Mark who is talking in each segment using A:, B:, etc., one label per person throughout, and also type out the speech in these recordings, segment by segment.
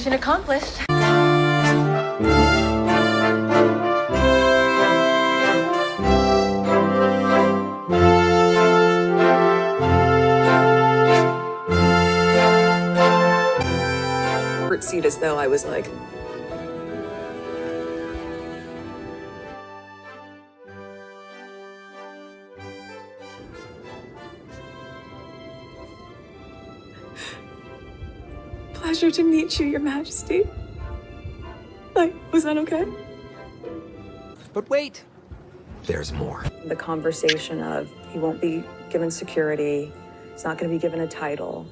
A: Mission accomplished.
B: Seat as though I was like, pleasure to meet you, Your Majesty. Like, was that okay?
C: But wait, there's more.
B: The conversation of he won't be given security, he's not going to be given a title.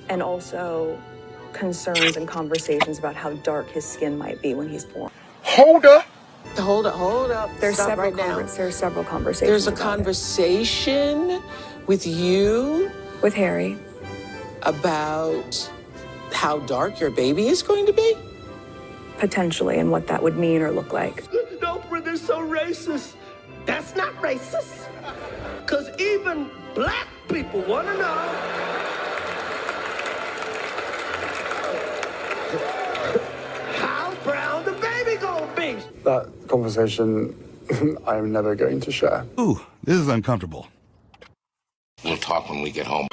B: And also concerns and conversations about how dark his skin might be when he's born.
D: Hold up.
E: Hold up.
B: There's
E: Stop
B: several
E: right now.
B: There's several conversations.
E: There's a
B: about
E: conversation with you
B: with Harry
E: about how dark your baby is going to be?
B: potentially and what that would mean or look like.
F: Oprah, they're so racist. That's not racist. Because even black people want to know how brown the baby gonna be.
D: That conversation I'm never going to share.
G: Ooh, this is uncomfortable.
H: We'll talk when we get home.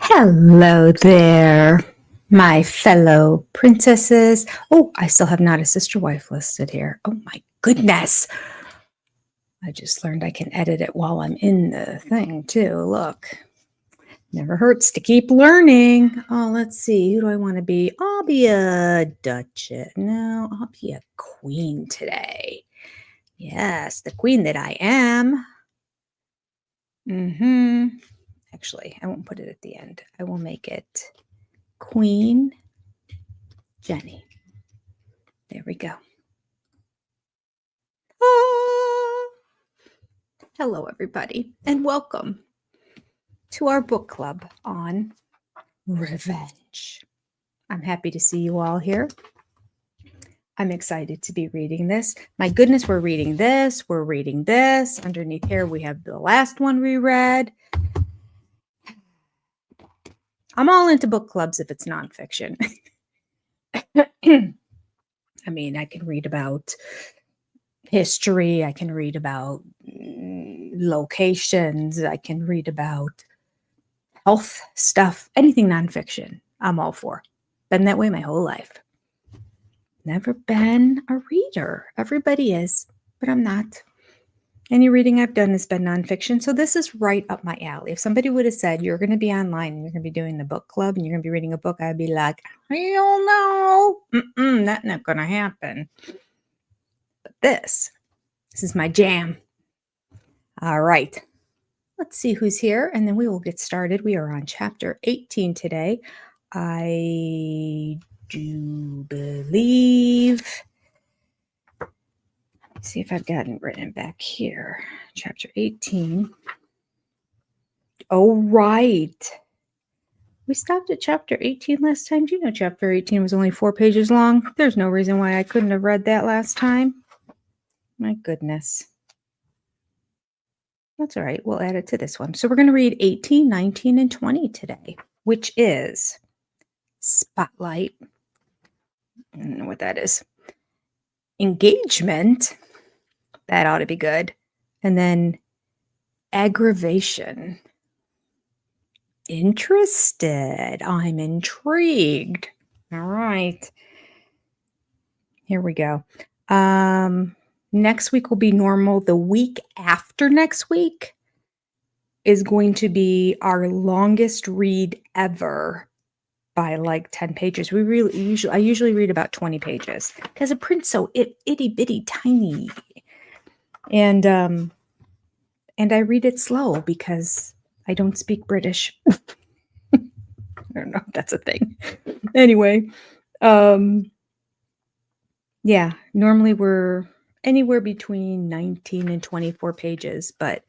I: Hello there, my fellow princesses. Oh, I still have not a sister wife listed here. Oh my goodness. I just learned I can edit it while I'm in the thing too. Look, never hurts to keep learning. Oh, let's see. Who do I want to be? I'll be a duchess. No, I'll be a queen today. Yes, the queen that I am. Actually, I won't put it at the end. I will make it Queen Jenny. There we go. Ah! Hello, everybody, and welcome to our book club on revenge. I'm happy to see you all here. I'm excited to be reading this. My goodness, we're reading this. We're reading this. Underneath here, we have the last one we read. I'm all into book clubs if it's nonfiction. I mean, I can read about history. I can read about locations. I can read about health stuff. Anything nonfiction, I'm all for. Been that way my whole life. Never been a reader. Everybody is, but I'm not. Any reading I've done has been nonfiction, so this is right up my alley. If somebody would have said, you're going to be online and you're going to be doing the book club and you're going to be reading a book, I'd be like, hell no. That's not going to happen. But this is my jam. All right. Let's see who's here, and then we will get started. We are on chapter 18 today. I do believe... See if I've gotten it written back here. Chapter 18. Oh, right. We stopped at chapter 18 last time. Do you know chapter 18 was only 4 pages long? There's no reason why I couldn't have read that last time. My goodness. That's all right. We'll add it to this one. So we're going to read 18, 19, and 20 today, which is Spotlight. I don't know what that is. Engagement. That ought to be good. And then Aggravation. Interested. I'm intrigued. All right. Here we go. Next week will be normal. The week after next week is going to be our longest read ever by like 10 pages. I usually read about 20 pages because a print's so itty bitty tiny. And I read it slow because I don't speak British. I don't know if that's a thing. Anyway, yeah, normally we're anywhere between 19 and 24 pages, but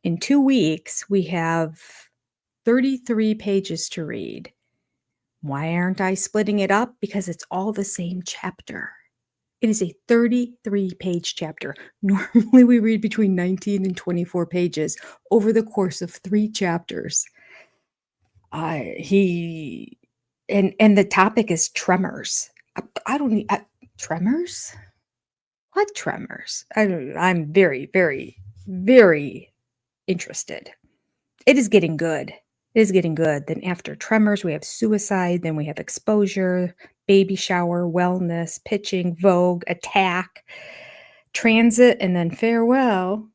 I: in 2 weeks we have 33 pages to read. Why aren't I splitting it up? Because it's all the same chapter. It is a 33-page chapter. Normally we read between 19 and 24 pages over the course of 3 chapters. And the topic is tremors. I don't need tremors. What tremors? I'm very, very, very interested. It is getting good. It is getting good. Then after tremors, we have suicide. Then we have exposure, baby shower, wellness, pitching, vogue, attack, transit, and then farewell,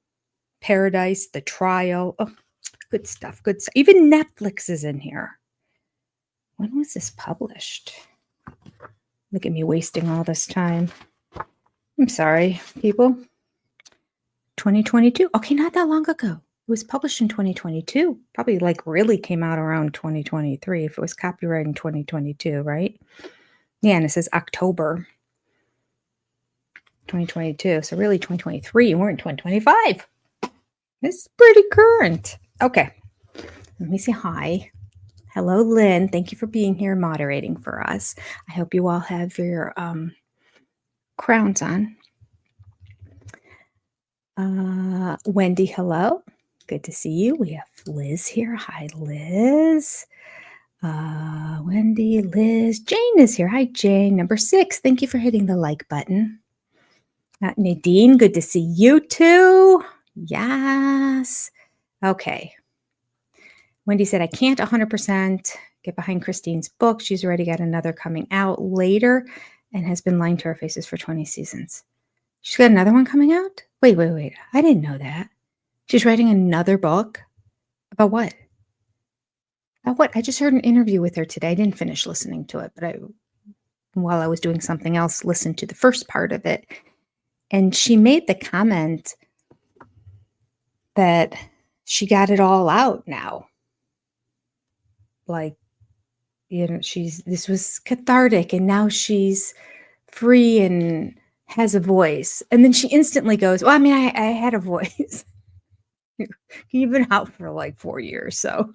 I: paradise, the trial. Oh, good stuff. Good stuff. Even Netflix is in here. When was this published? Look at me wasting all this time. I'm sorry, people. 2022. Okay, not that long ago. It was published in 2022. Probably like really came out around 2023 if it was copyrighted in 2022, right? Yeah, and it says October 2022. So really 2023. We're in 2025. It's pretty current. Okay. Let me say hi. Hello, Lynn. Thank you for being here moderating for us. I hope you all have your crowns on. Wendy, hello. Good to see you. We have Liz here. Hi, Liz. Wendy, Liz. Jane is here. Hi, Jane. Number 6. Thank you for hitting the like button. Nadine, good to see you too. Yes. Okay. Wendy said, I can't 100% get behind Christine's book. She's already got another coming out later and has been lying to our faces for 20 seasons. She's got another one coming out? Wait. I didn't know that. She's writing another book? About what? About what? I just heard an interview with her today. I didn't finish listening to it, but while I was doing something else, listened to the first part of it. And she made the comment that she got it all out now. Like, you know, this was cathartic and now she's free and has a voice. And then she instantly goes, well, I mean, I had a voice. You've been out for like 4 years. So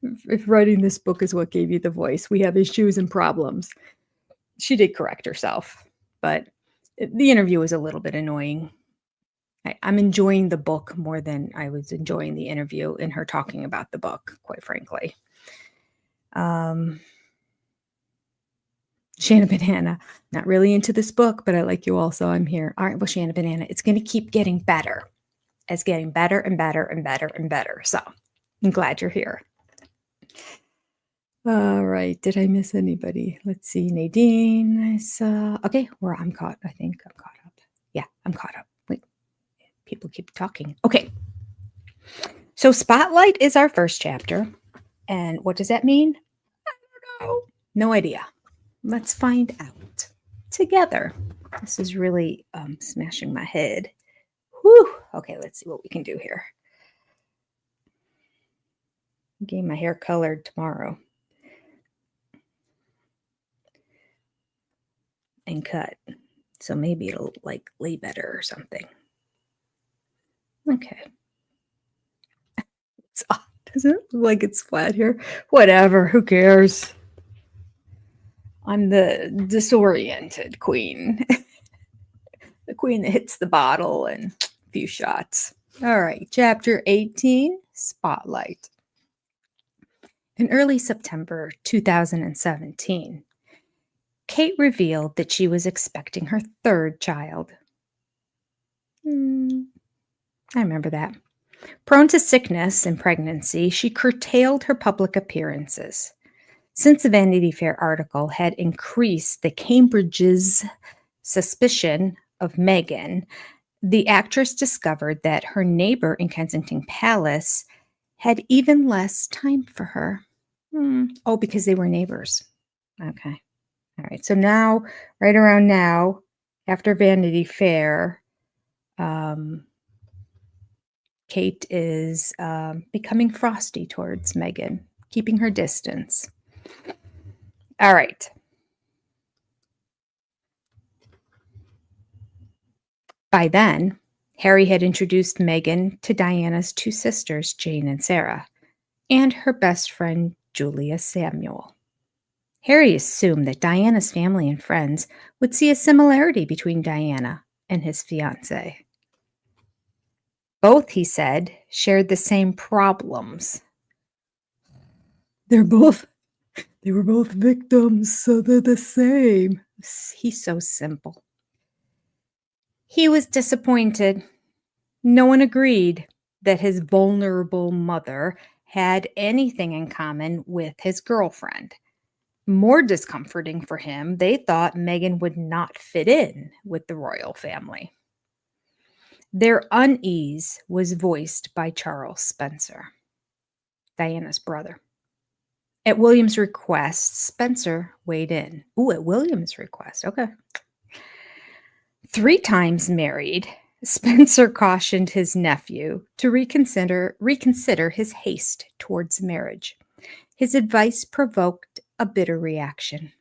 I: if writing this book is what gave you the voice, we have issues and problems. She did correct herself, but the interview was a little bit annoying. I'm enjoying the book more than I was enjoying the interview and her talking about the book, quite frankly. Shanna Banana, not really into this book, but I like you all, so I'm here. All right, well, Shanna Banana, it's going to keep getting better. It's getting better and better and better and better. So I'm glad you're here. All right, did I miss anybody? Let's see, Nadine, I saw. Okay, I'm caught. I think I'm caught up. Yeah, I'm caught up. Wait, people keep talking. Okay, so Spotlight is our first chapter. And what does that mean? I don't know. No idea. Let's find out together. This is really smashing my head. Whew. Okay, let's see what we can do here. I'm getting my hair colored tomorrow. And cut. So maybe it'll like lay better or something. Okay. It's odd. Doesn't it look like it's flat here? Whatever. Who cares? I'm the disoriented queen. The queen that hits the bottle and a few shots. All right. Chapter 18, Spotlight. In early September 2017, Kate revealed that she was expecting her 3rd child. I remember that. Prone to sickness and pregnancy, she curtailed her public appearances. Since the Vanity Fair article had increased the Cambridge's suspicion of Meghan, the actress discovered that her neighbor in Kensington Palace had even less time for her. Oh, because they were neighbors. Okay. All right. So now, right around now, after Vanity Fair, Kate is becoming frosty towards Meghan. keeping her distance. All right. By then, Harry had introduced Meghan to Diana's two sisters, Jane and Sarah, and her best friend, Julia Samuel. Harry assumed that Diana's family and friends would see a similarity between Diana and his fiancée. Both, he said, shared the same problems. They were both victims, so they're the same. He's so simple. He was disappointed. No one agreed that his vulnerable mother had anything in common with his girlfriend. More discomforting for him, they thought Meghan would not fit in with the royal family. Their unease was voiced by Charles Spencer, Diana's brother. At William's request, Spencer weighed in. Ooh, at William's request. Okay. 3 times married, Spencer cautioned his nephew to reconsider his haste towards marriage. His advice provoked a bitter reaction.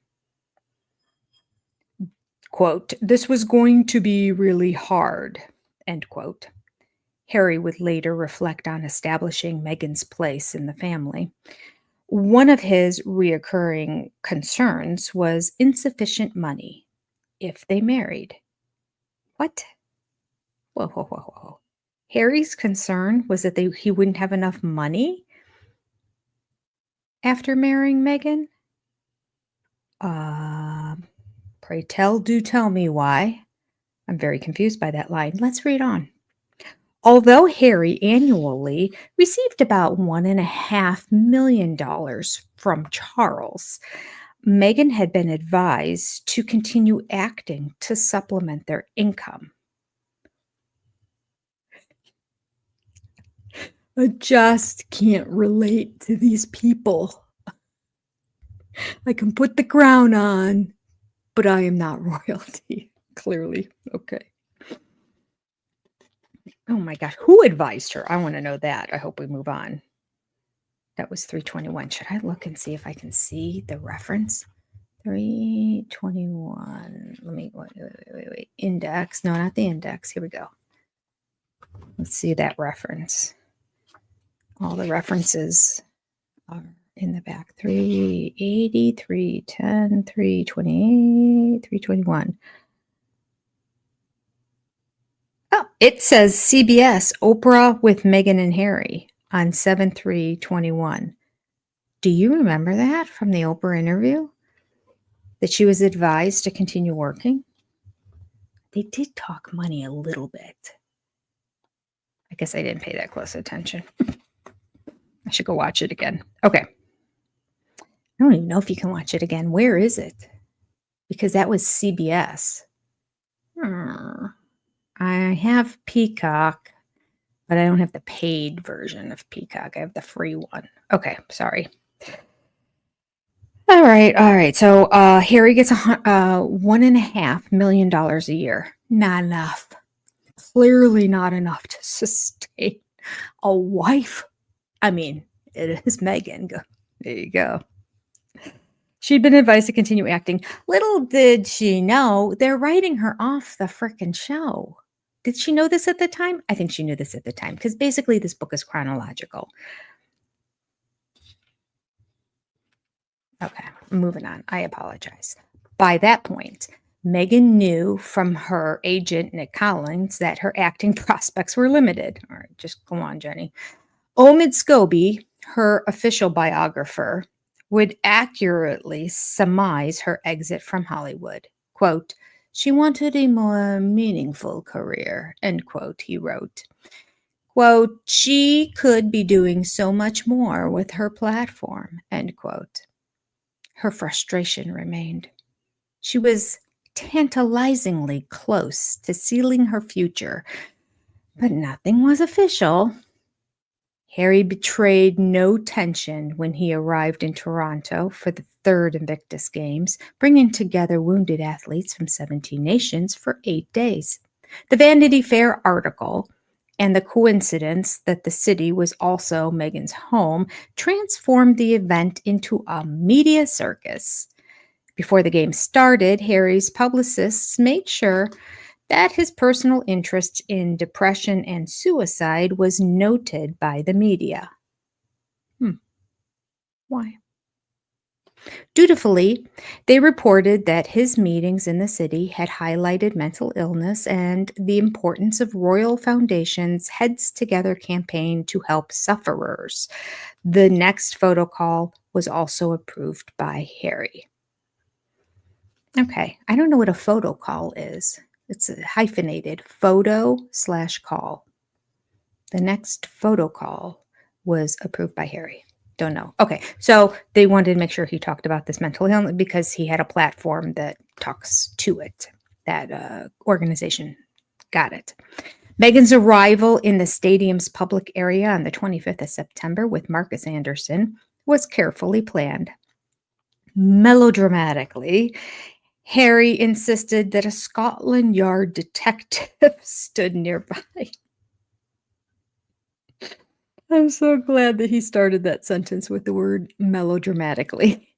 I: Quote, "This was going to be really hard," end quote. Harry would later reflect on establishing Meghan's place in the family. One of his reoccurring concerns was insufficient money if they married. What? Whoa, whoa, whoa, whoa. Harry's concern was that he wouldn't have enough money after marrying Meghan? Pray tell, do tell me why. I'm very confused by that line. Let's read on. Although Harry annually received about $1.5 million from Charles, Meghan had been advised to continue acting to supplement their income. I just can't relate to these people. I can put the crown on, but I am not royalty, clearly. Okay. Oh my gosh, who advised her? I want to know that. I hope we move on. That was 321. Should I look and see if I can see the reference? 321. Let me, wait. Index. No, not the index. Here we go. Let's see that reference. All the references are in the back. 380, 310, 328, 321. Oh, it says CBS, Oprah with Meghan and Harry on 7/3/21. Do you remember that from the Oprah interview? That she was advised to continue working? They did talk money a little bit. I guess I didn't pay that close attention. I should go watch it again. Okay. I don't even know if you can watch it again. Where is it? Because that was CBS. I have Peacock, but I don't have the paid version of Peacock. I have the free one. Okay, sorry. All right. So Harry gets $1.5 million a year. Not enough. Clearly not enough to sustain a wife. I mean, it is Meghan. There you go. She'd been advised to continue acting. Little did she know, they're writing her off the frickin' show. Did she know this at the time? I think she knew this at the time because basically this book is chronological. Okay, moving on. I apologize. By that point, Meghan knew from her agent, Nick Collins, that her acting prospects were limited. All right, just go on, Jenny. Omid Scobie, her official biographer, would accurately surmise her exit from Hollywood. Quote, "She wanted a more meaningful career," end quote, he wrote. Quote, "She could be doing so much more with her platform," end quote. Her frustration remained. She was tantalizingly close to sealing her future, but nothing was official. Harry betrayed no tension when he arrived in Toronto for the 3rd Invictus Games, bringing together wounded athletes from 17 nations for 8 days. The Vanity Fair article And the coincidence that the city was also Meghan's home transformed the event into a media circus. Before the game started, Harry's publicists made sure that his personal interest in depression and suicide was noted by the media. Why? Dutifully, they reported that his meetings in the city had highlighted mental illness and the importance of Royal Foundation's Heads Together campaign to help sufferers. The next photo call was also approved by Harry. Okay, I don't know what a photo call is. It's a hyphenated photo/call. The next photo call was approved by Harry. Don't know. Okay, so they wanted to make sure he talked about this mental illness because he had a platform that talks to it. That organization got it. Meghan's arrival in the stadium's public area on the 25th of September with Marcus Anderson was carefully planned. Melodramatically, Harry insisted that a Scotland Yard detective stood nearby. I'm so glad that he started that sentence with the word melodramatically.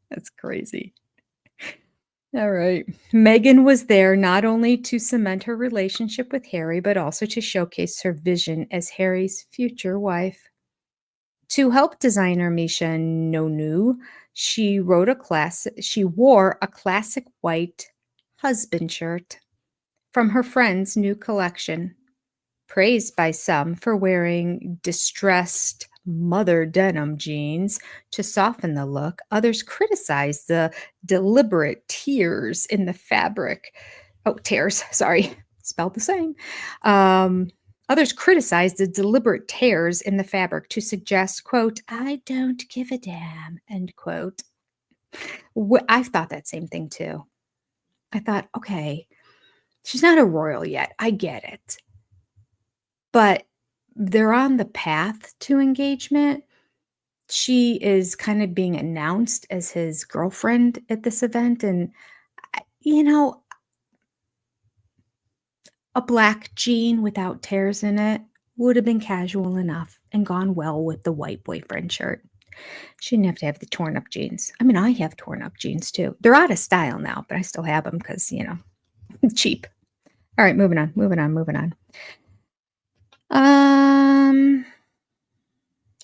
I: That's crazy. All right. Meghan was there not only to cement her relationship with Harry, but also to showcase her vision as Harry's future wife. To help designer Misha Nonu, she wore a classic white husband shirt from her friend's new collection. Praised by some for wearing distressed mother denim jeans to soften the look, others criticized the deliberate tears in the fabric. Oh, tears, sorry, spelled the same. Others criticized the deliberate tears in the fabric to suggest, quote, "I don't give a damn," end quote. I thought that same thing too. I thought, okay, she's not a royal yet. I get it. But they're on the path to engagement. She is kind of being announced as his girlfriend at this event. And, you know, a black jean without tears in it would have been casual enough and gone well with the white boyfriend shirt. She didn't have to have the torn up jeans. I mean, I have torn up jeans too. They're out of style now, but I still have them because, you know, cheap. All right, moving on.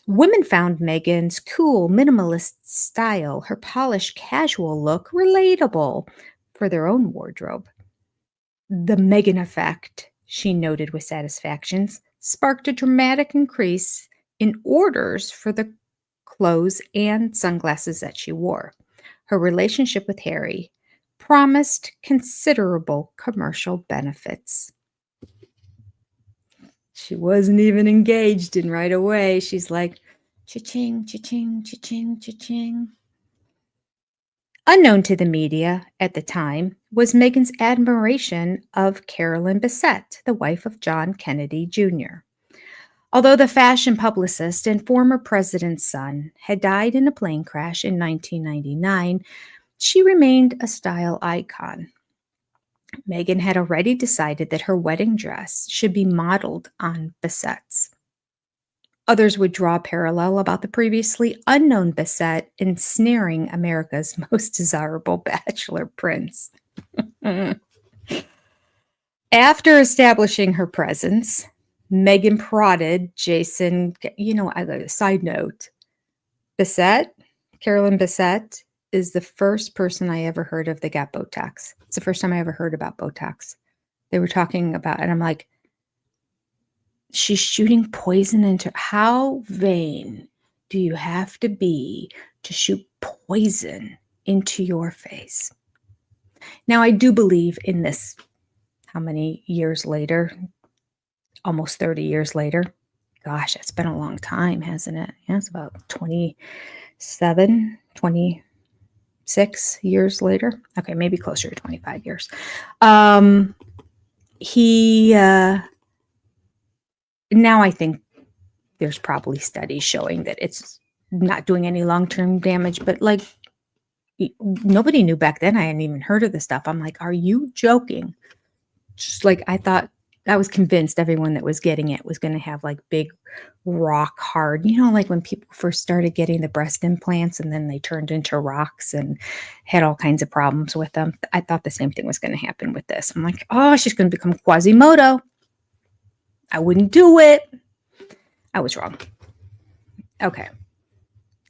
I: Women found Meghan's cool, minimalist style, her polished, casual look, relatable for their own wardrobe. The Meghan effect, she noted with satisfaction, sparked a dramatic increase in orders for the clothes and sunglasses that she wore. Her relationship with Harry promised considerable commercial benefits. She wasn't even engaged, and right away she's like, cha-ching, cha-ching, cha-ching, cha-ching. Unknown to the media at the time was Meghan's admiration of Carolyn Bessette, the wife of John Kennedy Jr. Although the fashion publicist and former president's son had died in a plane crash in 1999, she remained a style icon. Meghan had already decided that her wedding dress should be modeled on Bessette's. Others would draw a parallel about the previously unknown Bessette ensnaring America's most desirable bachelor prince. After establishing her presence, Meghan prodded Jason, side note, Carolyn Bessette is the first person I ever heard of that got Botox. It's the first time I ever heard about Botox. They were talking about, and I'm like, she's shooting poison into, how vain do you have to be to shoot poison into your face? Now, I do believe in this, how many years later? Almost 30 years later. Gosh, it's been a long time, hasn't it? Yeah, it's about 26 years later. Okay, maybe closer to 25 years. Now I think there's probably studies showing that it's not doing any long-term damage, but like nobody knew back then. I hadn't even heard of this stuff. I'm like, are you joking? Just like I thought I was convinced everyone that was getting it was going to have like big rock hard, like when people first started getting the breast implants and then they turned into rocks and had all kinds of problems with them. I thought the same thing was going to happen with this. I'm like, oh, she's going to become Quasimodo. I wouldn't do it. I was wrong. Okay.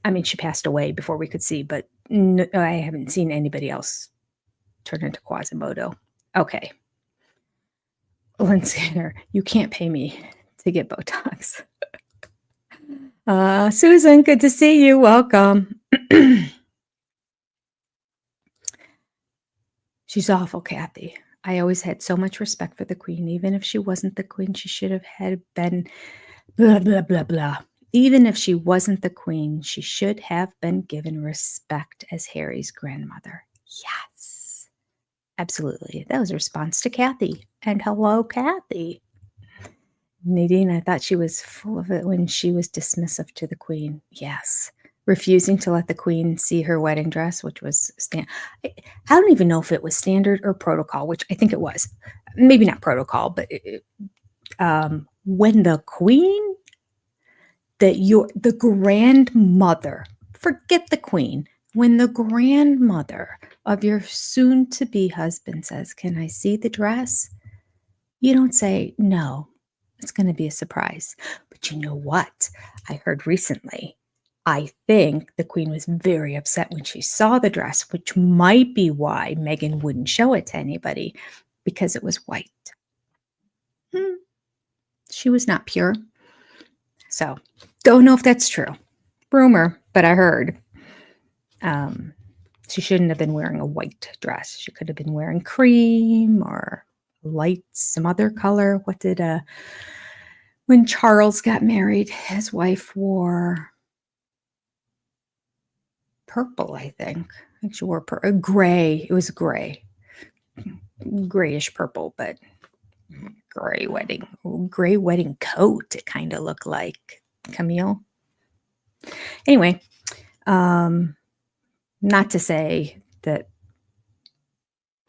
I: I mean, she passed away before we could see, but no, I haven't seen anybody else turn into Quasimodo. Okay. Lindsay, you can't pay me to get Botox. Susan, good to see you. Welcome. She's awful, Kathy. I always had so much respect for the queen. Even if she wasn't the queen, she should have had been blah, blah, blah, blah. Even if she wasn't the queen, she should have been given respect as Harry's grandmother. Yes, absolutely. That was a response to Kathy. And hello, Kathy. Nadine, I thought she was full of it when she was dismissive to the queen. Yes. Refusing to let the queen see her wedding dress, which was I don't even know if it was standard or protocol, which I think it was. Maybe not protocol, but when the queen, the grandmother, forget the queen, when the grandmother of your soon-to-be husband says, "Can I see the dress?" You don't say, "No, it's going to be a surprise." But you know what? I heard recently, I think the queen was very upset when she saw the dress, which might be why Meghan wouldn't show it to anybody, because it was white. She was not pure. So, don't know if that's true. Rumor, but I heard. She shouldn't have been wearing a white dress. She could have been wearing cream or light, some other color. What did when Charles got married, his wife wore purple, I think. I think she wore gray. It was gray. Grayish purple, but gray wedding coat, it kind of looked like. Camille. Anyway, not to say that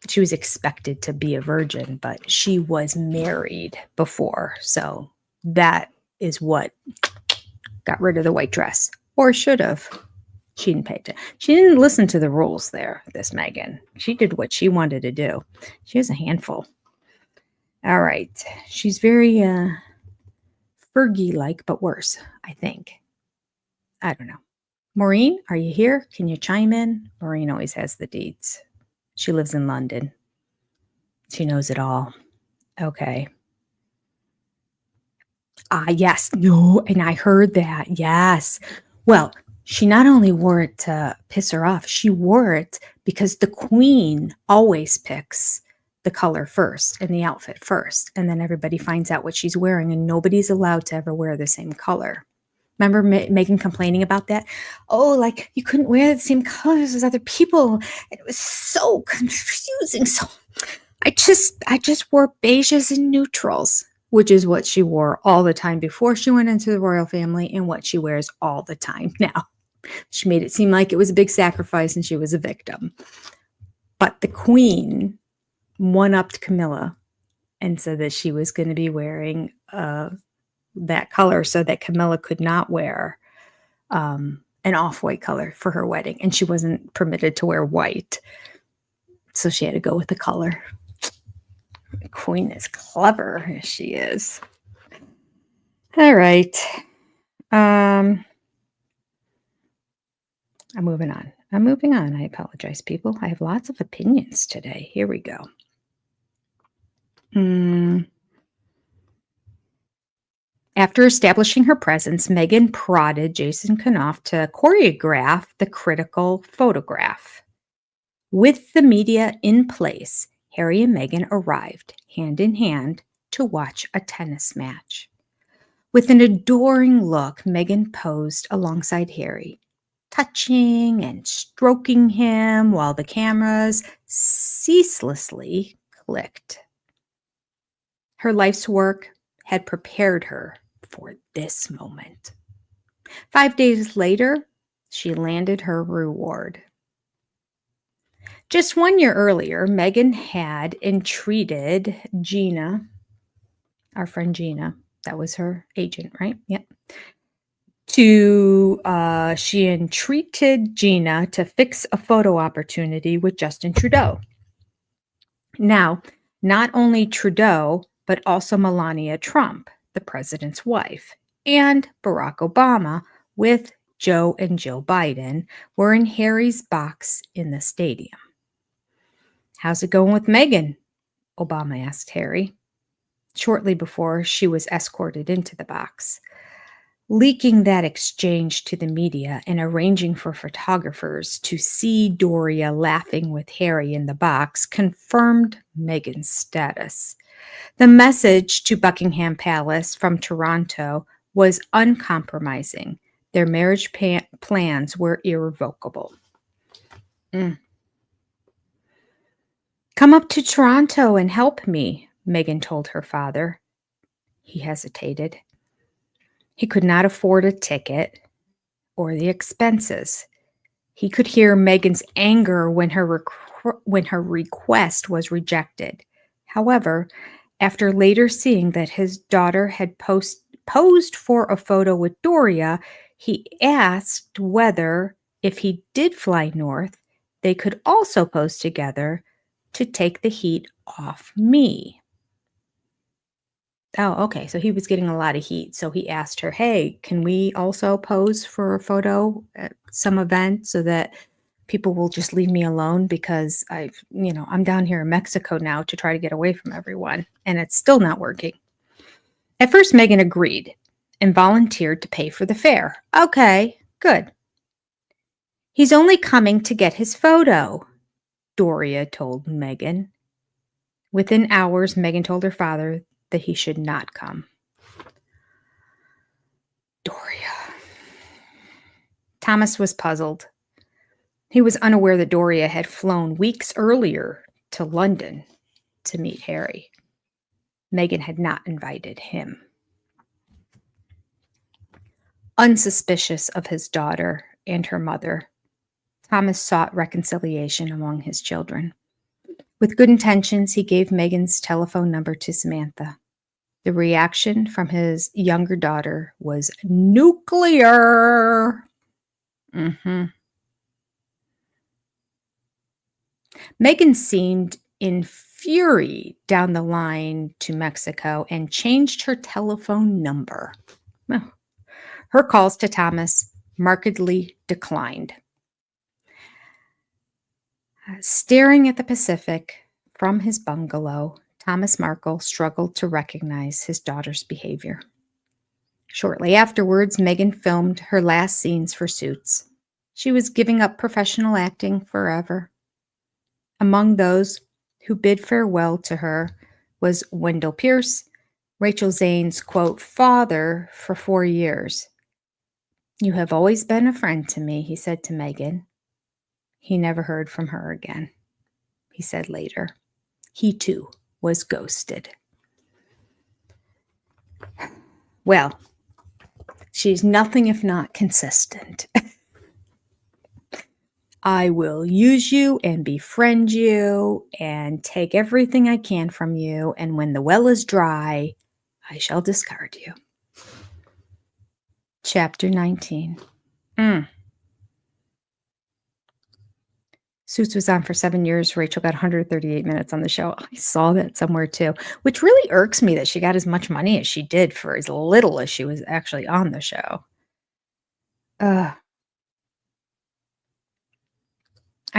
I: she was expected to be a virgin, but she was married before. So that is what got rid of the white dress, or should have. She didn't pay attention. She didn't listen to the rules there, this Meghan. She did what she wanted to do. She was a handful. All right. She's very Fergie-like, but worse, I think. I don't know. Maureen, are you here? Can you chime in? Maureen always has the deeds. She lives in London. She knows it all. Okay. Yes. No, and I heard that. Yes. Well, she not only wore it to piss her off, she wore it because the queen always picks the color first and the outfit first. And then everybody finds out what she's wearing, and nobody's allowed to ever wear the same color. Remember Meghan complaining about that? Oh, like you couldn't wear the same colors as other people. It was so confusing. So I just wore beiges and neutrals, which is what she wore all the time before she went into the royal family and what she wears all the time now. She made it seem like it was a big sacrifice and she was a victim. But the queen one-upped Camilla and said that she was going to be wearing that color so that Camilla could not wear an off-white color for her wedding. And she wasn't permitted to wear white. So she had to go with the color. The queen is clever as she is. All right. I'm moving on. I apologize, people. I have lots of opinions today. Here we go. After establishing her presence, Meghan prodded Jason Kanoff to choreograph the critical photograph. With the media in place, Harry and Meghan arrived, hand in hand, to watch a tennis match. With an adoring look, Meghan posed alongside Harry, touching and stroking him while the cameras ceaselessly clicked. Her life's work had prepared her for this moment. 5 days later, she landed her reward. Just 1 year earlier, Meghan had entreated Gina our friend Gina. That was her agent, right? Yep. She entreated Gina to fix a photo opportunity with Justin Trudeau. Now, not only Trudeau, but also Melania Trump, the president's wife, and Barack Obama with Joe and Jill Biden were in Harry's box in the stadium. "How's it going with Meghan?" Obama asked Harry, shortly before she was escorted into the box. Leaking that exchange to the media and arranging for photographers to see Doria laughing with Harry in the box confirmed Meghan's status. The message to Buckingham Palace from Toronto was uncompromising. Their marriage plans were irrevocable. "Come up to Toronto and help me," Meghan told her father. He hesitated. He could not afford a ticket or the expenses. He could hear Meghan's anger when her request was rejected. However, after later seeing that his daughter had posed for a photo with Doria, he asked whether, if he did fly north, they could also pose together to take the heat off me. Oh, okay. So he was getting a lot of heat. So he asked her, "Hey, can we also pose for a photo at some event so that people will just leave me alone, because I'm down here in Mexico now to try to get away from everyone, and it's still not working." At first, Meghan agreed and volunteered to pay for the fare. "Okay, good." "He's only coming to get his photo," Doria told Meghan. Within hours, Meghan told her father that he should not come. Doria. Thomas was puzzled. He was unaware that Doria had flown weeks earlier to London to meet Harry. Meghan had not invited him. Unsuspicious of his daughter and her mother, Thomas sought reconciliation among his children. With good intentions, he gave Meghan's telephone number to Samantha. The reaction from his younger daughter was nuclear. Meghan seemed in fury down the line to Mexico and changed her telephone number. Well, her calls to Thomas markedly declined. Staring at the Pacific from his bungalow, Thomas Markle struggled to recognize his daughter's behavior. Shortly afterwards, Meghan filmed her last scenes for Suits. She was giving up professional acting forever. Among those who bid farewell to her was Wendell Pierce, Rachel Zane's, quote, father for 4 years. "You have always been a friend to me," he said to Meghan. He never heard from her again. He said later, he too was ghosted. Well, she's nothing if not consistent. "I will use you and befriend you and take everything I can from you, and when the well is dry, I shall discard you." Chapter 19. Suits was on for 7 years. Rachel got 138 minutes on the show. I saw that somewhere too, which really irks me that she got as much money as she did for as little as she was actually on the show. I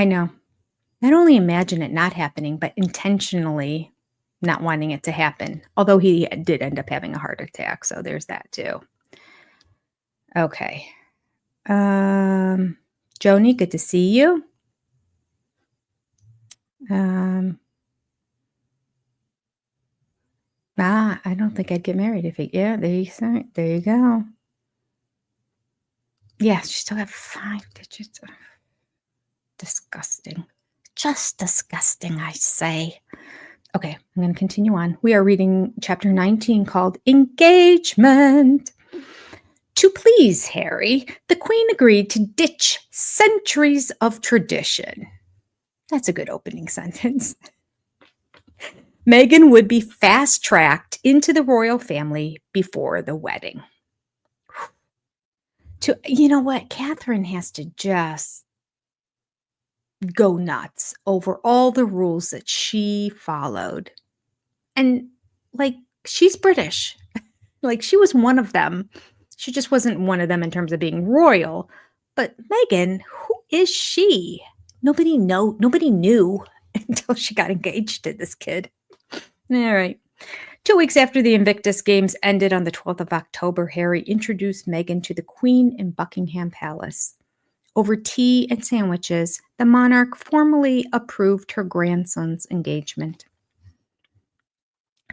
I: know. Not only imagine it not happening, but intentionally not wanting it to happen. Although he did end up having a heart attack, so there's that too. Okay. Joni, good to see you. I don't think I'd get married if it. Yeah, there you go. Yeah, she still got 5 digits. Disgusting. Just disgusting, I say. Okay, I'm going to continue on. We are reading chapter 19 called Engagement. To please Harry, the Queen agreed to ditch centuries of tradition. That's a good opening sentence. Meghan would be fast-tracked into the royal family before the wedding. You know what? Catherine has to just go nuts over all the rules that she followed. And like, she's British. Like, she was one of them. She just wasn't one of them in terms of being royal. But Meghan, who is she? Nobody knew until she got engaged to this kid. All right. 2 weeks after the Invictus Games ended on the 12th of October, Harry introduced Meghan to the Queen in Buckingham Palace. Over tea and sandwiches, the monarch formally approved her grandson's engagement.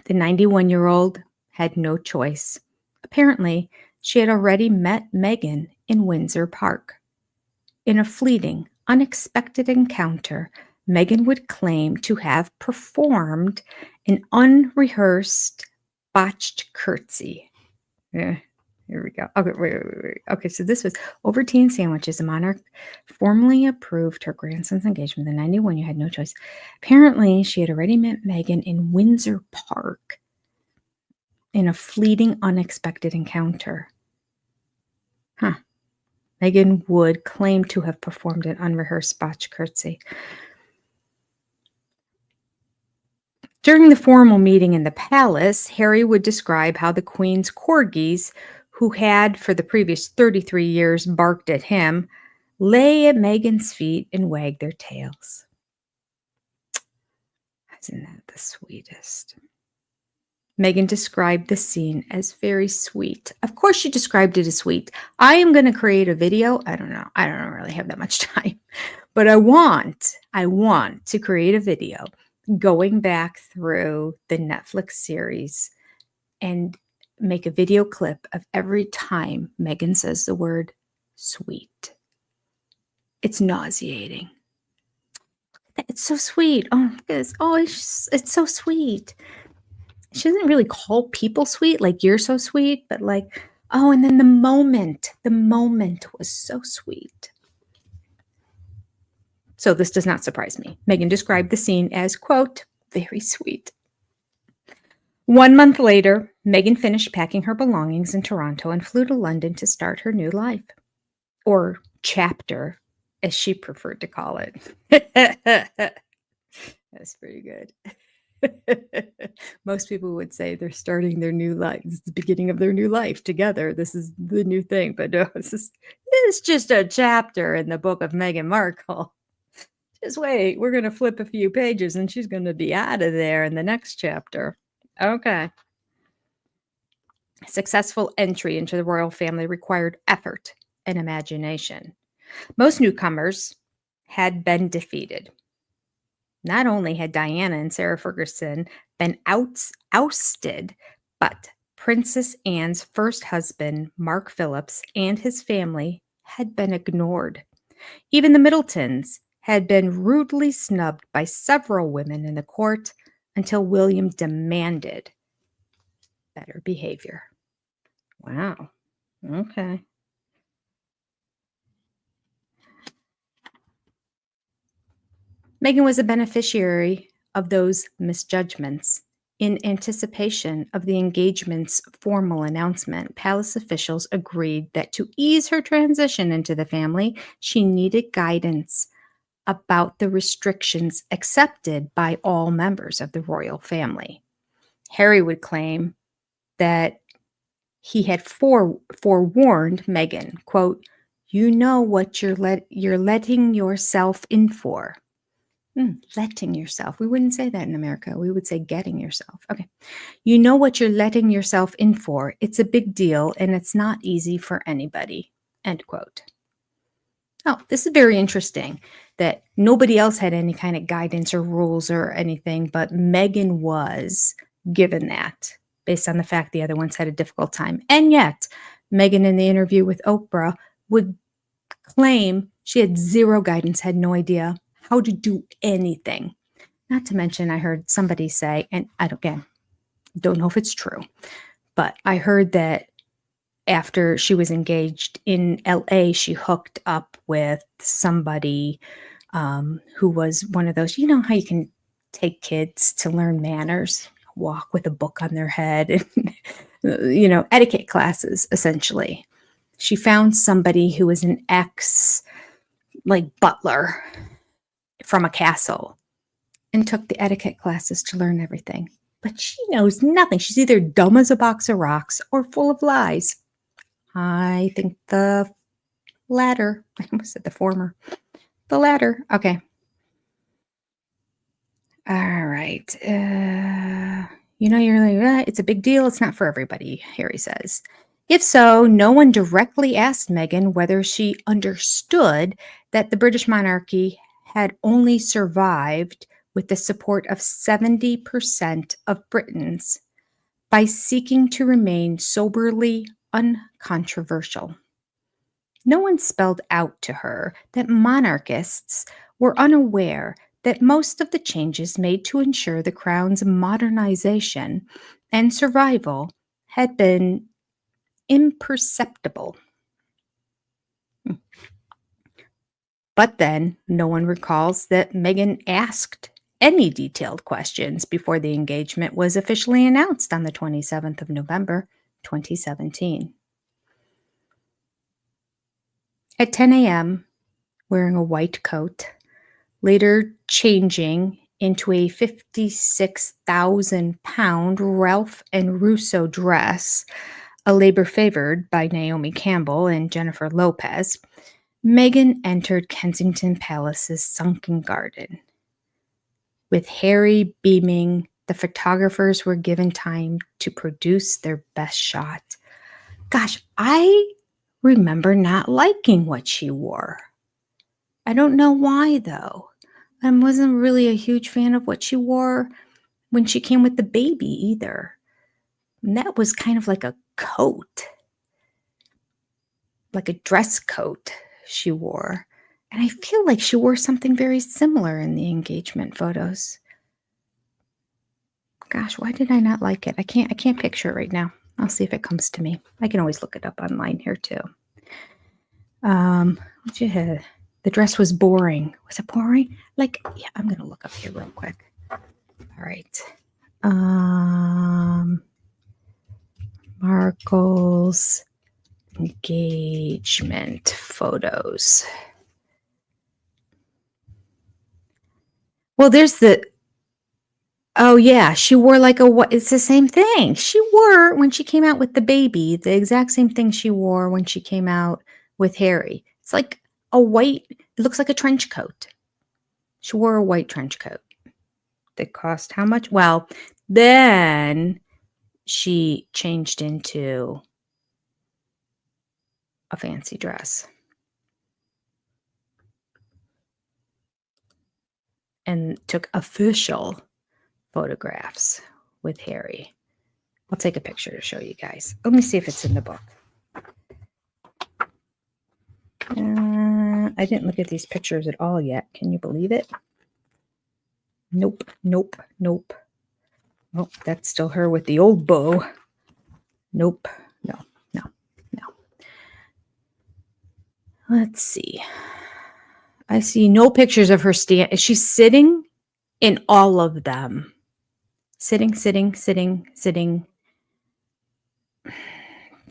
I: The 91-year-old had no choice. Apparently, she had already met Meghan in Windsor Park. In a fleeting, unexpected encounter, Meghan would claim to have performed an unrehearsed, botched curtsy. Yeah, here we go. Okay, wait. Okay, so this was over tea and sandwiches. The monarch formally approved her grandson's engagement. The 91, you had no choice. Apparently, she had already met Meghan in Windsor Park in a fleeting, unexpected encounter. Meghan would claim to have performed an unrehearsed botched curtsy. During the formal meeting in the palace, Harry would describe how the Queen's corgis, who had for the previous 33 years barked at him, lay at Meghan's feet and wagged their tails. Isn't that the sweetest? Meghan described the scene as very sweet. Of course, she described it as sweet. I am going to create a video. I don't really have that much time, but I want to create a video going back through the Netflix series and make a video clip of every time Meghan says the word sweet. It's nauseating. It's so sweet. Oh, it's so sweet. She doesn't really call people sweet, like you're so sweet, but like, oh, and then the moment was so sweet. So this does not surprise me. Meghan described the scene as, quote, very sweet. 1 month later, Meghan finished packing her belongings in Toronto and flew to London to start her new life. Or chapter, as she preferred to call it. That's pretty good. Most people would say they're starting their new life. This is the beginning of their new life together. This is the new thing. But no, it's just a chapter in the book of Meghan Markle. Just wait. We're going to flip a few pages and she's going to be out of there in the next chapter. Okay. Successful entry into the royal family required effort and imagination. Most newcomers had been defeated. Not only had Diana and Sarah Ferguson been ousted, but Princess Anne's first husband, Mark Phillips, and his family had been ignored. Even the Middletons had been rudely snubbed by several women in the court until William demanded better behavior. Wow. Okay. Meghan was a beneficiary of those misjudgments. In anticipation of the engagement's formal announcement, palace officials agreed that to ease her transition into the family, she needed guidance about the restrictions accepted by all members of the royal family. Harry would claim that he had forewarned Meghan, quote, "You know what you're letting yourself in for." Letting yourself. We wouldn't say that in America. We would say getting yourself. Okay. "You know what you're letting yourself in for. It's a big deal and it's not easy for anybody." End quote. Oh, this is very interesting that nobody else had any kind of guidance or rules or anything, but Meghan was given that based on the fact the other ones had a difficult time. And yet, Meghan in the interview with Oprah would claim she had zero guidance, had no idea how to do anything. Not to mention, I heard somebody say, and again, don't know if it's true, but I heard that after she was engaged in LA, she hooked up with somebody who was one of those, you know how you can take kids to learn manners, walk with a book on their head, and, etiquette classes, essentially. She found somebody who was an butler from a castle and took the etiquette classes to learn everything. But she knows nothing. She's either dumb as a box of rocks or full of lies. I think the latter. I almost said the former. The latter. Okay. All right. You're like, it's a big deal. It's not for everybody, Harry says. If so, no one directly asked Meghan whether she understood that the British monarchy had only survived with the support of 70% of Britons by seeking to remain soberly uncontroversial. No one spelled out to her that monarchists were unaware that most of the changes made to ensure the crown's modernization and survival had been imperceptible. But then no one recalls that Meghan asked any detailed questions before the engagement was officially announced on the 27th of November, 2017. At 10 a.m., wearing a white coat, later changing into a 56,000-pound Ralph and Russo dress, a labor favored by Naomi Campbell and Jennifer Lopez, Meghan entered Kensington Palace's sunken garden. With Harry beaming, the photographers were given time to produce their best shot. Gosh, I remember not liking what she wore. I don't know why, though. I wasn't really a huge fan of what she wore when she came with the baby either. And that was kind of like a coat, like a dress coat she wore. And I feel like she wore something very similar in the engagement photos. Gosh, why did I not like it? I can't picture it right now. I'll see if it comes to me. I can always look it up online here too. What you had? The dress was boring. Was it boring? Yeah, I'm gonna look up here real quick. All right. Markle's engagement photos. Well, there's oh yeah, she wore it's the same thing. She wore, when she came out with the baby, the exact same thing she wore when she came out with Harry. It's like a white, it looks like a trench coat. She wore a white trench coat. That cost how much? Well, then she changed into a fancy dress. And took official photographs with Harry. I'll take a picture to show you guys. Let me see if it's in the book. I didn't look at these pictures at all yet. Can you believe it? Nope. Oh, that's still her with the old bow. Nope. No. Let's see. I see no pictures of her she's sitting in all of them. Sitting.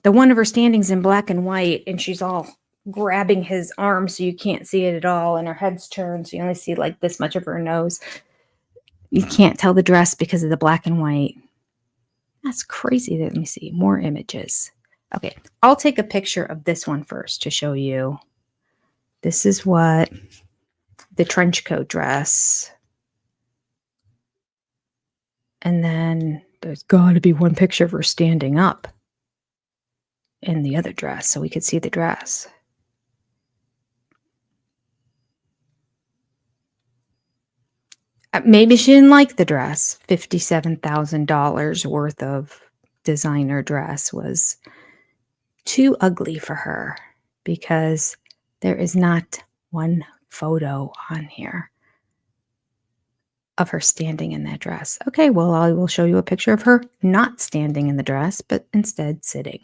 I: The one of her standing's in black and white, and she's all grabbing his arm so you can't see it at all, and her head's turned so you only see like this much of her nose. You can't tell the dress because of the black and white. That's crazy. Let me see more images. Okay, I'll take a picture of this one first to show you. This is what the trench coat dress. And then there's got to be one picture of her standing up in the other dress so we could see the dress. Maybe she didn't like the dress. $57,000 worth of designer dress was too ugly for her because there is not one photo on here of her standing in that dress. Okay, well, I will show you a picture of her not standing in the dress, but instead sitting.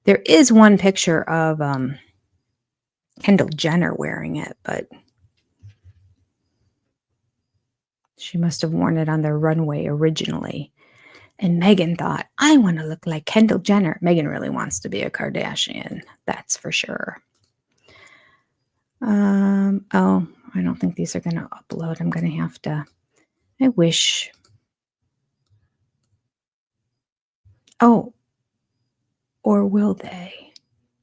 I: There is one picture of Kendall Jenner wearing it, but She must have worn it on their runway originally. And Meghan thought, I want to look like Kendall Jenner. Meghan really wants to be a Kardashian. That's for sure. Oh, I don't think these are going to upload. I'm going to have to, I wish. Oh, or will they?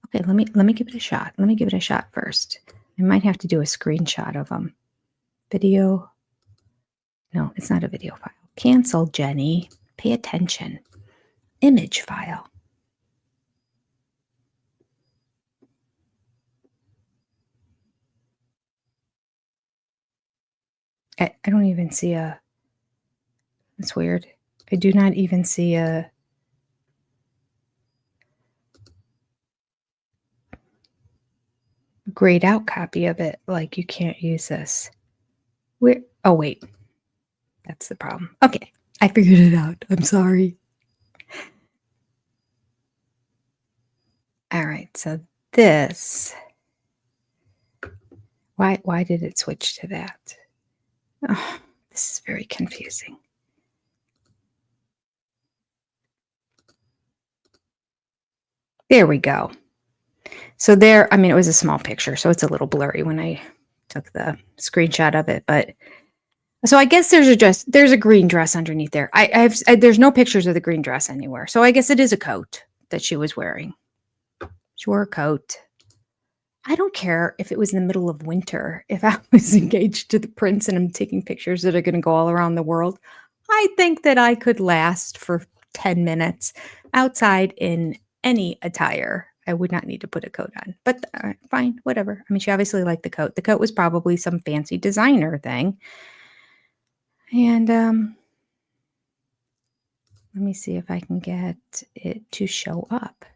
I: Okay, let me give it a shot. Let me give it a shot first. I might have to do a screenshot of them. Video. No, it's not a video file. Cancel, Jenny. Pay attention. Image file. I don't even see a. It's weird. I do not even see a. Grayed out copy of it. Like, you can't use this. Where? Oh, wait. That's the problem. Okay. I figured it out. I'm sorry. All right. So this. Why did it switch to that? Oh, this is very confusing. There we go. So there, I mean, it was a small picture, so it's a little blurry when I took the screenshot of it. But so I guess there's a green dress underneath there. There's no pictures of the green dress anywhere. So I guess it is a coat that she was wearing. She wore a coat. I don't care if it was in the middle of winter. If I was engaged to the prince and I'm taking pictures that are going to go all around the world, I think that I could last for 10 minutes outside in any attire. I would not need to put a coat on, but fine, whatever. I mean, she obviously liked the coat. The coat was probably some fancy designer thing. And let me see if I can get it to show up.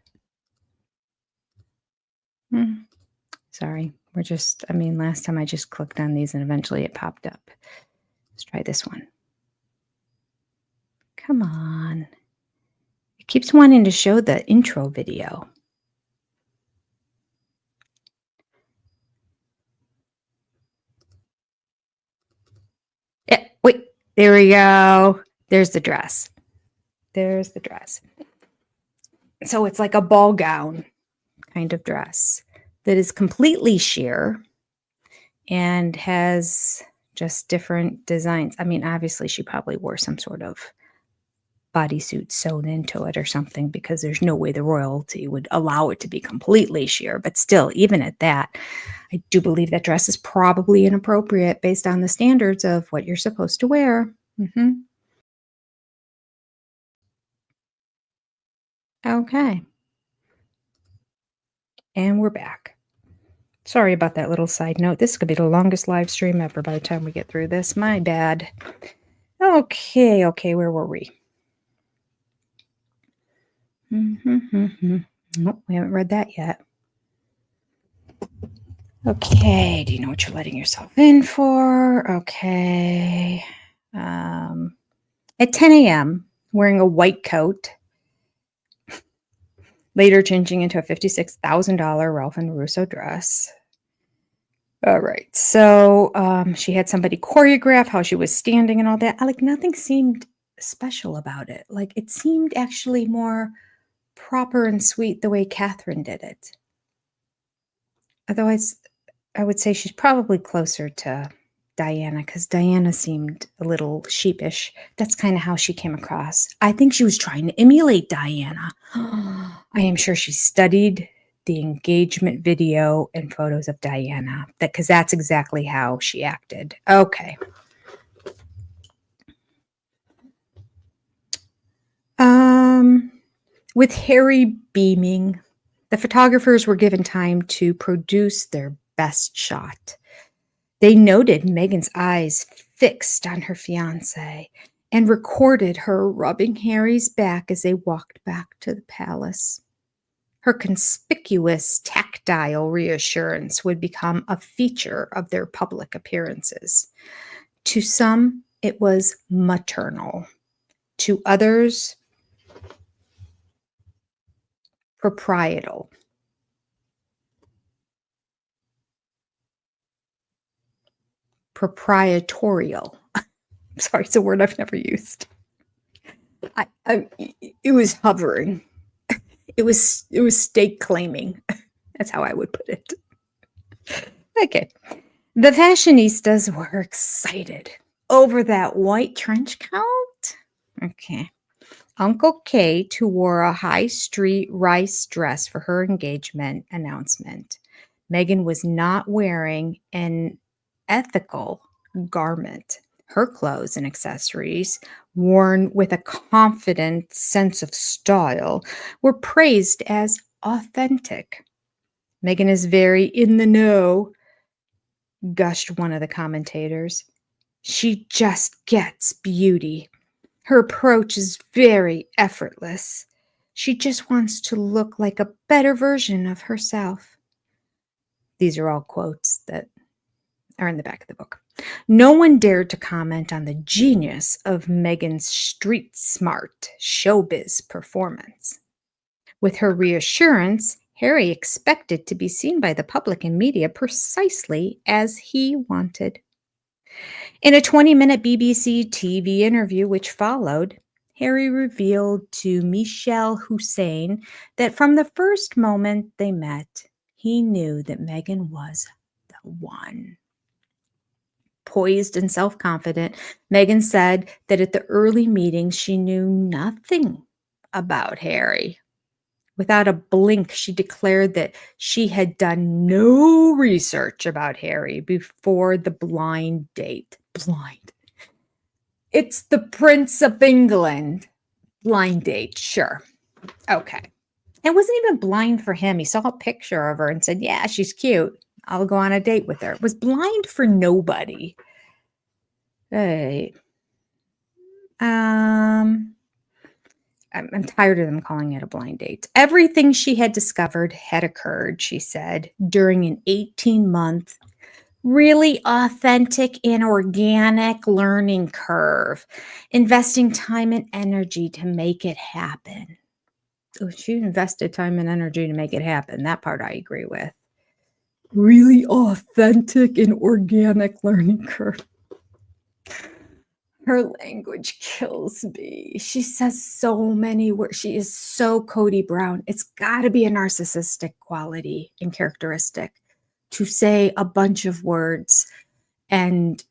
I: Sorry, last time I just clicked on these and eventually it popped up. Let's try this one. Come on. It keeps wanting to show the intro video. Yeah, wait, there we go. There's the dress. There's the dress. So it's like a ball gown kind of dress that is completely sheer and has just different designs. I mean, obviously she probably wore some sort of bodysuit sewn into it or something, because there's no way the royalty would allow it to be completely sheer. But still, even at that, I do believe that dress is probably inappropriate based on the standards of what you're supposed to wear. Okay. And we're back. Sorry about that little side note. This could be the longest live stream ever by the time we get through this. My bad. Okay, where were we? Nope, we haven't read that yet. Okay, do you know what you're letting yourself in for? Okay. At 10 a.m., wearing a white coat, later changing into a $56,000 Ralph and Russo dress. All right, so she had somebody choreograph how she was standing and all that. Nothing seemed special about it. It seemed actually more proper and sweet the way Catherine did it. Otherwise, I would say she's probably closer to Diana, because Diana seemed a little sheepish. That's kind of how she came across. I think she was trying to emulate Diana. I am sure she studied the engagement video and photos of Diana, because that's exactly how she acted. Okay. With Harry beaming, the photographers were given time to produce their best shot. They noted Meghan's eyes fixed on her fiancé and recorded her rubbing Harry's back as they walked back to the palace. Her conspicuous tactile reassurance would become a feature of their public appearances. To some, it was maternal. To others, proprietal. Proprietorial. Sorry, it's a word I've never used. It was hovering. It was stake claiming. That's how I would put it. Okay. The fashionistas were excited over that white trench coat. Okay. Uncle Kate, who wore a high street rice dress for her engagement announcement. Meghan was not wearing an ethical garment. Her clothes and accessories, worn with a confident sense of style, were praised as authentic. Meghan is very in the know, gushed one of the commentators. She just gets beauty. Her approach is very effortless. She just wants to look like a better version of herself. These are all quotes that are in the back of the book. No one dared to comment on the genius of Meghan's street smart showbiz performance. With her reassurance, Harry expected to be seen by the public and media precisely as he wanted. In a 20-minute BBC TV interview which followed, Harry revealed to Michelle Hussein that from the first moment they met, he knew that Meghan was the one. Poised and self-confident, Meghan said that at the early meetings she knew nothing about Harry. Without a blink, she declared that she had done no research about Harry before the blind date. Blind. It's the Prince of England. Blind date, sure. Okay. It wasn't even blind for him. He saw a picture of her and said, yeah, she's cute. I'll go on a date with her. It was blind for nobody. Hey. I'm tired of them calling it a blind date. Everything she had discovered had occurred, she said, during an 18-month, really authentic and organic learning curve, investing time and energy to make it happen. So she invested time and energy to make it happen. That part I agree with. Really authentic and organic learning curve. Her language kills me. She says so many words. She is so Cody Brown. It's got to be a narcissistic quality and characteristic to say a bunch of words and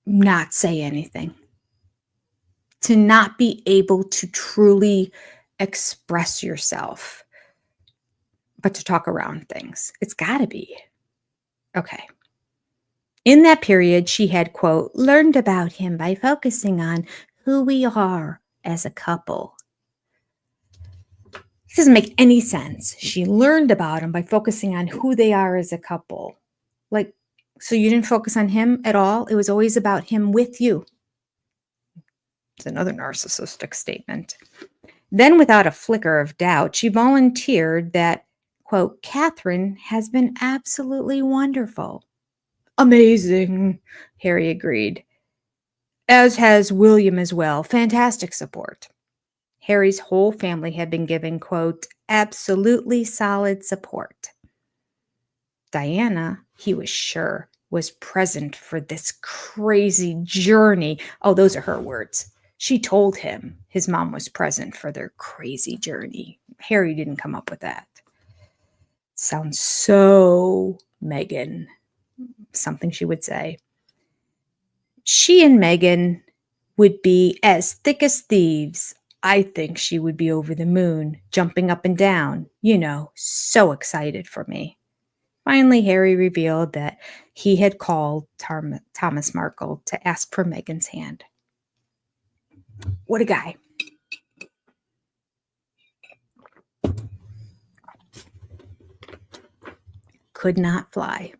I: not say anything. To not be able to truly express yourself, but to talk around things. It's got to be. Okay. In that period, she had, quote, learned about him by focusing on who we are as a couple. It doesn't make any sense. She learned about him by focusing on who they are as a couple. Like, so you didn't focus on him at all? It was always about him with you. It's another narcissistic statement. Then, without a flicker of doubt, she volunteered that, quote, Catherine has been absolutely wonderful. Amazing, Harry agreed. As has William as well. Fantastic support. Harry's whole family had been given, quote, absolutely solid support. Diana, he was sure, was present for this crazy journey. Oh, those are her words. She told him his mom was present for their crazy journey. Harry didn't come up with that. Sounds so Meghan. Something she would say. She and Meghan would be as thick as thieves. I think she would be over the moon, jumping up and down, so excited for me. Finally, Harry revealed that he had called Thomas Markle to ask for Meghan's hand. What a guy. Could not fly.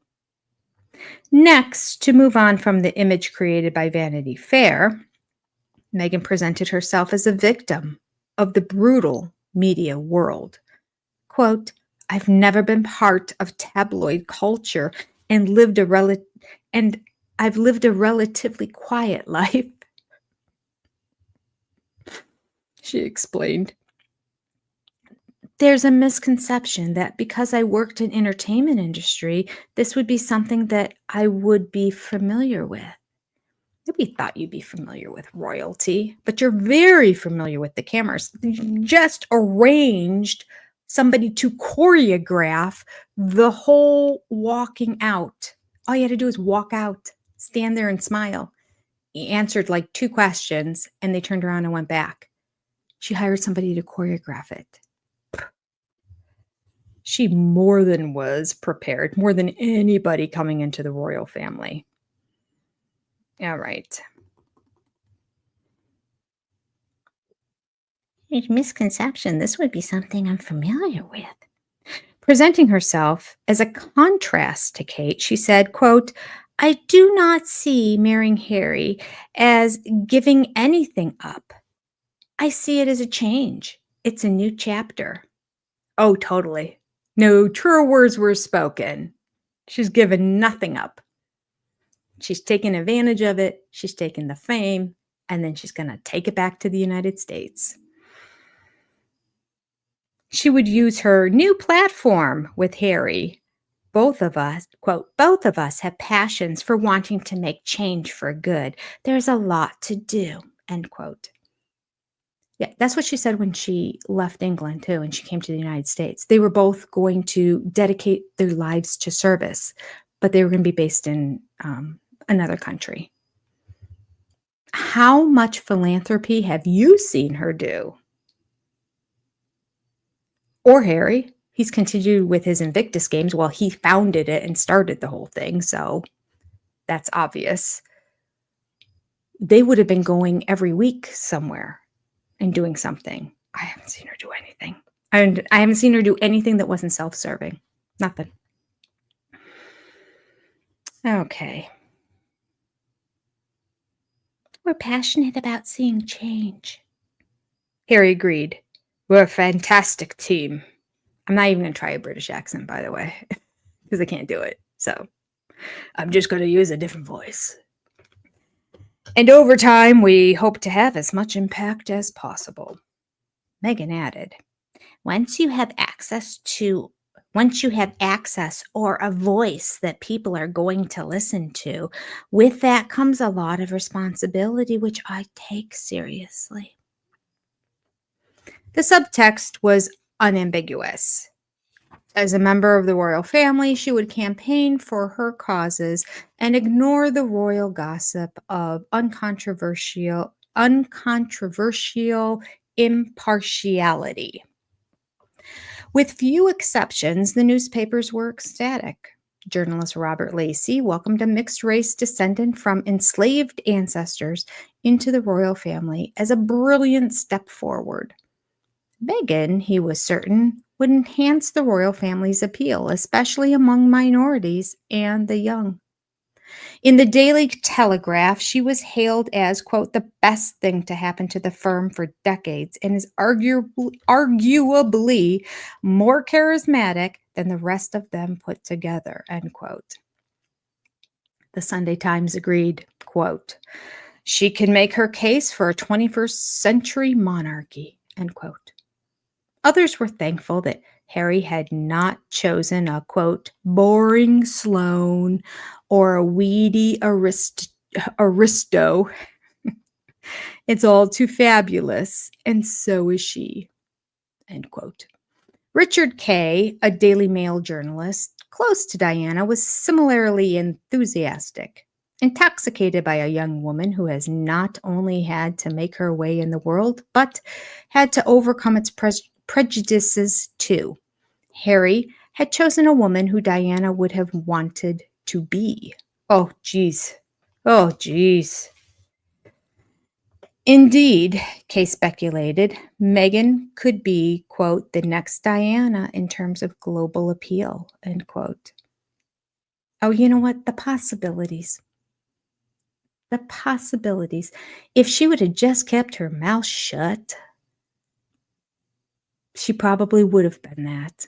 I: Next, to move on from the image created by Vanity Fair, Meghan presented herself as a victim of the brutal media world. Quote, I've never been part of tabloid culture and I've lived a relatively quiet life. She explained. There's a misconception that because I worked in entertainment industry, this would be something that I would be familiar with. Nobody thought you'd be familiar with royalty, but you're very familiar with the cameras. You just arranged somebody to choreograph the whole walking out. All you had to do is walk out, stand there and smile. He answered like 2 questions and they turned around and went back. She hired somebody to choreograph it. She more than was prepared, more than anybody coming into the royal family. All right. Misconception. This would be something I'm familiar with. Presenting herself as a contrast to Kate, she said, quote, I do not see marrying Harry as giving anything up. I see it as a change. It's a new chapter. Oh, totally. No truer words were spoken. She's given nothing up. She's taken advantage of it. She's taken the fame, and then she's going to take it back to the United States. She would use her new platform with Harry. Both of us, quote, both of us have passions for wanting to make change for good. There's a lot to do, end quote. Yeah, that's what she said when she left England, too, and she came to the United States. They were both going to dedicate their lives to service, but they were going to be based in another country. How much philanthropy have you seen her do? Or Harry? He's continued with his Invictus Games. Well, he founded it and started the whole thing, so that's obvious. They would have been going every week somewhere and doing something. I haven't seen her do anything. And I haven't seen her do anything that wasn't self-serving. Nothing. Okay. We're passionate about seeing change. Harry agreed. We're a fantastic team. I'm not even going to try a British accent, by the way, because I can't do it. So I'm just going to use a different voice. And over time, we hope to have as much impact as possible. Meghan added, once you have access or a voice that people are going to listen to, with that comes a lot of responsibility, which I take seriously. The subtext was unambiguous. As a member of the royal family, she would campaign for her causes and ignore the royal gossip of uncontroversial impartiality. With few exceptions, the newspapers were ecstatic. Journalist Robert Lacey welcomed a mixed-race descendant from enslaved ancestors into the royal family as a brilliant step forward. Meghan, he was certain, would enhance the royal family's appeal, especially among minorities and the young. In the Daily Telegraph, she was hailed as, quote, the best thing to happen to the firm for decades and is arguably more charismatic than the rest of them put together, end quote. The Sunday Times agreed, quote, she can make her case for a 21st century monarchy, end quote. Others were thankful that Harry had not chosen a, quote, boring Sloane or a weedy aristo. It's all too fabulous, and so is she, end quote. Richard Kay, a Daily Mail journalist close to Diana, was similarly enthusiastic. Intoxicated by a young woman who has not only had to make her way in the world, but had to overcome its prejudices too. Harry had chosen a woman who Diana would have wanted to be. Oh, geez. Oh, geez. Indeed, Kay speculated, Meghan could be, quote, the next Diana in terms of global appeal, end quote. Oh, you know what? The possibilities. The possibilities. If she would have just kept her mouth shut, she probably would have been that.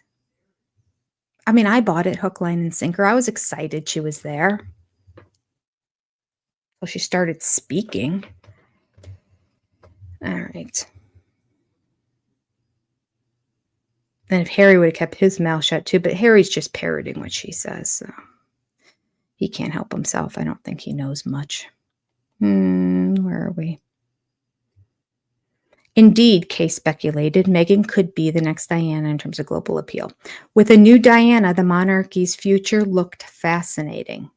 I: I mean, I bought it hook, line, and sinker. I was excited she was there. Well, she started speaking. All right. And if Harry would have kept his mouth shut too, but Harry's just parroting what she says, so he can't help himself. I don't think he knows much. Where are we? Indeed, Kay speculated, Meghan could be the next Diana in terms of global appeal. With a new Diana, the monarchy's future looked fascinating.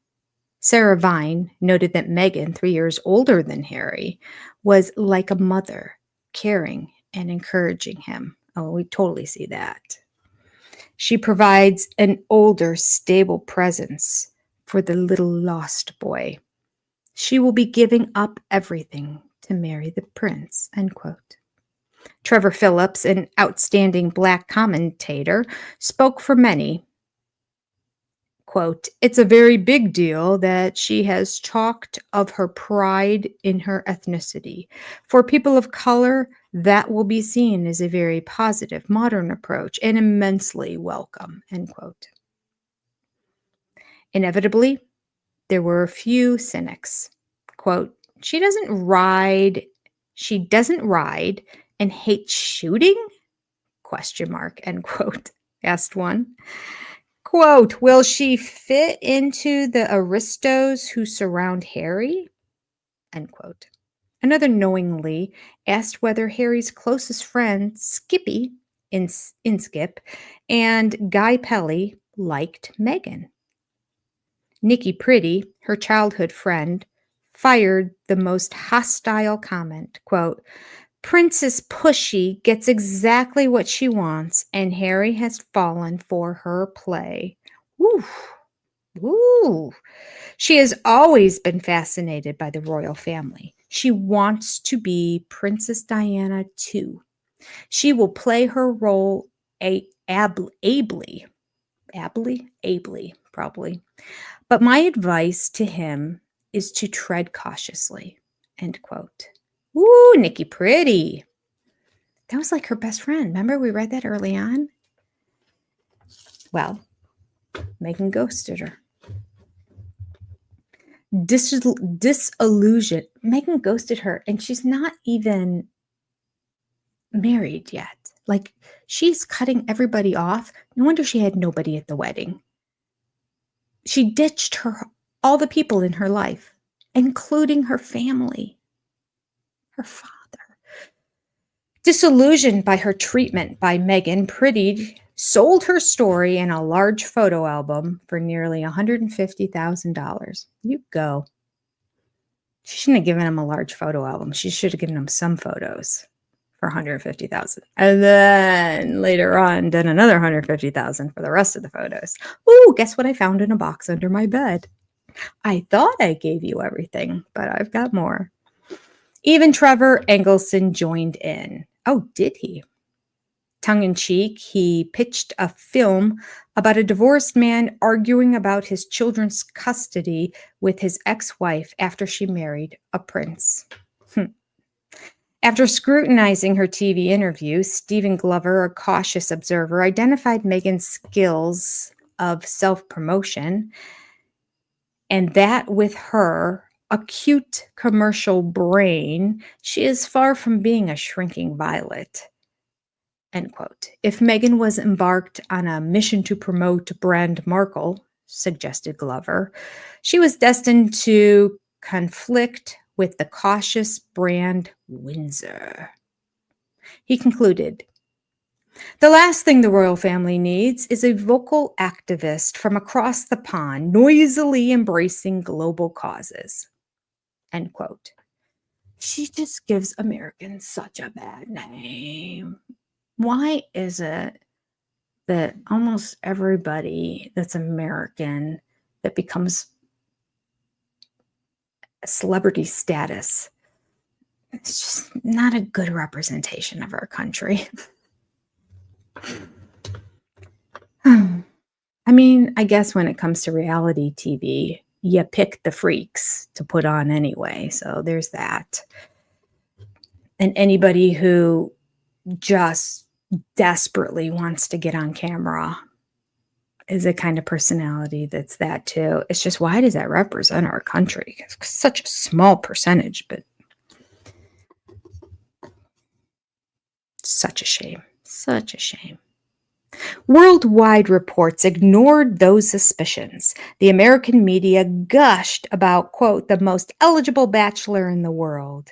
I: Sarah Vine noted that Meghan, 3 years older than Harry, was like a mother, caring and encouraging him. Oh, we totally see that. She provides an older, stable presence for the little lost boy. She will be giving up everything to marry the prince, end quote. Trevor Phillips, an outstanding Black commentator, spoke for many. Quote, it's a very big deal that she has talked of her pride in her ethnicity. For people of color, that will be seen as a very positive, modern approach and immensely welcome, end quote. Inevitably, there were a few cynics. Quote, she doesn't ride and hates shooting? Question mark, end quote, asked one. Quote, will she fit into the aristos who surround Harry? End quote. Another knowingly asked whether Harry's closest friend, Skippy, Skip, and Guy Pelly liked Meghan. Nikki Pretty, her childhood friend, fired the most hostile comment, quote, Princess Pushy gets exactly what she wants, and Harry has fallen for her play. Woo! Woo! She has always been fascinated by the royal family. She wants to be Princess Diana too. She will play her role ably, probably. But my advice to him is to tread cautiously, end quote. Ooh, Nikki Pretty. That was like her best friend. Remember we read that early on? Well, Meghan ghosted her. Disillusion. Meghan ghosted her, and she's not even married yet. Like, she's cutting everybody off. No wonder she had nobody at the wedding. She ditched all the people in her life, including her family, her father. Disillusioned by her treatment by Meghan, Pretty sold her story in a large photo album for nearly $150,000. You go. She shouldn't have given him a large photo album. She should have given him some photos for $150,000. And then later on, done another $150,000 for the rest of the photos. Ooh, guess what I found in a box under my bed? I thought I gave you everything, but I've got more. Even Trevor Engelson joined in. Oh, did he? Tongue-in-cheek, he pitched a film about a divorced man arguing about his children's custody with his ex-wife after she married a prince. After scrutinizing her TV interview, Stephen Glover, a cautious observer, identified Meghan's skills of self-promotion, and that with her acute commercial brain, she is far from being a shrinking violet. End quote. If Meghan was embarked on a mission to promote brand Markle, suggested Glover, she was destined to conflict with the cautious brand Windsor. He concluded, the last thing the royal family needs is a vocal activist from across the pond noisily embracing global causes. End quote. She just gives Americans such a bad name. Why is it that almost everybody that's American that becomes a celebrity status, it's just not a good representation of our country? I mean, I guess when it comes to reality TV, you pick the freaks to put on anyway. So there's that. And anybody who just desperately wants to get on camera is a kind of personality that's that too. It's just, why does that represent our country? It's such a small percentage, but such a shame. Such a shame. Worldwide reports ignored those suspicions. The American media gushed about, quote, the most eligible bachelor in the world.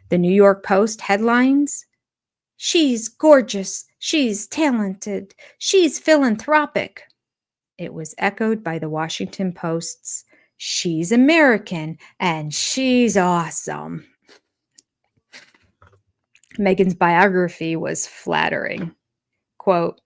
I: The New York Post headlines, "She's gorgeous, she's talented, she's philanthropic." It was echoed by the Washington Post's, "She's American and she's awesome." Meghan's biography was flattering. Quote,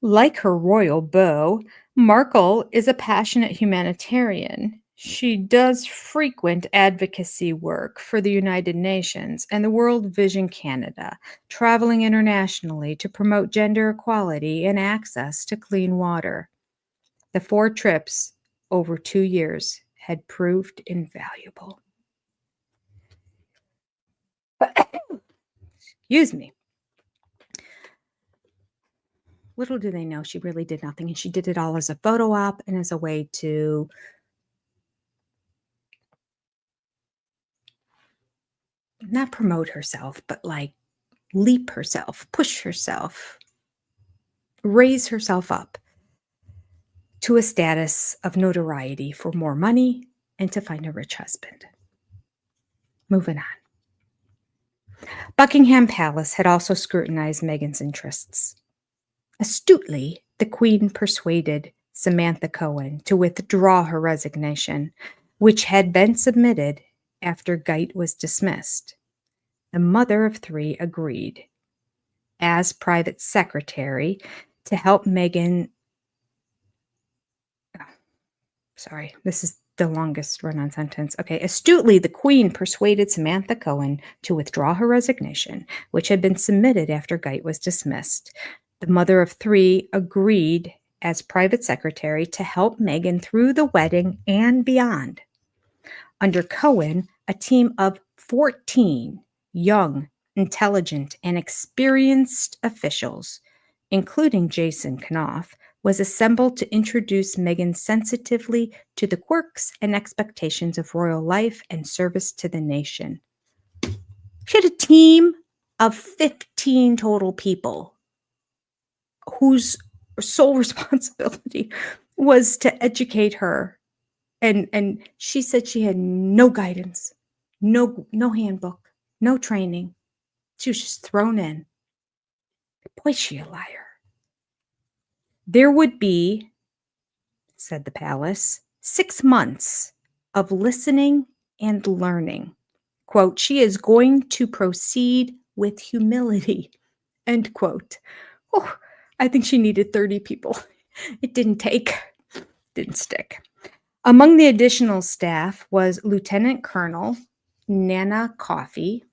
I: "Like her royal beau, Markle is a passionate humanitarian. She does frequent advocacy work for the United Nations and the World Vision Canada, traveling internationally to promote gender equality and access to clean water. The 4 trips over 2 years had proved invaluable." Excuse me. Little do they know she really did nothing, and she did it all as a photo op and as a way to not promote herself, but like leap herself, push herself, raise herself up to a status of notoriety for more money and to find a rich husband. Moving on. Buckingham Palace had also scrutinized Meghan's interests. Astutely, the Queen persuaded Samantha Cohen to withdraw her resignation, which had been submitted after Geit was dismissed. The mother of 3 agreed, as private secretary, to help Meghan. Sorry, this is the longest run-on sentence. Okay. Astutely, the Queen persuaded Samantha Cohen to withdraw her resignation, which had been submitted after Geit was dismissed. The mother of 3 agreed as private secretary to help Meghan through the wedding and beyond. Under Cohen, a team of 14 young, intelligent, and experienced officials, including Jason Knopf, was assembled to introduce Meghan sensitively to the quirks and expectations of royal life and service to the nation. She had a team of 15 total people whose sole responsibility was to educate her. And she said she had no guidance, no handbook, no training. She was just thrown in. Boy, is she a liar. There would be, said the palace, 6 months of listening and learning. Quote, "She is going to proceed with humility," end quote. Oh, I think she needed 30 people. It didn't stick. Among the additional staff was Lieutenant Colonel Nana Coffey.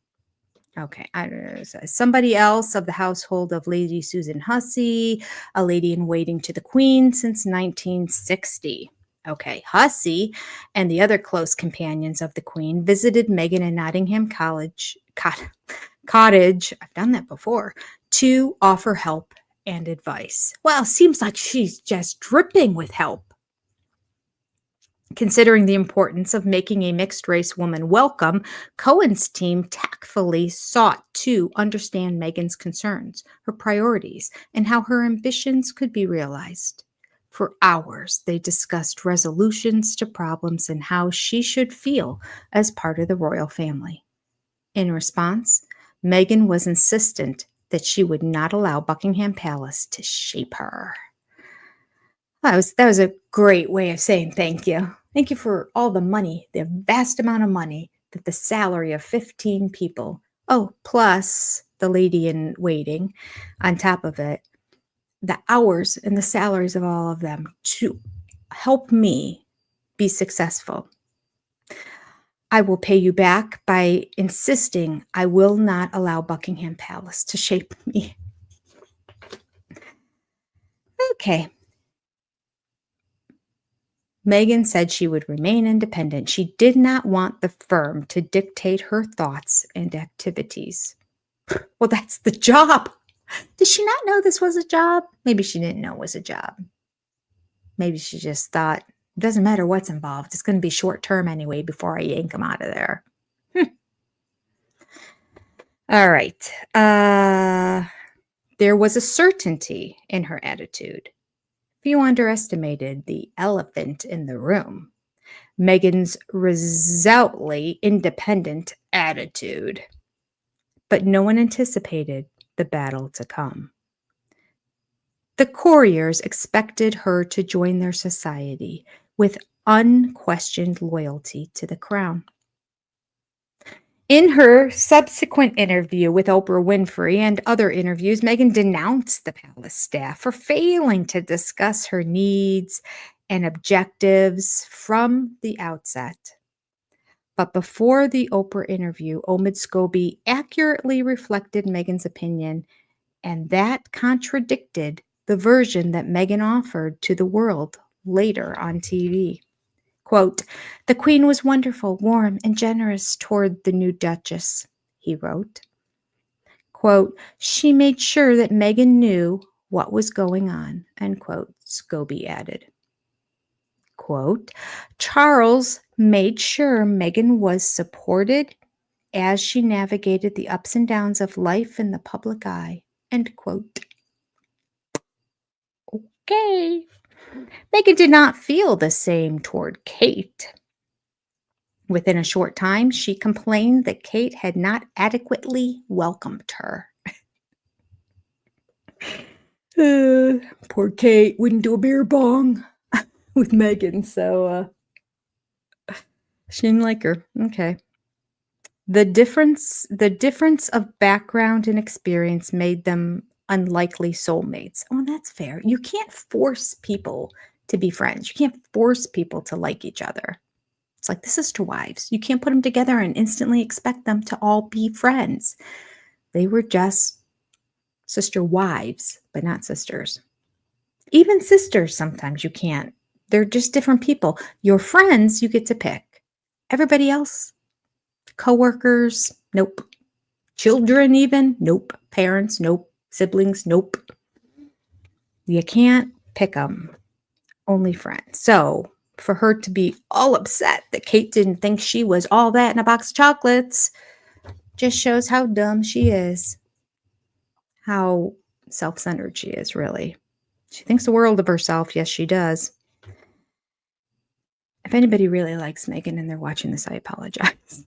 I: Okay, I don't know, somebody else of the household of Lady Susan Hussey, a lady in waiting to the Queen since 1960. Okay, Hussey and the other close companions of the Queen visited Meghan in Nottingham Cottage, I've done that before, to offer help and advice. Well, seems like she's just dripping with help. Considering the importance of making a mixed-race woman welcome, Cohen's team tactfully sought to understand Meghan's concerns, her priorities, and how her ambitions could be realized. For hours, they discussed resolutions to problems and how she should feel as part of the royal family. In response, Meghan was insistent that she would not allow Buckingham Palace to shape her. That was a great way of saying thank you. Thank you for all the money, the vast amount of money that the salary of 15 people, plus the lady in waiting on top of it, the hours and the salaries of all of them to help me be successful. I will pay you back by insisting I will not allow Buckingham Palace to shape me. Okay. Meghan said she would remain independent. She did not want the firm to dictate her thoughts and activities. Well, that's the job. Did she not know this was a job? Maybe she didn't know it was a job. Maybe she just thought, it doesn't matter what's involved. It's going to be short term anyway before I yank them out of there. All right. There was a certainty in her attitude. Few underestimated the elephant in the room, Meghan's resolutely independent attitude. But no one anticipated the battle to come. The couriers expected her to join their society with unquestioned loyalty to the crown. In her subsequent interview with Oprah Winfrey and other interviews, Meghan denounced the palace staff for failing to discuss her needs and objectives from the outset. But before the Oprah interview, Omid Scobie accurately reflected Meghan's opinion, and that contradicted the version that Meghan offered to the world later on TV. Quote, "The Queen was wonderful, warm, and generous toward the new Duchess," he wrote. Quote, "She made sure that Meghan knew what was going on," end quote, Scobie added. Quote, "Charles made sure Meghan was supported as she navigated the ups and downs of life in the public eye," end quote. Okay. Meghan did not feel the same toward Kate. Within a short time, she complained that Kate had not adequately welcomed her. Poor Kate wouldn't do a beer bong with Meghan, so she didn't like her. Okay. The difference of background and experience made them unlikely soulmates. Oh, that's fair. You can't force people to be friends. You can't force people to like each other. It's like the sister wives. You can't put them together and instantly expect them to all be friends. They were just sister wives, but not sisters. Even sisters, sometimes you can't. They're just different people. Your friends, you get to pick. Everybody else, coworkers, nope. Children even, nope. Parents, nope. Siblings, nope. You can't pick them. Only friends. So for her to be all upset that Kate didn't think she was all that in a box of chocolates just shows how dumb she is. How self-centered she is, really. She thinks the world of herself. Yes, she does. If anybody really likes Meghan and they're watching this, I apologize.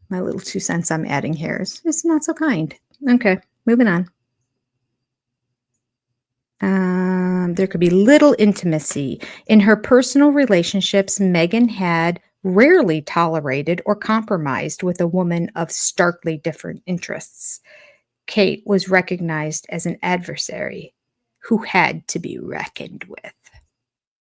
I: My little 2 cents I'm adding here is not so kind. Okay, moving on. There could be little intimacy. In her personal relationships, Meghan had rarely tolerated or compromised with a woman of starkly different interests. Kate was recognized as an adversary who had to be reckoned with.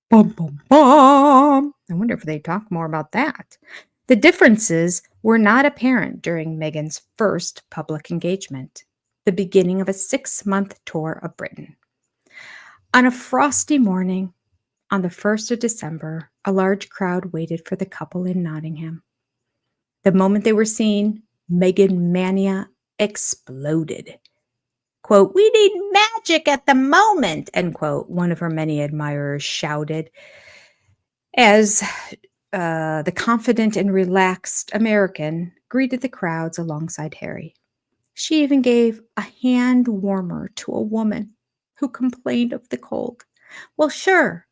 I: Bum, bum, bum. I wonder if they talk more about that. The differences were not apparent during Meghan's first public engagement, the beginning of a 6-month tour of Britain. On a frosty morning, on the 1st of December, a large crowd waited for the couple in Nottingham. The moment they were seen, Meghan mania exploded. Quote, "We need magic at the moment," end quote, one of her many admirers shouted as the confident and relaxed American greeted the crowds alongside Harry. She even gave a hand warmer to a woman who complained of the cold. Well, sure,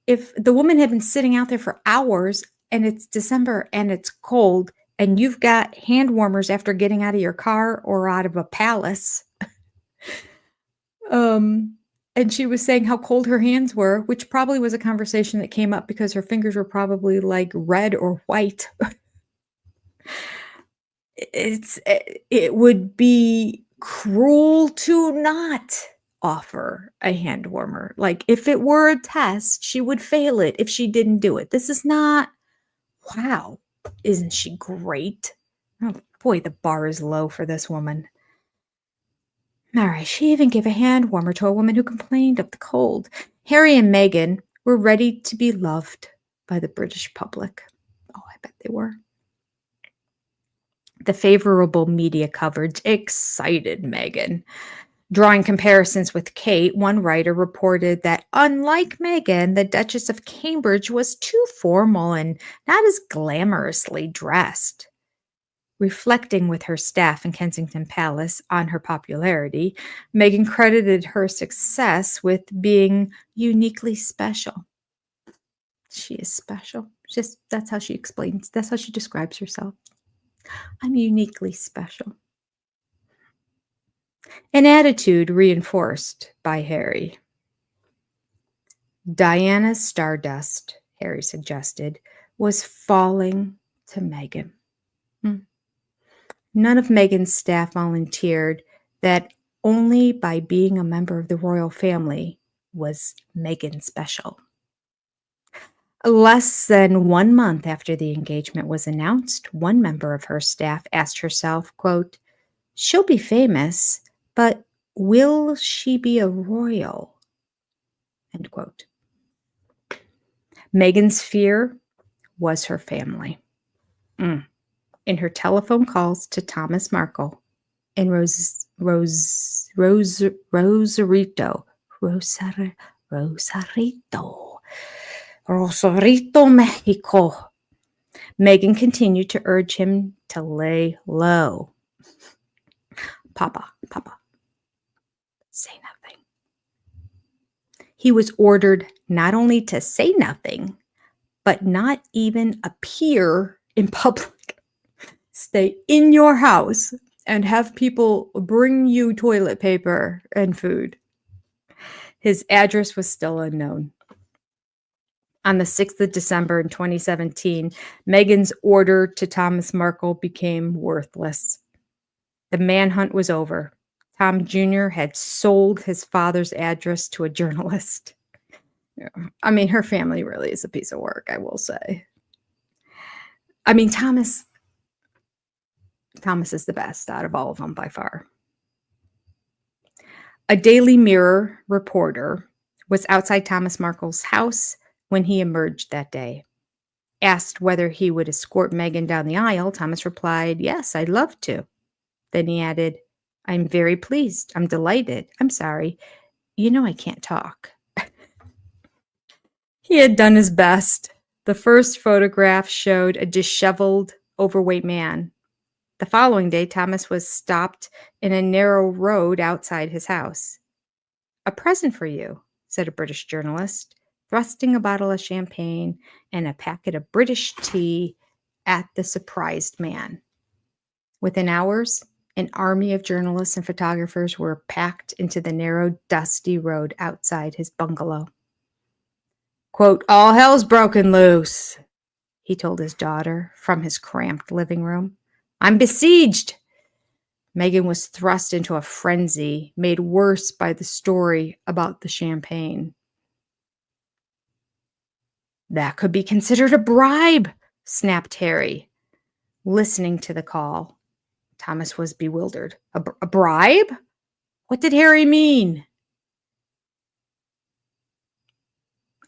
I: if the woman had been sitting out there for hours and it's December and it's cold and you've got hand warmers after getting out of your car or out of a palace, and she was saying how cold her hands were, which probably was a conversation that came up because her fingers were probably like red or white. It would be cruel to not offer a hand warmer. Like if it were a test, she would fail it if she didn't do it. This is not, wow, isn't she great? Oh boy, the bar is low for this woman. All right, she even gave a hand warmer to a woman who complained of the cold. Harry and Meghan were ready to be loved by the British public. Oh, I bet they were. The favorable media coverage excited Meghan. Drawing comparisons with Kate, one writer reported that unlike Meghan, the Duchess of Cambridge was too formal and not as glamorously dressed. Reflecting with her staff in Kensington Palace on her popularity, Meghan credited her success with being uniquely special. She is special. Just that's how she explains, that's how she describes herself. I'm uniquely special. An attitude reinforced by Harry. Diana's stardust, Harry suggested, was falling to Meghan. None of Meghan's staff volunteered that only by being a member of the royal family was Meghan special. Less than 1 month after the engagement was announced, one member of her staff asked herself, quote, "She'll be famous, but will she be a royal?" End quote. Meghan's fear was her family. In her telephone calls to Thomas Markle in Rosarito, Mexico, Meghan continued to urge him to lay low. Papa, say nothing. He was ordered not only to say nothing, but not even appear in public. Stay in your house and have people bring you toilet paper and food. His address was still unknown. On the 6th of December in 2017, Meghan's order to Thomas Markle became worthless. The manhunt was over. Tom Jr. had sold his father's address to a journalist. I mean, her family really is a piece of work, I will say. I mean, Thomas is the best out of all of them by far. A Daily Mirror reporter was outside Thomas Markle's house when he emerged that day. Asked whether he would escort Meghan down the aisle, Thomas replied, "Yes, I'd love to." Then he added, "I'm very pleased. I'm delighted. I'm sorry. You know I can't talk." He had done his best. The first photograph showed a disheveled, overweight man. The following day, Thomas was stopped in a narrow road outside his house. "A present for you," said a British journalist, thrusting a bottle of champagne and a packet of British tea at the surprised man. Within hours, an army of journalists and photographers were packed into the narrow, dusty road outside his bungalow. Quote, "All hell's broken loose," he told his daughter from his cramped living room. "I'm besieged." Meghan was thrust into a frenzy, made worse by the story about the champagne. "That could be considered a bribe," snapped Harry, listening to the call. Thomas was bewildered. A bribe? What did Harry mean?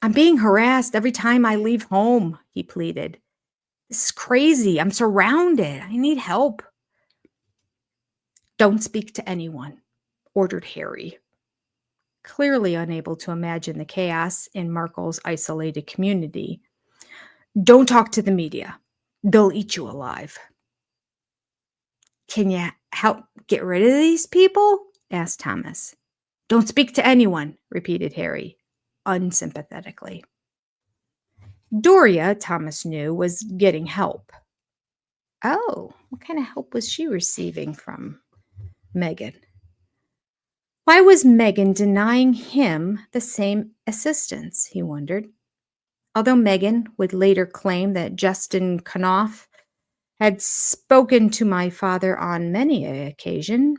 I: "I'm being harassed every time I leave home," he pleaded. "This is crazy. I'm surrounded. I need help." "Don't speak to anyone," ordered Harry, clearly unable to imagine the chaos in Markle's isolated community. "Don't talk to the media. They'll eat you alive." "Can you help get rid of these people?" asked Thomas. "Don't speak to anyone," repeated Harry, unsympathetically. Doria, Thomas knew, was getting help. Oh, what kind of help was she receiving from Meghan? Why was Meghan denying him the same assistance, he wondered. Although Meghan would later claim that Justin Knopf had spoken to my father on many an occasion,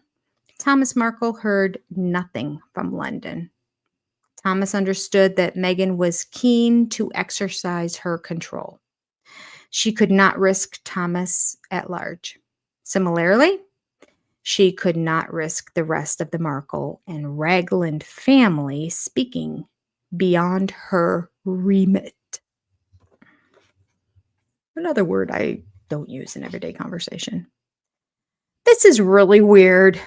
I: Thomas Markle heard nothing from London. Thomas understood that Meghan was keen to exercise her control. She could not risk Thomas at large. Similarly, she could not risk the rest of the Markle and Ragland family speaking beyond her remit. Another word I don't use in everyday conversation. "This is really weird,"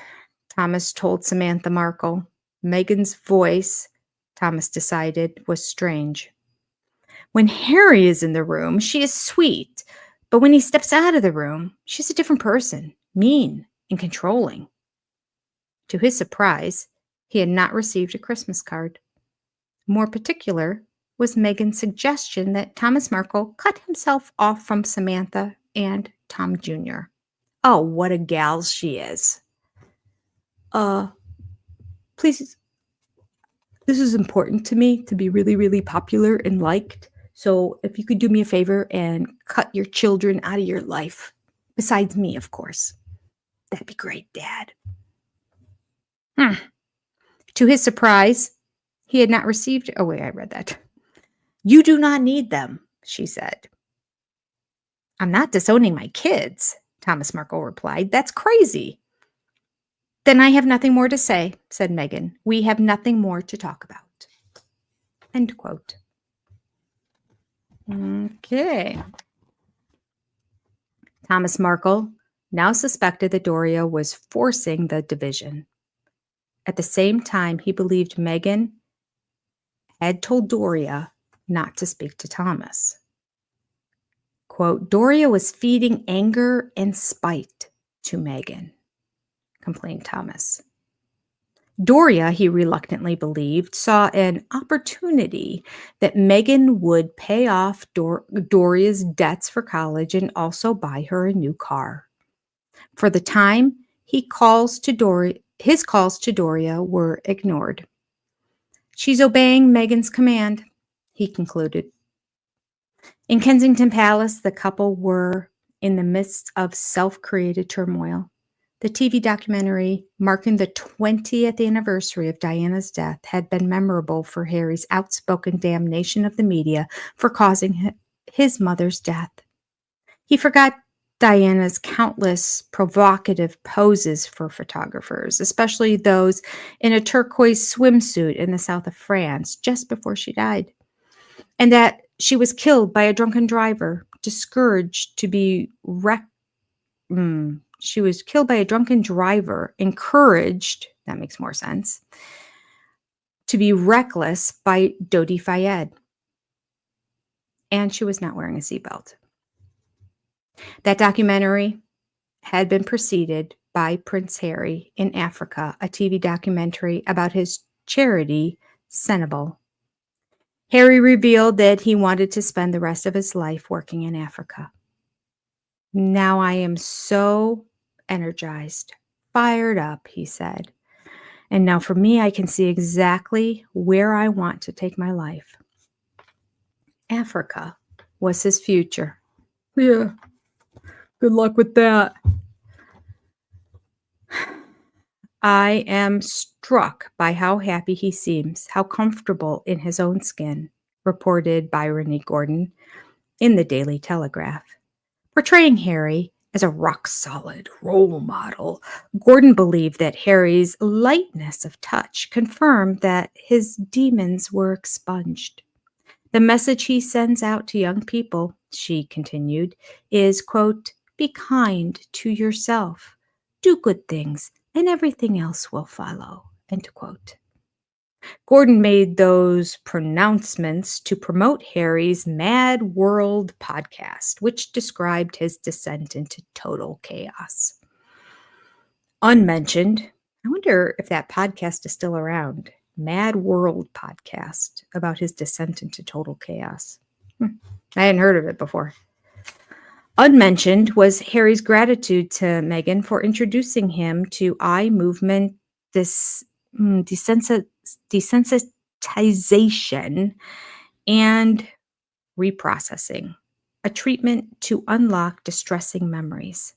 I: Thomas told Samantha Markle. Meghan's voice, Thomas decided, was strange. "When Harry is in the room, she is sweet, But when he steps out of the room, she's a different person, mean and controlling. To his surprise, he had not received a Christmas card. More particular was Meghan's suggestion that Thomas Markle cut himself off from Samantha and Tom Jr. Oh, what a gal she is. Please, this is important to me to be really, really popular and liked. So if you could do me a favor and cut your children out of your life, besides me, of course, that'd be great, Dad. To his surprise, he had not received. Oh, wait, I read that. You do not need them, she said. I'm not disowning my kids, Thomas Markle replied. That's crazy. Then I have nothing more to say, said Meghan. We have nothing more to talk about. End quote. Okay. Thomas Markle now suspected that Doria was forcing the division. At the same time, he believed Meghan had told Doria not to speak to Thomas. Quote, Doria was feeding anger and spite to Meghan, complained Thomas. Doria, he reluctantly believed, saw an opportunity that Meghan would pay off Doria's debts for college and also buy her a new car. For the time, his calls to Doria were ignored. She's obeying Meghan's command, he concluded. In Kensington Palace, the couple were in the midst of self-created turmoil. The TV documentary marking the 20th anniversary of Diana's death had been memorable for Harry's outspoken damnation of the media for causing his mother's death. He forgot Diana's countless provocative poses for photographers, especially those in a turquoise swimsuit in the south of France just before she died, and that she was killed by a drunken driver, discouraged to be She was killed by a drunken driver, encouraged, that makes more sense, to be reckless by Dodi Fayed. And she was not wearing a seatbelt. That documentary had been preceded by Prince Harry in Africa, a TV documentary about his charity, Senegal. Harry revealed that he wanted to spend the rest of his life working in Africa. Now I am so energized, fired up, he said. And now for me, I can see exactly where I want to take my life. Africa was his future. Yeah, good luck with that. I am struck by how happy he seems, how comfortable in his own skin, reported Byron E. Gordon in the Daily Telegraph. Portraying Harry as a rock-solid role model, Gordon believed that Harry's lightness of touch confirmed that his demons were expunged. The message he sends out to young people, she continued, is, quote, be kind to yourself, do good things, and everything else will follow, end quote. Gordon made those pronouncements to promote Harry's Mad World podcast, which described his descent into total chaos. Unmentioned, I wonder if that podcast is still around. Mad World podcast about his descent into total chaos. I hadn't heard of it before. Unmentioned was Harry's gratitude to Meghan for introducing him to eye movement desensitization and reprocessing, a treatment to unlock distressing memories.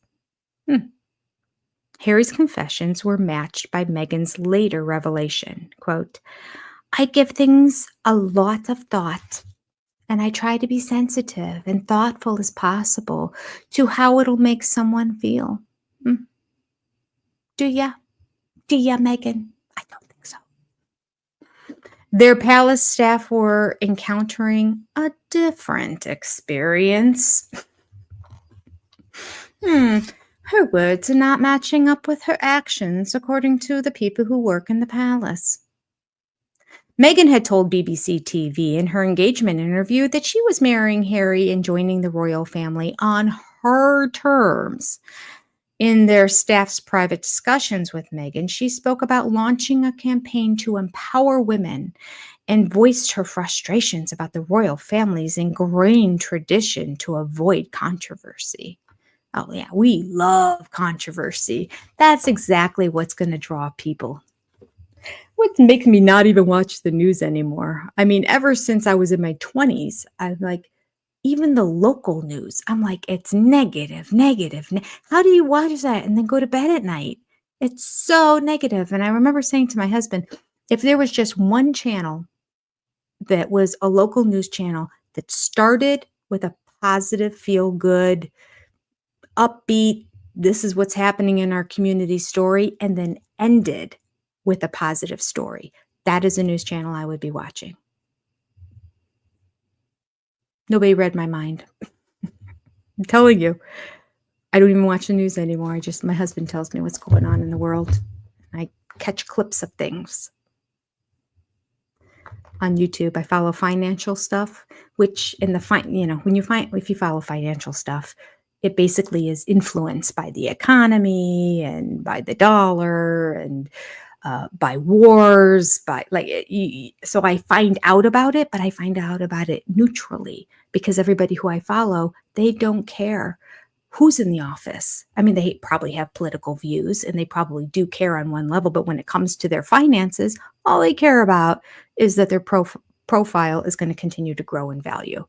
I: Harry's confessions were matched by Meghan's later revelation, quote, I give things a lot of thought, and I try to be sensitive and thoughtful as possible to how it'll make someone feel. Do ya? Do ya, Meghan? I don't think so. Their palace staff were encountering a different experience. Her words are not matching up with her actions, according to the people who work in the palace. Meghan had told BBC TV in her engagement interview that she was marrying Harry and joining the royal family on her terms. In their staff's private discussions with Meghan, she spoke about launching a campaign to empower women and voiced her frustrations about the royal family's ingrained tradition to avoid controversy. Oh, yeah, we love controversy. That's exactly what's going to draw people. What makes me not even watch the news anymore? I mean, ever since I was in my 20s, I'm like, even the local news, I'm like, it's negative, negative. How do you watch that and then go to bed at night? It's so negative. And I remember saying to my husband, if there was just one channel that was a local news channel that started with a positive, feel good, upbeat, this is what's happening in our community story, and then ended with a positive story, that is a news channel I would be watching. Nobody read my mind. I'm telling you, I don't even watch the news anymore. My husband tells me what's going on in the world. I catch clips of things on YouTube. I follow financial stuff, which if you follow financial stuff, it basically is influenced by the economy and by the dollar and by wars, so I find out about it, but I find out about it neutrally because everybody who I follow, they don't care who's in the office. I mean, they probably have political views and they probably do care on one level, but when it comes to their finances, all they care about is that their profile is going to continue to grow in value.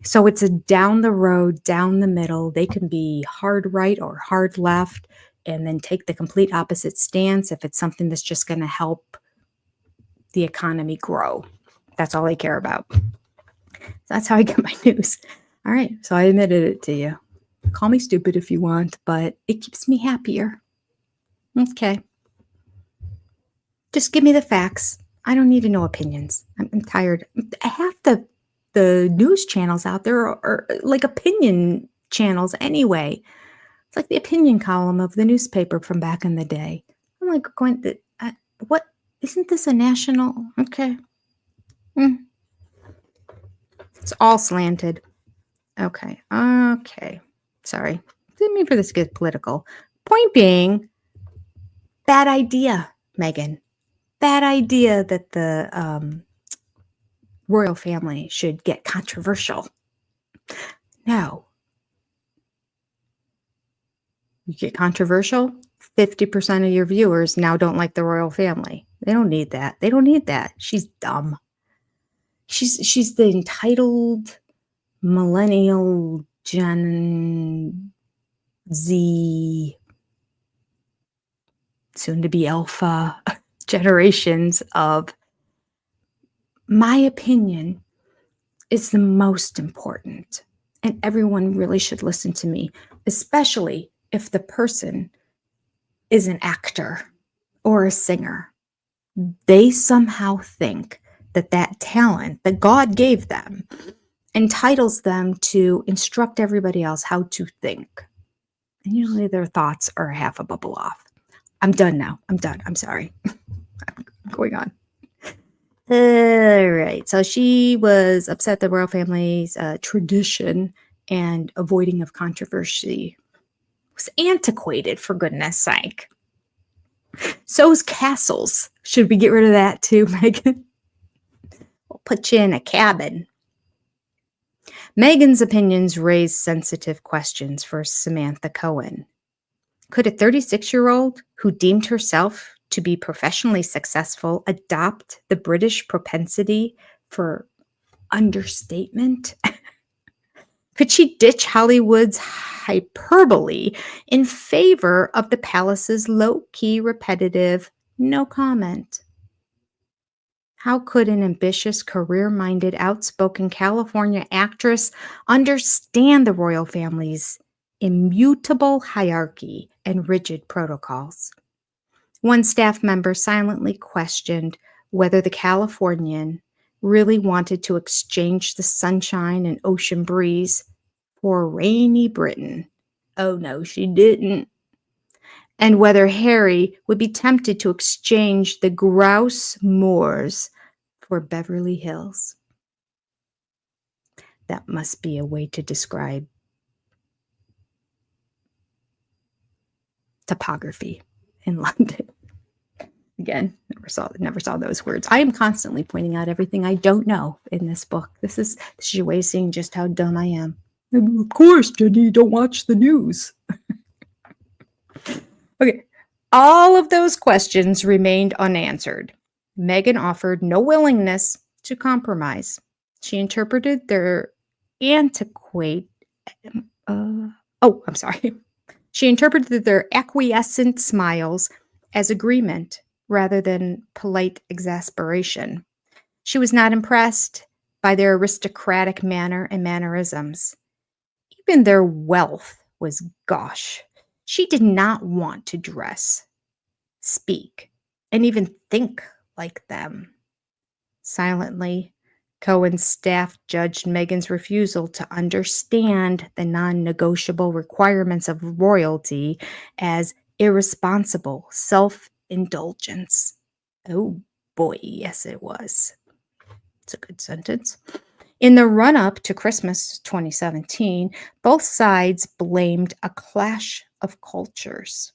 I: So it's a down the road, down the middle. They can be hard right or hard left, and then take the complete opposite stance if it's something that's just going to help the economy grow. That's all I care about. That's how I get my news. All right, so I admitted it to you. Call me stupid if you want, but it keeps me happier. Okay. Just give me the facts. I don't need to know opinions. I'm tired. Half the news channels out there are like opinion channels anyway. It's like the opinion column of the newspaper from back in the day. I'm like, what? Isn't this a national? Okay. It's all slanted. Okay. Sorry. Didn't mean for this to get political. Point being, bad idea, Meghan. Bad idea that the royal family should get controversial. No. You get controversial, 50% of your viewers now don't like the royal family. They don't need that. They don't need that. She's dumb. She's the entitled millennial Gen Z, soon to be alpha generations of, my opinion is the most important. And everyone really should listen to me, especially if the person is an actor or a singer. They somehow think that talent that God gave them entitles them to instruct everybody else how to think. And usually their thoughts are half a bubble off. I'm done now. I'm done. I'm sorry. I'm going on. All right. So she was upset the royal family's tradition and avoiding of controversy was antiquated, for goodness sake. So's castles. Should we get rid of that too, Meghan? We'll put you in a cabin. Meghan's opinions raised sensitive questions for Samantha Cohen. Could a 36-year-old who deemed herself to be professionally successful adopt the British propensity for understatement? Could she ditch Hollywood's hyperbole in favor of the palace's low-key, repetitive, no comment? How could an ambitious, career-minded, outspoken California actress understand the royal family's immutable hierarchy and rigid protocols? One staff member silently questioned whether the Californian really wanted to exchange the sunshine and ocean breeze for rainy Britain. Oh no, she didn't. And whether Harry would be tempted to exchange the grouse moors toward Beverly Hills. That must be a way to describe topography in London. Again, never saw those words. I am constantly pointing out everything I don't know in this book. This is your way of seeing just how dumb I am. Of course, Jenny, don't watch the news. Okay. All of those questions remained unanswered. Meghan offered no willingness to compromise. She interpreted their antiquate. I'm sorry. She interpreted their acquiescent smiles as agreement rather than polite exasperation. She was not impressed by their aristocratic manner and mannerisms. Even their wealth was gauche. She did not want to dress, speak, and even think like them. Silently, Cohen's staff judged Meghan's refusal to understand the non-negotiable requirements of royalty as irresponsible self-indulgence. Oh boy, yes it was. It's a good sentence. In the run-up to Christmas 2017, both sides blamed a clash of cultures.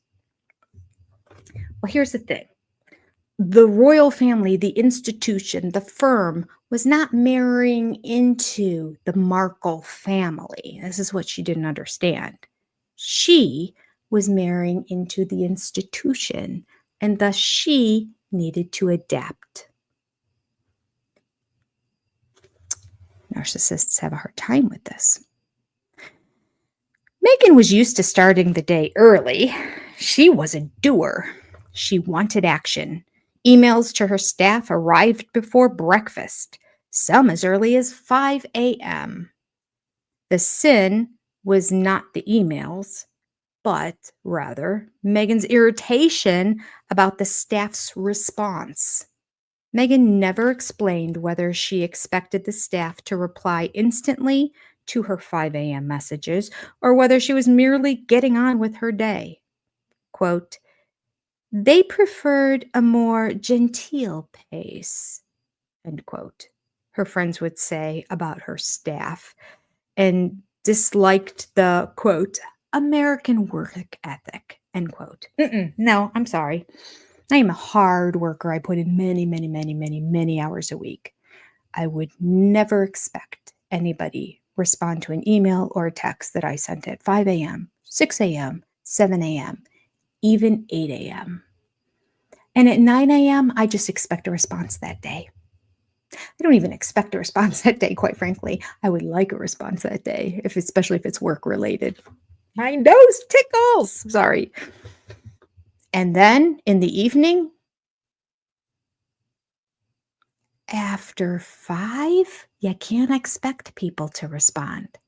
I: Well, here's the thing. The royal family, the institution, the firm was not marrying into the Markle family. This is what she didn't understand. She was marrying into the institution, and thus she needed to adapt. Narcissists have a hard time with this. Meghan was used to starting the day early. She was a doer. She wanted action. Emails to her staff arrived before breakfast, some as early as 5 a.m. The sin was not the emails, but rather Meghan's irritation about the staff's response. Meghan never explained whether she expected the staff to reply instantly to her 5 a.m. messages or whether she was merely getting on with her day. Quote, "They preferred a more genteel pace," end quote, her friends would say about her staff, and disliked the, quote, "American work ethic," end quote. No, I'm sorry. I am a hard worker. I put in many hours a week. I would never expect anybody respond to an email or a text that I sent at 5 a.m., 6 a.m., 7 a.m., even 8 a.m. And at 9 a.m., I just expect a response that day. I don't even expect a response that day, quite frankly. I would like a response that day, especially if it's work related. My nose tickles. Sorry. And then in the evening, after 5, you can't expect people to respond.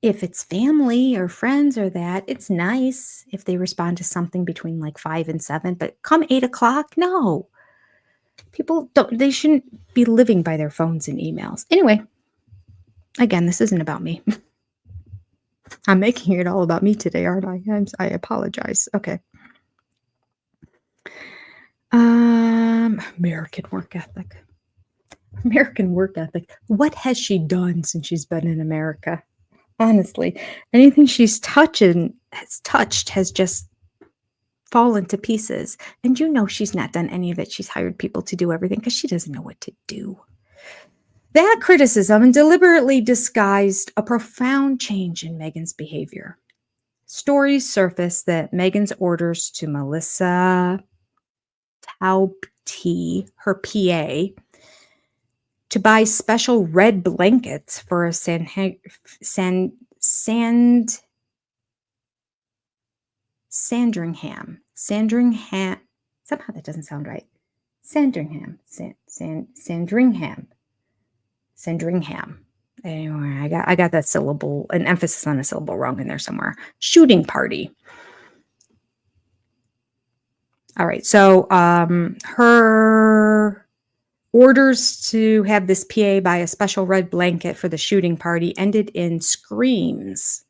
I: If it's family or friends or that, it's nice if they respond to something between like 5 and 7, but come 8 o'clock, no. People they shouldn't be living by their phones and emails. Anyway, again, this isn't about me. I'm making it all about me today, aren't I? I apologize. Okay. American work ethic. American work ethic. What has she done since she's been in America? Honestly, anything she's touched has just fallen to pieces. And you know she's not done any of it. She's hired people to do everything because she doesn't know what to do. That criticism deliberately disguised a profound change in Meghan's behavior. Stories surfaced that Meghan's orders to Melissa Taubte, her PA, to buy special red blankets for a Sandringham. Somehow that doesn't sound right. Sandringham. Anyway, I got that syllable, an emphasis on a syllable wrong in there somewhere. Shooting party. All right, so her orders to have this PA buy a special red blanket for the shooting party ended in screams.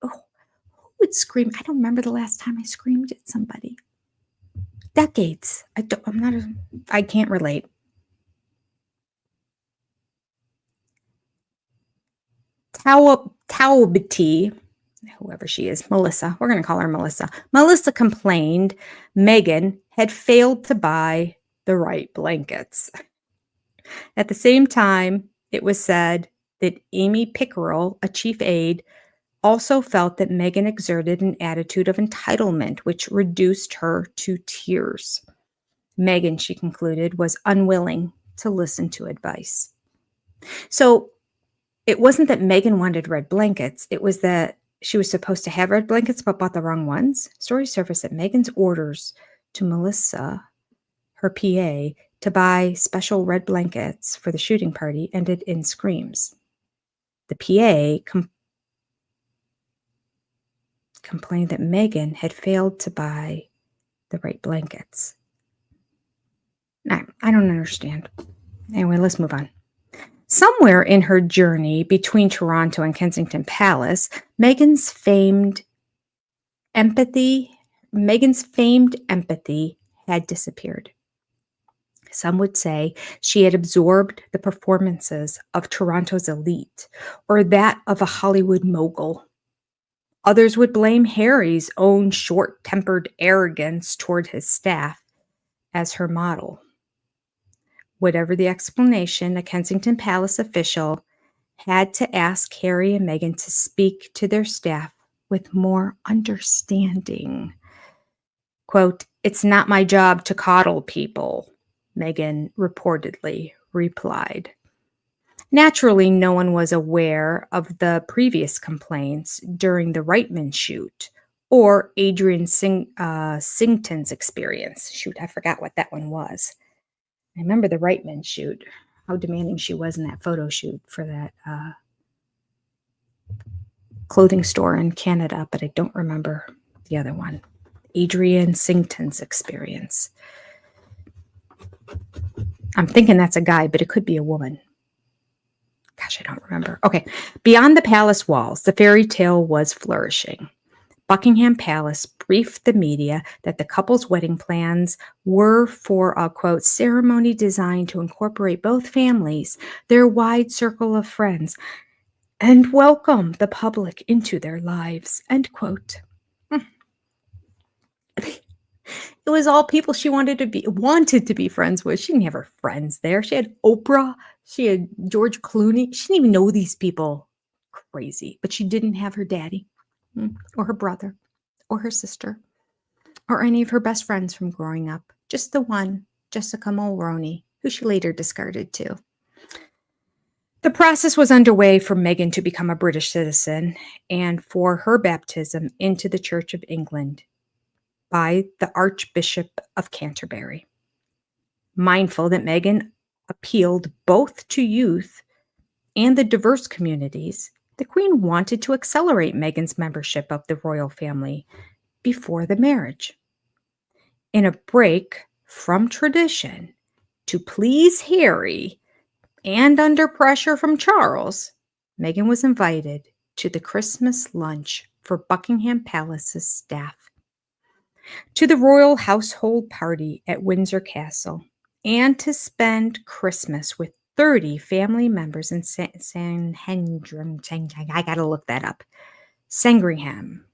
I: Oh, who would scream? I don't remember the last time I screamed at somebody. Decades. I can't relate. Taubati, whoever she is, Melissa, we're going to call her Melissa. Melissa complained Meghan had failed to buy the right blankets. At the same time, it was said that Amy Pickerel, a chief aide, also felt that Meghan exerted an attitude of entitlement, which reduced her to tears. Meghan, she concluded, was unwilling to listen to advice. So it wasn't that Meghan wanted red blankets. It was that she was supposed to have red blankets but bought the wrong ones. Stories surfaced that Meghan's orders to Melissa, her PA, to buy special red blankets for the shooting party ended in screams. The PA complained that Meghan had failed to buy the right blankets. I don't understand. Anyway, let's move on. Somewhere in her journey between Toronto and Kensington Palace, Meghan's famed empathy had disappeared. Some would say she had absorbed the performances of Toronto's elite or that of a Hollywood mogul. Others would blame Harry's own short-tempered arrogance toward his staff as her model. Whatever the explanation, a Kensington Palace official had to ask Harry and Meghan to speak to their staff with more understanding. Quote, "It's not my job to coddle people," Meghan reportedly replied. Naturally, no one was aware of the previous complaints during the Reitman shoot or Adrian Sington's experience. Shoot, I forgot what that one was. I remember the Reitman shoot, how demanding she was in that photo shoot for that clothing store in Canada, but I don't remember the other one. Adrian Sington's experience. I'm thinking that's a guy, but it could be a woman. Gosh, I don't remember. Okay. Beyond the palace walls, the fairy tale was flourishing. Buckingham Palace briefed the media that the couple's wedding plans were for a, quote, ceremony designed to incorporate both families, their wide circle of friends, and welcome the public into their lives, end quote. It was all people she wanted to be friends with. She didn't have her friends there. She had Oprah. She had George Clooney. She didn't even know these people. Crazy. But she didn't have her daddy or her brother or her sister or any of her best friends from growing up. Just the one, Jessica Mulroney, who she later discarded too. The process was underway for Meghan to become a British citizen and for her baptism into the Church of England by the Archbishop of Canterbury. Mindful that Meghan appealed both to youth and the diverse communities, the Queen wanted to accelerate Meghan's membership of the royal family before the marriage. In a break from tradition to please Harry and under pressure from Charles, Meghan was invited to the Christmas lunch for Buckingham Palace's staff, to the royal household party at Windsor Castle, and to spend Christmas with 30 family members in Sandringham. I gotta look that up. Sandringham,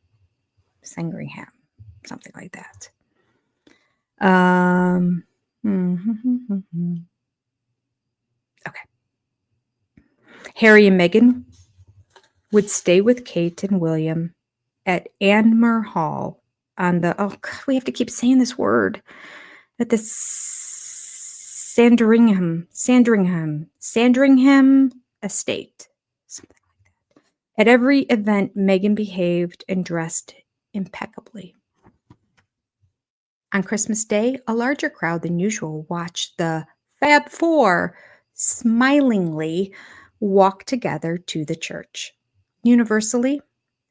I: something like that. Okay. Harry and Meghan would stay with Kate and William at Anmer Hall on the, we have to keep saying this word, at the Sandringham estate, something like that. At every event, Meghan behaved and dressed impeccably. On Christmas Day, a larger crowd than usual watched the Fab Four smilingly walk together to the church. Universally,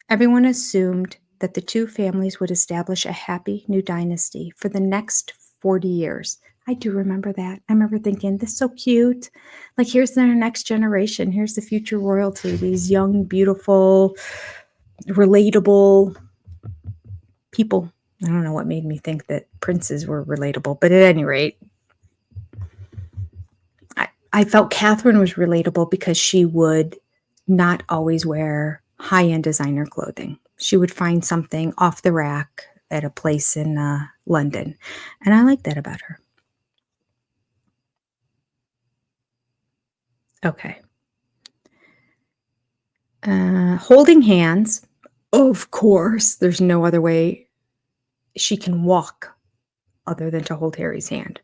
I: everyone assumed that the two families would establish a happy new dynasty for the next 40 years. I do remember that. I remember thinking, this is so cute. Like, here's their next generation. Here's the future royalty. These young, beautiful, relatable people. I don't know what made me think that princes were relatable, but at any rate, I felt Catherine was relatable because she would not always wear high-end designer clothing. She would find something off the rack at a place in London. And I like that about her. Okay. Holding hands. Of course, there's no other way she can walk other than to hold Harry's hand.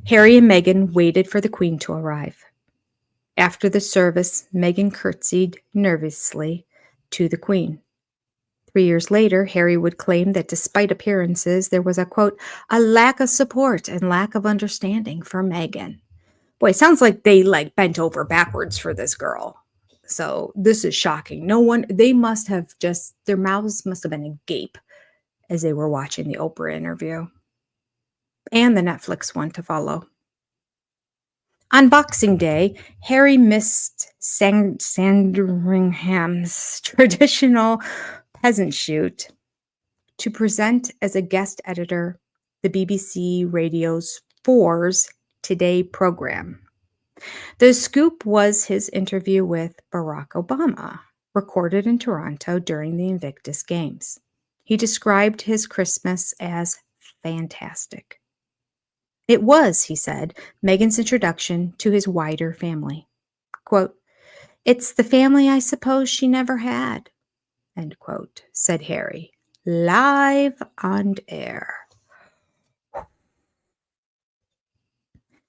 I: Harry and Meghan waited for the Queen to arrive. After the service, Meghan curtsied nervously to the Queen. 3 years later, Harry would claim that despite appearances, there was a, quote, a lack of support and lack of understanding for Meghan. Boy, it sounds like they bent over backwards for this girl. So this is shocking. They must have their mouths must have been agape as they were watching the Oprah interview and the Netflix one to follow. On Boxing Day, Harry missed Sandringham's traditional peasant shoot to present as a guest editor the BBC Radio's 4's Today program. The scoop was his interview with Barack Obama, recorded in Toronto during the Invictus Games. He described his Christmas as fantastic. It was, he said, Meghan's introduction to his wider family. Quote, it's the family I suppose she never had, end quote, said Harry, live on air.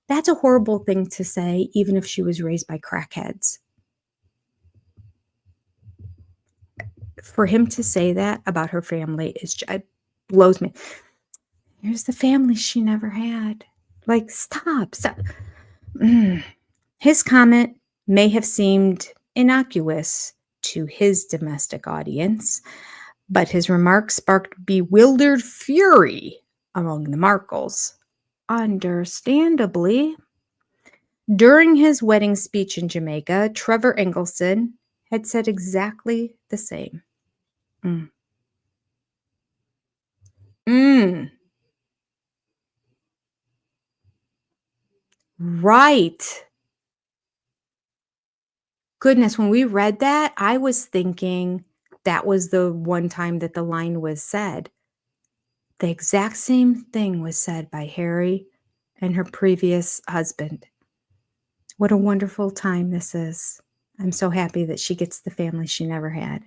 I: That's a horrible thing to say, even if she was raised by crackheads. For him to say that about her family it blows me. Here's the family she never had. Stop. His comment may have seemed innocuous to his domestic audience, but his remarks sparked bewildered fury among the Markles. Understandably. During his wedding speech in Jamaica, Trevor Engelson had said exactly the same. Right. Goodness, when we read that, I was thinking that was the one time that the line was said. The exact same thing was said by Harry and her previous husband. What a wonderful time this is. I'm so happy that she gets the family she never had.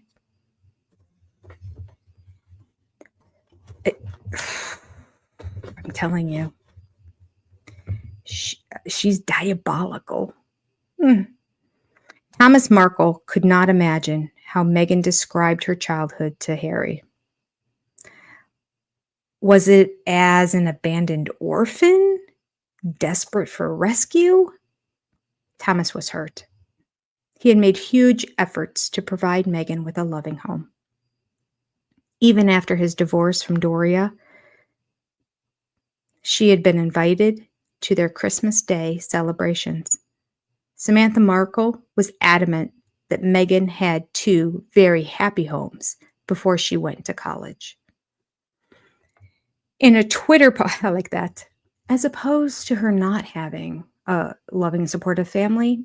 I: I'm telling you, she's diabolical. Thomas Markle could not imagine how Meghan described her childhood to Harry. Was it as an abandoned orphan, desperate for rescue? Thomas was hurt. He had made huge efforts to provide Meghan with a loving home. Even after his divorce from Doria, she had been invited to their Christmas Day celebrations. Samantha Markle was adamant that Meghan had 2 very happy homes before she went to college. In a Twitter post, I like that, as opposed to her not having a loving and supportive family,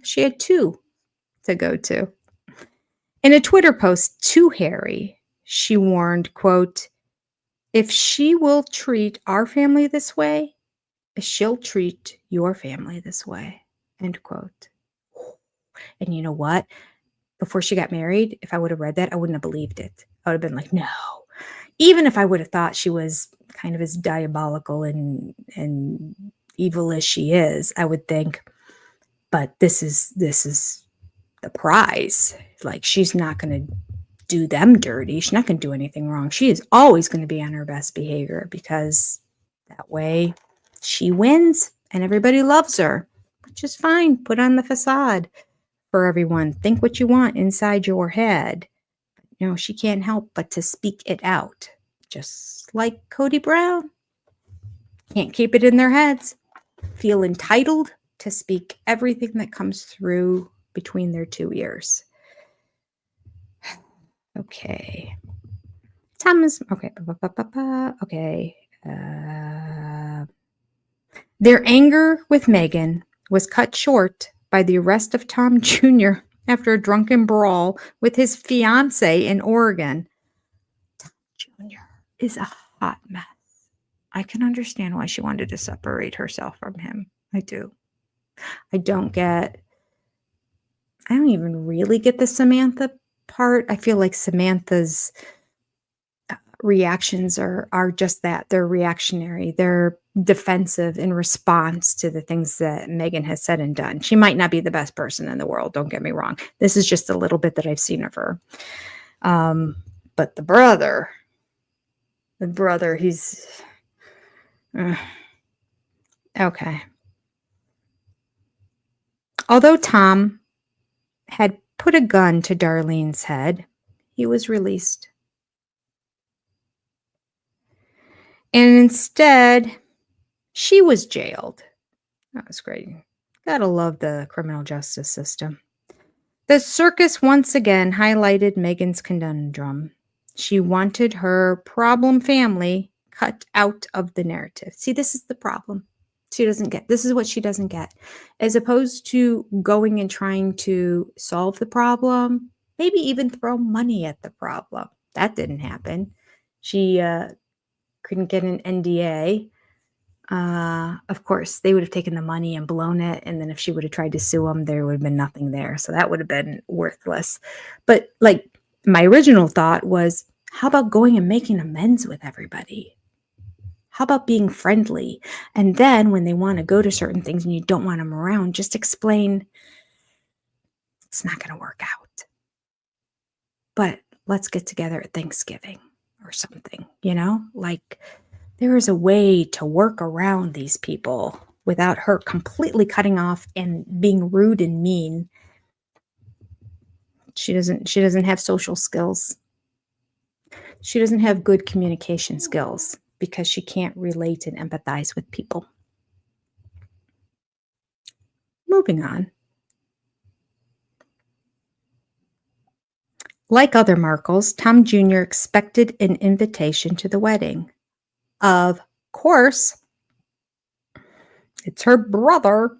I: she had 2 to go to. In a Twitter post to Harry, she warned, quote, if she will treat our family this way, she'll treat your family this way, end quote. And you know what? Before she got married, if I would have read that, I wouldn't have believed it. I would have been like, no. Even if I would have thought she was kind of as diabolical and evil as she is, I would think, but this is the prize. She's not going to do them dirty. She's not going to do anything wrong. She is always going to be on her best behavior because that way she wins and everybody loves her, which is fine. Put on the facade for everyone. Think what you want inside your head. She can't help but to speak it out. Just like Cody Brown. Can't keep it in their heads. Feel entitled to speak everything that comes through between their 2 ears. Okay. Thomas. Okay. Okay. Their anger with Meghan was cut short by the arrest of Tom Jr. after a drunken brawl with his fiancée in Oregon. Tom Jr. is a hot mess. I can understand why she wanted to separate herself from him. I do. I don't even really get the Samantha part. I feel like Samantha's reactions are just that. They're reactionary. They're defensive in response to the things that Meghan has said and done. She might not be the best person in the world, don't get me wrong. This is just a little bit that I've seen of her. But the brother, he's okay. Although Tom had put a gun to Darlene's head, he was released. And instead, she was jailed. That was great. Gotta love the criminal justice system. The circus once again highlighted Meghan's conundrum. She wanted her problem family cut out of the narrative. See, this is the problem. This is what she doesn't get. As opposed to going and trying to solve the problem, maybe even throw money at the problem. That didn't happen. She couldn't get an NDA. Of course, they would have taken the money and blown it. And then if she would have tried to sue them, there would have been nothing there. So that would have been worthless. But like my original thought was, how about going and making amends with everybody? How about being friendly? And then when they want to go to certain things and you don't want them around, just explain it's not going to work out. But let's get together at Thanksgiving or something, like there is a way to work around these people without her completely cutting off and being rude and mean. She doesn't have social skills. She doesn't have good communication skills because she can't relate and empathize with people. Moving on. Like other Markles, Tom Jr. expected an invitation to the wedding. Of course, it's her brother.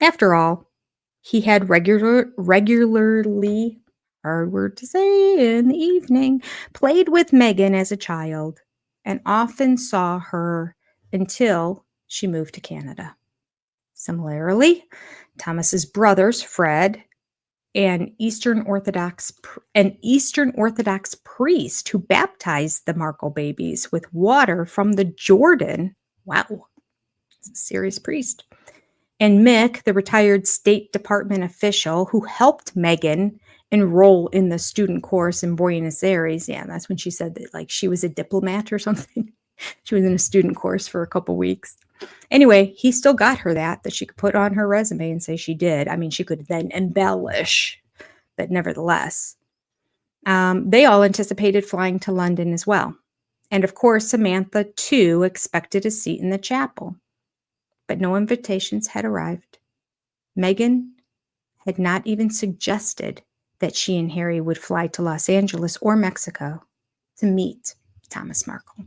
I: After all, he had regularly, hard word to say in the evening, played with Meghan as a child and often saw her until she moved to Canada. Similarly, Thomas's brothers, Fred, an Eastern Orthodox priest who baptized the Markle babies with water from the Jordan. Wow, he's a serious priest. And Mick, the retired State Department official who helped Meghan enroll in the student course in Buenos Aires. Yeah, that's when she said that like she was a diplomat or something. She was in a student course for a couple weeks. Anyway, he still got her that she could put on her resume and say she did. I mean, she could then embellish, but nevertheless. They all anticipated flying to London as well. And of course, Samantha, too, expected a seat in the chapel. But no invitations had arrived. Meghan had not even suggested that she and Harry would fly to Los Angeles or Mexico to meet Thomas Markle.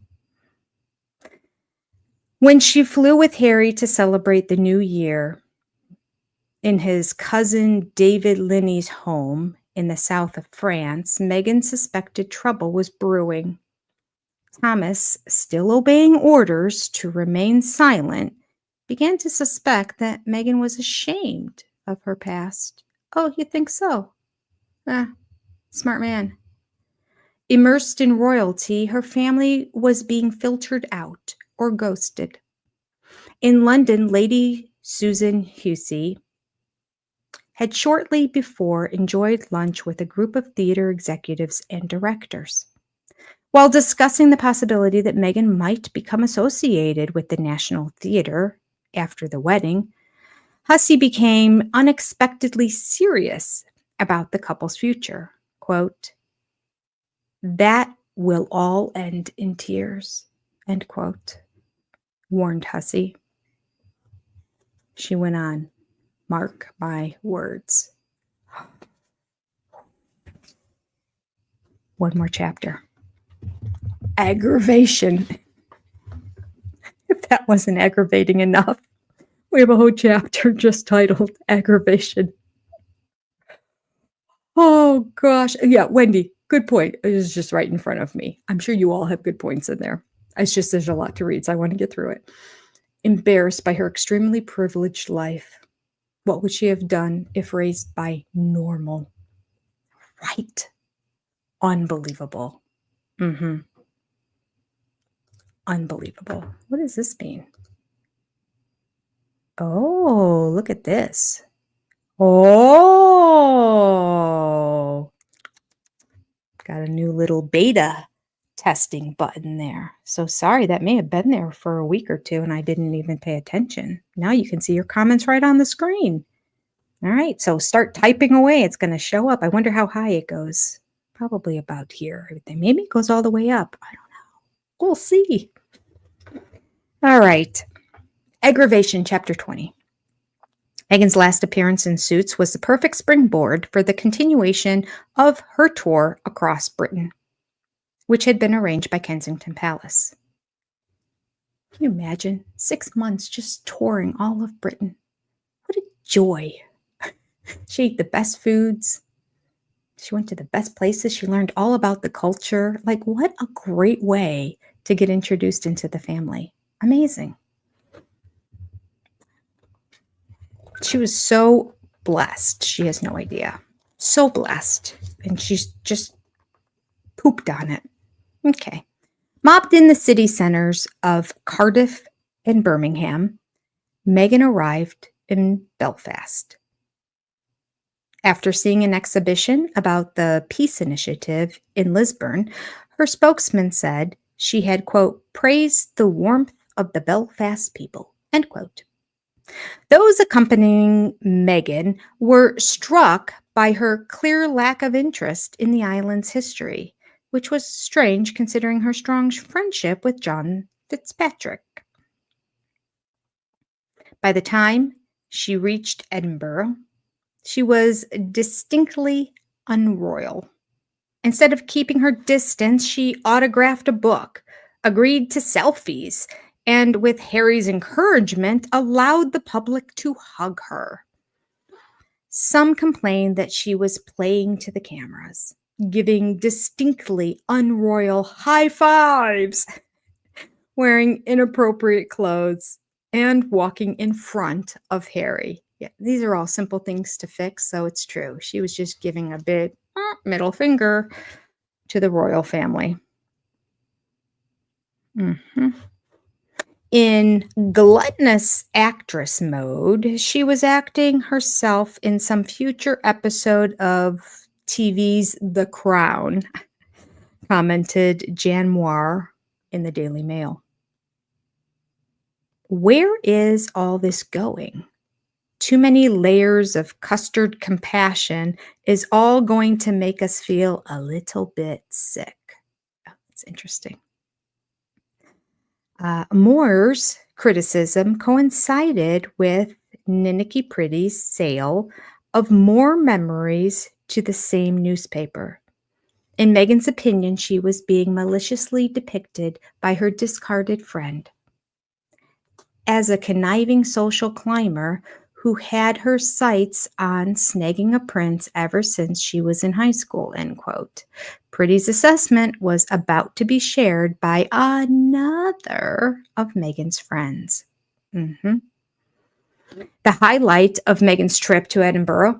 I: When she flew with Harry to celebrate the new year in his cousin David Linney's home in the south of France, Meghan suspected trouble was brewing. Thomas, still obeying orders to remain silent, began to suspect that Meghan was ashamed of her past. Oh, you think so? Smart man. Immersed in royalty, her family was being filtered out or ghosted. In London, Lady Susan Hussey had shortly before enjoyed lunch with a group of theater executives and directors. While discussing the possibility that Meghan might become associated with the National Theatre after the wedding, Hussey became unexpectedly serious about the couple's future. Quote, "That will all end in tears," end quote, warned Hussey. She went on, "Mark my words." One more chapter. Aggravation. If that wasn't aggravating enough, we have a whole chapter just titled Aggravation. Oh gosh. Yeah, Wendy, good point. It is just right in front of me. I'm sure you all have good points in there. It's just there's a lot to read, so I want to get through it. Embarrassed by her extremely privileged life. What would she have done if raised by normal? Right. Unbelievable. Mm-hmm. Unbelievable. What does this mean? Oh, look at this. Oh, got a new little beta testing button there. So sorry, that may have been there for a week or two and I didn't even pay attention. Now you can see your comments right on the screen. All right, so start typing away. It's going to show up. I wonder how high it goes. Probably about here. Maybe it goes all the way up. I don't know. We'll see. All right. Aggravation, Chapter 20. Meghan's last appearance in Suits was the perfect springboard for the continuation of her tour across Britain, which had been arranged by Kensington Palace. Can you imagine 6 months just touring all of Britain? What a joy. She ate the best foods. She went to the best places. She learned all about the culture. Like, what a great way to get introduced into the family. Amazing. She was so blessed. She has no idea. So blessed. And she's just pooped on it. Okay. Mobbed in the city centers of Cardiff and Birmingham, Meghan arrived in Belfast. After seeing an exhibition about the Peace Initiative in Lisburn, her spokesman said she had, quote, praised the warmth of the Belfast people, end quote. Those accompanying Meghan were struck by her clear lack of interest in the island's history, which was strange considering her strong friendship with John Fitzpatrick. By the time she reached Edinburgh, she was distinctly unroyal. Instead of keeping her distance, she autographed a book, agreed to selfies, and with Harry's encouragement, allowed the public to hug her. Some complained that she was playing to the cameras, giving distinctly unroyal high fives, wearing inappropriate clothes, and walking in front of Harry. Yeah, these are all simple things to fix, so it's true. She was just giving a big middle finger to the royal family. Mm-hmm. In gluttonous actress mode, she was acting herself in some future episode of TV's The Crown, commented Jan Moir in the Daily Mail. Where is all this going? Too many layers of custard compassion is all going to make us feel a little bit sick. Oh, that's interesting. Moore's criticism coincided with Ninnicky Pretty's sale of more memories to the same newspaper. In Meghan's opinion, she was being maliciously depicted by her discarded friend as a conniving social climber who had her sights on snagging a prince ever since she was in high school, end quote. Pretty's assessment was about to be shared by another of Meghan's friends. Mm-hmm. The highlight of Meghan's trip to Edinburgh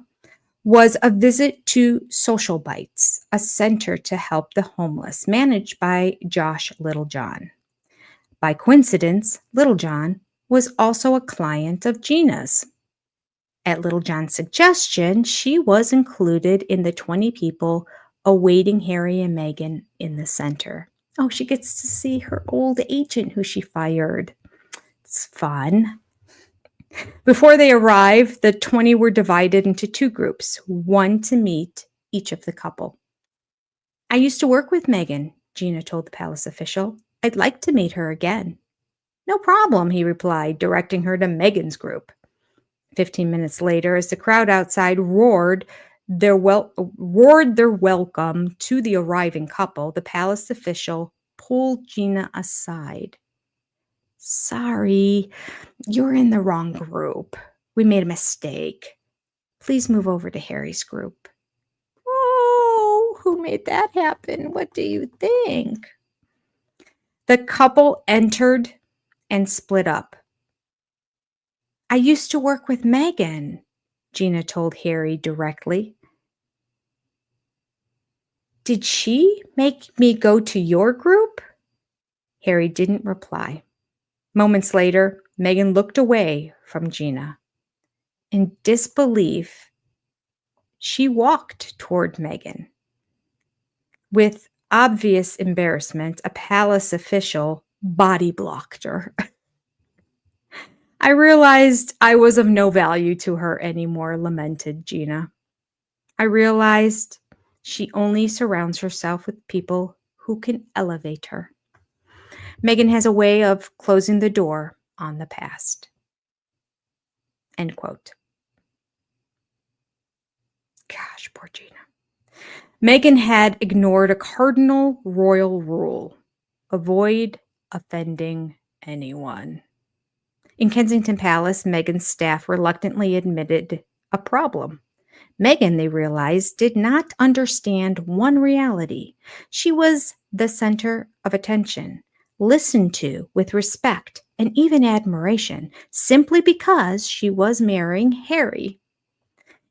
I: was a visit to Social Bites, a center to help the homeless, managed by Josh Littlejohn. By coincidence, Littlejohn was also a client of Gina's. At Littlejohn's suggestion, she was included in the 20 people awaiting Harry and Meghan in the center. Oh, she gets to see her old agent who she fired. It's fun. Before they arrived, the 20 were divided into two groups, one to meet each of the couple. I used to work with Meghan, Gina told the palace official. I'd like to meet her again. No problem, he replied, directing her to Meghan's group. 15 minutes later, as the crowd outside roared their welcome to the arriving couple, the palace official pulled Gina aside. Sorry, you're in the wrong group. We made a mistake. Please move over to Harry's group. made that happen? What do you think? The couple entered and split up. I used to work with Meghan, Gina told Harry directly. Did she make me go to your group? Harry didn't reply. Moments later, Meghan looked away from Gina. In disbelief, she walked toward Meghan. With obvious embarrassment, a palace official body blocked her. I realized I was of no value to her anymore, lamented Gina. I realized she only surrounds herself with people who can elevate her. Meghan has a way of closing the door on the past. End quote. Gosh, poor Gina. Meghan had ignored a cardinal royal rule: avoid offending anyone. In Kensington Palace, Meghan's staff reluctantly admitted a problem. Meghan, they realized, did not understand one reality. She was the center of attention, listened to with respect and even admiration, simply because she was marrying Harry.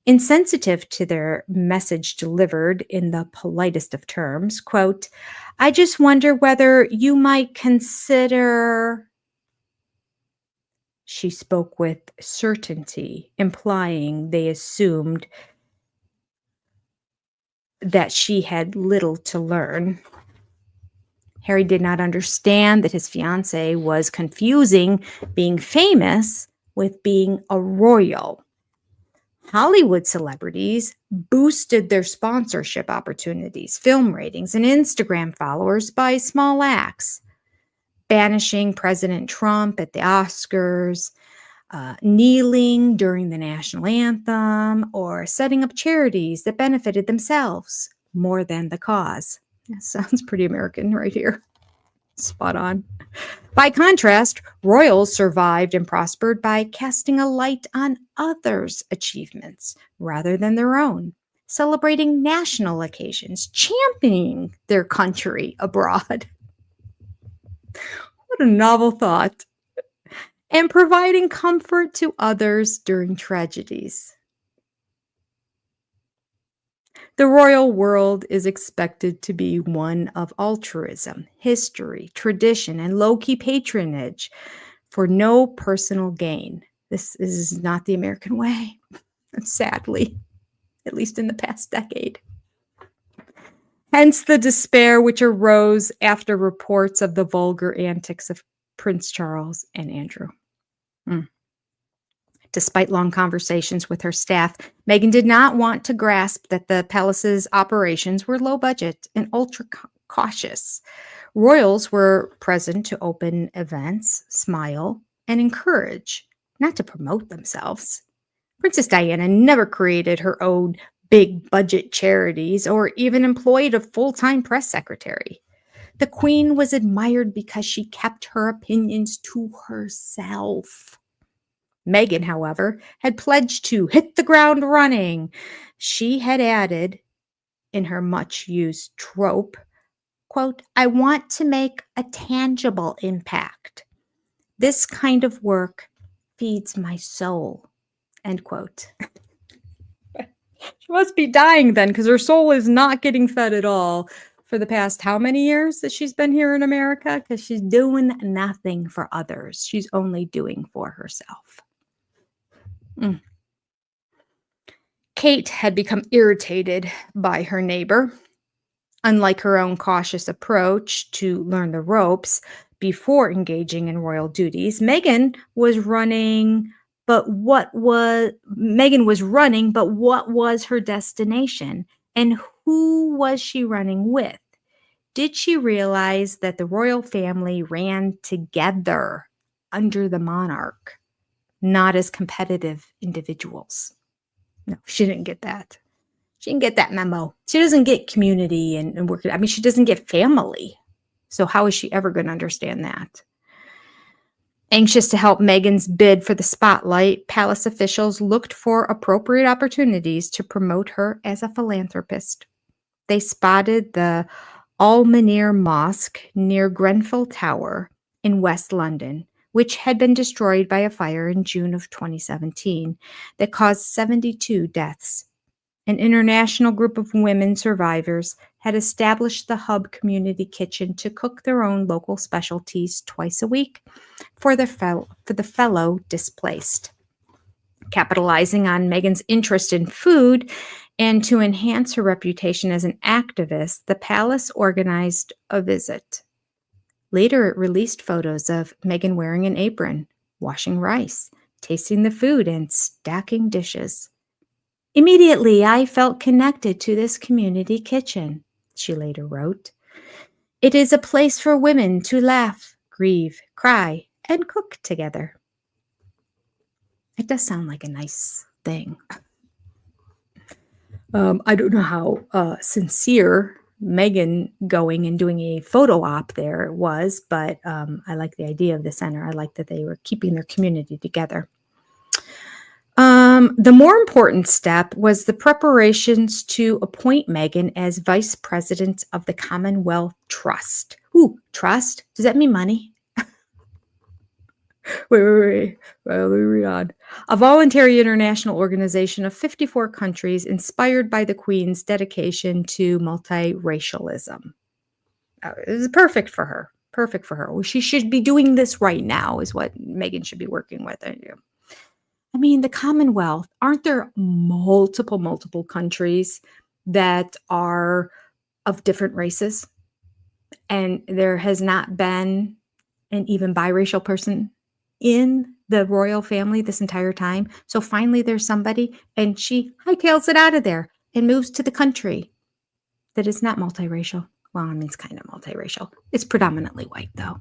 I: Insensitive to their message delivered in the politest of terms, quote, I just wonder whether you might consider... She spoke with certainty, implying they assumed that she had little to learn. Harry did not understand that his fiancée was confusing being famous with being a royal. Hollywood celebrities boosted their sponsorship opportunities, film ratings, and Instagram followers by small acts, banishing President Trump at the Oscars, kneeling during the national anthem, or setting up charities that benefited themselves more than the cause. That sounds pretty American right here. Spot on. By contrast, royals survived and prospered by casting a light on others' achievements rather than their own, celebrating national occasions, championing their country abroad. What a novel thought. And providing comfort to others during tragedies. The royal world is expected to be one of altruism, history, tradition, and low-key patronage for no personal gain. This is not the American way, sadly, at least in the past decade. Hence the despair which arose after reports of the vulgar antics of Prince Charles and Andrew. Despite long conversations with her staff, Meghan did not want to grasp that the palace's operations were low budget and ultra cautious. Royals were present to open events, smile, and encourage, not to promote themselves. Princess Diana never created her own big budget charities or even employed a full-time press secretary. The Queen was admired because she kept her opinions to herself. Meghan, however, had pledged to hit the ground running. She had added, in her much-used trope, quote, I want to make a tangible impact. This kind of work feeds my soul, end quote. She must be dying then, because her soul is not getting fed at all for the past how many years that she's been here in America? Because she's doing nothing for others. She's only doing for herself. Kate had become irritated by her neighbor. Unlike her own cautious approach to learn the ropes before engaging in royal duties, Meghan was running, but what was her destination? And who was she running with? Did she realize that the royal family ran together under the monarch, not as competitive individuals? No, she didn't get that. She didn't get that memo. She doesn't get community and work. I mean, she doesn't get family. So how is she ever going to understand that? Anxious to help Meghan's bid for the spotlight, palace officials looked for appropriate opportunities to promote her as a philanthropist. they spotted the Almaneer Mosque near Grenfell Tower in West London, which had been destroyed by a fire in June of 2017 that caused 72 deaths. An international group of women survivors had established the Hub Community Kitchen to cook their own local specialties twice a week for the fellow displaced. Capitalizing on Meghan's interest in food and to enhance her reputation as an activist, the palace organized a visit. Later, it released photos of Meghan wearing an apron, washing rice, tasting the food, and stacking dishes. Immediately, I felt connected to this community kitchen, she later wrote. It is a place for women to laugh, grieve, cry, and cook together. It does sound like a nice thing. I don't know how sincere Meghan going and doing a photo op there was, but I like the idea of the center. I like that they were keeping their community together. The more important step was the preparations to appoint Meghan as vice president of the Commonwealth Trust. Ooh, trust? Does that mean money? Wait. Well, let me read on. A voluntary international organization of 54 countries inspired by the Queen's dedication to multiracialism. It was perfect for her. Perfect for her. Well, she should be doing this right now, is what Meghan should be working with. I mean, the Commonwealth, aren't there multiple countries that are of different races? And there has not been an even biracial person in the royal family this entire time. So finally there's somebody, and she hightails it out of there and moves to the country that is not multiracial. Well, I mean, it's kind of multiracial. It's predominantly white, though.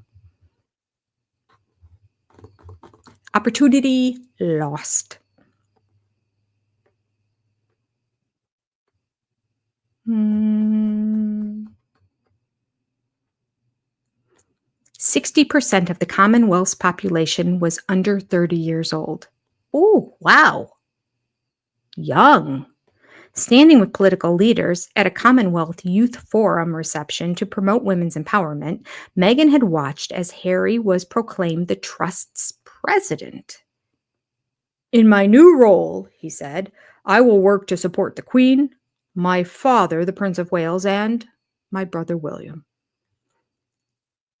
I: Opportunity lost. 60% of the Commonwealth's population was under 30 years old. Oh, wow. Young. Standing with political leaders at a Commonwealth Youth Forum reception to promote women's empowerment, Meghan had watched as Harry was proclaimed the Trust's president. In my new role, he said, I will work to support the Queen, my father, the Prince of Wales, and my brother William.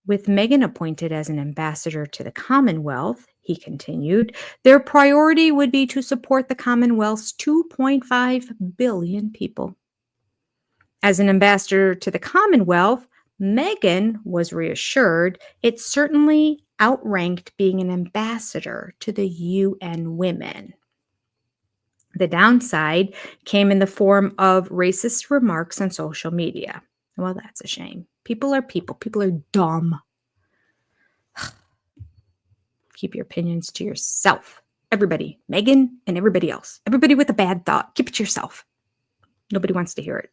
I: With Meghan appointed as an ambassador to the Commonwealth, he continued, their priority would be to support the Commonwealth's 2.5 billion people. As an ambassador to the Commonwealth, Meghan was reassured it certainly outranked being an ambassador to the UN Women. The downside came in the form of racist remarks on social media. Well, that's a shame. People are people. People are dumb. Keep your opinions to yourself. Everybody, Meghan and everybody else. Everybody with a bad thought, keep it to yourself. Nobody wants to hear it.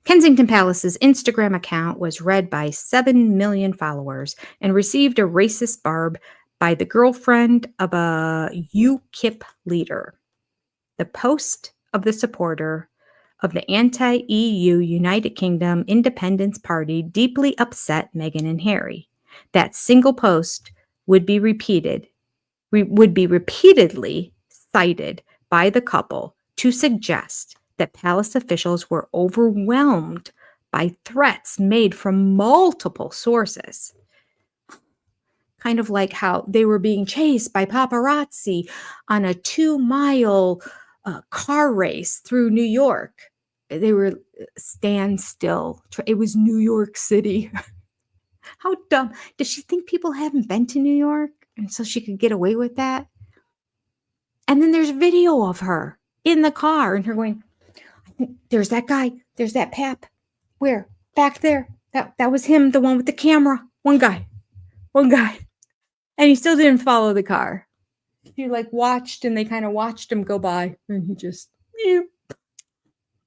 I: Kensington Palace's Instagram account was read by 7 million followers and received a racist barb by the girlfriend of a UKIP leader. The post of the supporter of the anti-EU United Kingdom Independence Party deeply upset Meghan and Harry. That single post would be repeatedly cited by the couple to suggest that palace officials were overwhelmed by threats made from multiple sources. Kind of like how they were being chased by paparazzi on a 2-mile car race through New York. They were standstill. It was New York City. How dumb. Does she think people haven't been to New York? And so she could get away with that? And then there's video of her in the car and her going, there's that guy. There's that pap. Where? Back there. That was him, the one with the camera. One guy. And he still didn't follow the car. He watched, and they kind of watched him go by, and he just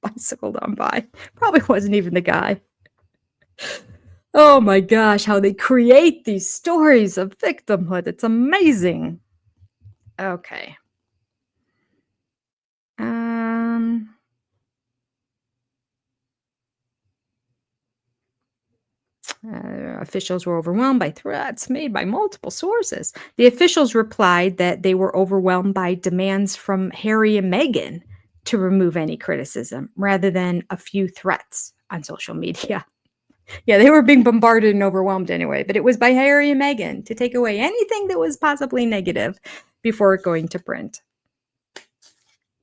I: bicycled on by. Probably wasn't even the guy. Oh my gosh, how they create these stories of victimhood. It's amazing. Okay. Officials were overwhelmed by threats made by multiple sources. The officials replied that they were overwhelmed by demands from Harry and Meghan to remove any criticism rather than a few threats on social media. Yeah, they were being bombarded and overwhelmed anyway, but it was by Harry and Meghan to take away anything that was possibly negative before going to print.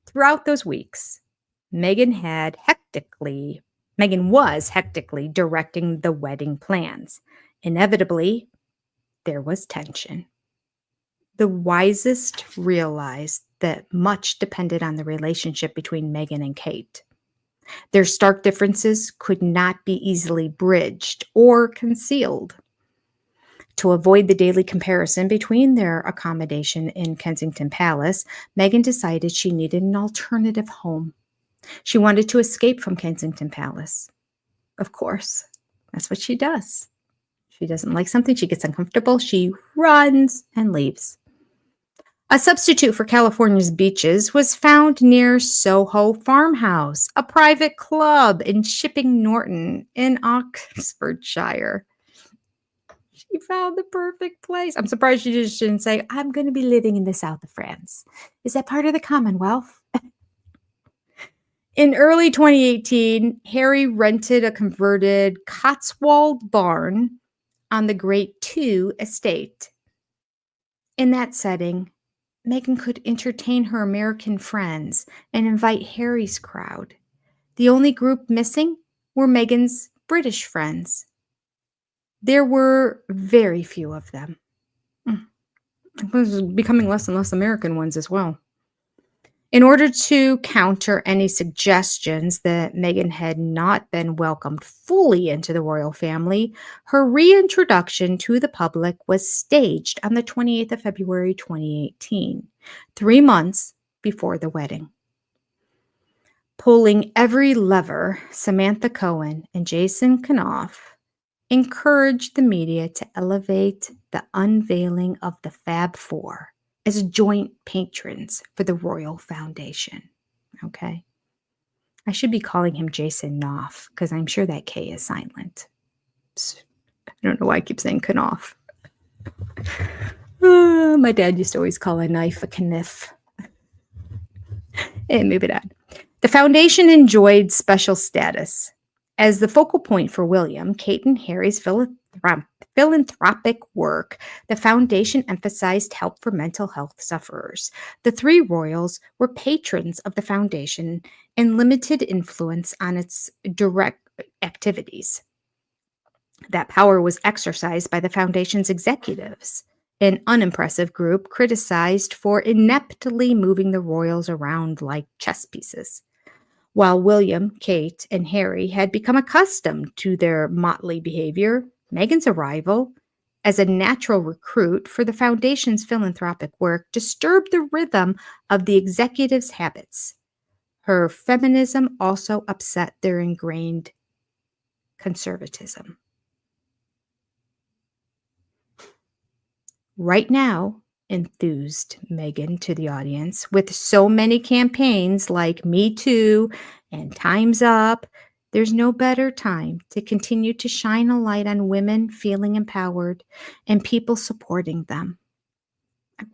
I: Throughout those weeks, Meghan was hectically directing the wedding plans. Inevitably, there was tension. The wisest realized that much depended on the relationship between Meghan and Kate. Their stark differences could not be easily bridged or concealed. To avoid the daily comparison between their accommodation in Kensington Palace, Meghan decided she needed an alternative home. She wanted to escape from Kensington Palace. Of course, that's what she does. She doesn't like something, she gets uncomfortable, she runs and leaves. A substitute for California's beaches was found near Soho Farmhouse, a private club in Shipping Norton in Oxfordshire. She found the perfect place. I'm surprised she just didn't say, I'm going to be living in the south of France. Is that part of the Commonwealth? In early 2018, Harry rented a converted Cotswold barn on the Great Two estate. In that setting, Meghan could entertain her American friends and invite Harry's crowd. The only group missing were Meghan's British friends. There were very few of them. It was becoming less and less American ones as well. In order to counter any suggestions that Meghan had not been welcomed fully into the royal family, her reintroduction to the public was staged on the 28th of February 2018, 3 months before the wedding. Pulling every lever, Samantha Cohen and Jason Kanoff encouraged the media to elevate the unveiling of the Fab Four as joint patrons for the Royal Foundation. Okay? I should be calling him Jason Knopf because I'm sure that K is silent. I don't know why I keep saying Knopf. My dad used to always call a knife a kniff. And maybe that. The foundation enjoyed special status. As the focal point for William, Kate, and Harry's philanthropic work, the foundation emphasized help for mental health sufferers. The three royals were patrons of the foundation and limited influence on its direct activities. That power was exercised by the foundation's executives, an unimpressive group criticized for ineptly moving the royals around like chess pieces. While William, Kate, and Harry had become accustomed to their motley behavior, Meghan's arrival as a natural recruit for the foundation's philanthropic work disturbed the rhythm of the executives' habits. Her feminism also upset their ingrained conservatism. Right now, enthused Meghan to the audience, with so many campaigns like Me Too and Time's Up, there's no better time to continue to shine a light on women feeling empowered and people supporting them.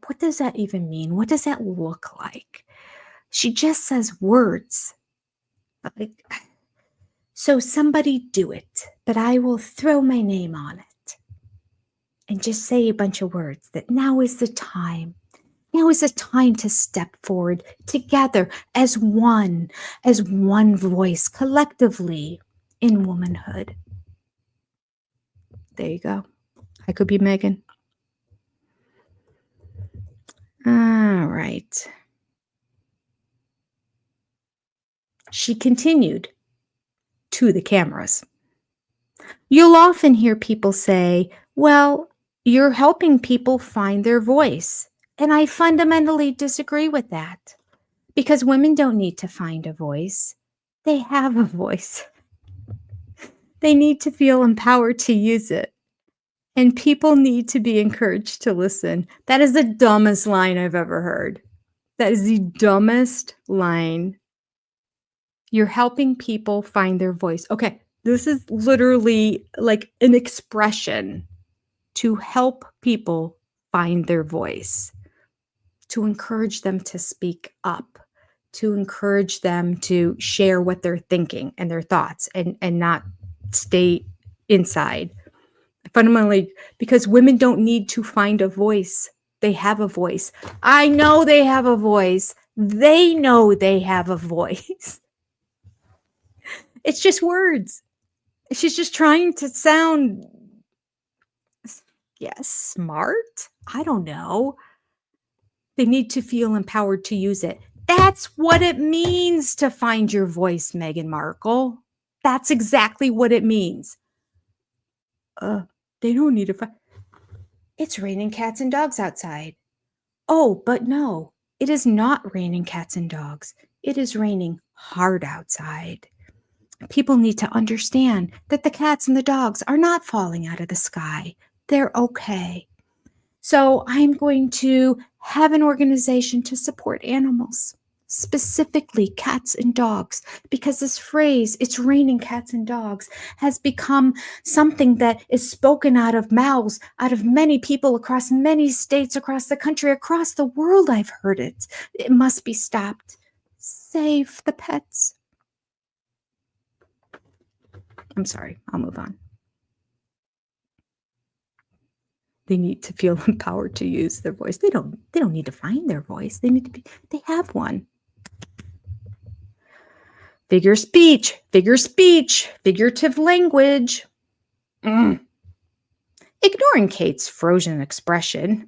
I: What does that even mean? What does that look like? She just says words. So somebody do it, but I will throw my name on it. And just say a bunch of words that now is the time. Now is the time to step forward together as one voice, collectively in womanhood. There you go. I could be Meghan. All right. She continued to the cameras. You'll often hear people say, well, you're helping people find their voice. And I fundamentally disagree with that. Because women don't need to find a voice. They have a voice. They need to feel empowered to use it. And people need to be encouraged to listen. That is the dumbest line I've ever heard. That is the dumbest line. You're helping people find their voice. Okay, This is literally like an expression to help people find their voice, to encourage them to speak up, to encourage them to share what they're thinking and their thoughts and not stay inside. Fundamentally, because women don't need to find a voice. They have a voice. I know they have a voice. They know they have a voice. It's just words. She's just trying to sound, yes, smart. I don't know. They need to feel empowered to use it. That's what it means to find your voice, Meghan Markle. That's exactly what it means. They don't need to find. It's raining cats and dogs outside. Oh, but no, it is not raining cats and dogs. It is raining hard outside. People need to understand that the cats and the dogs are not falling out of the sky. They're okay. So I'm going to have an organization to support animals, specifically cats and dogs, because this phrase, it's raining cats and dogs, has become something that is spoken out of mouths, out of many people across many states, across the country, across the world. I've heard it. It must be stopped. Save the pets. I'm sorry, I'll move on. They need to feel empowered to use their voice. They don't need to find their voice. They have one. Figure speech, figurative language. Ignoring Kate's frozen expression,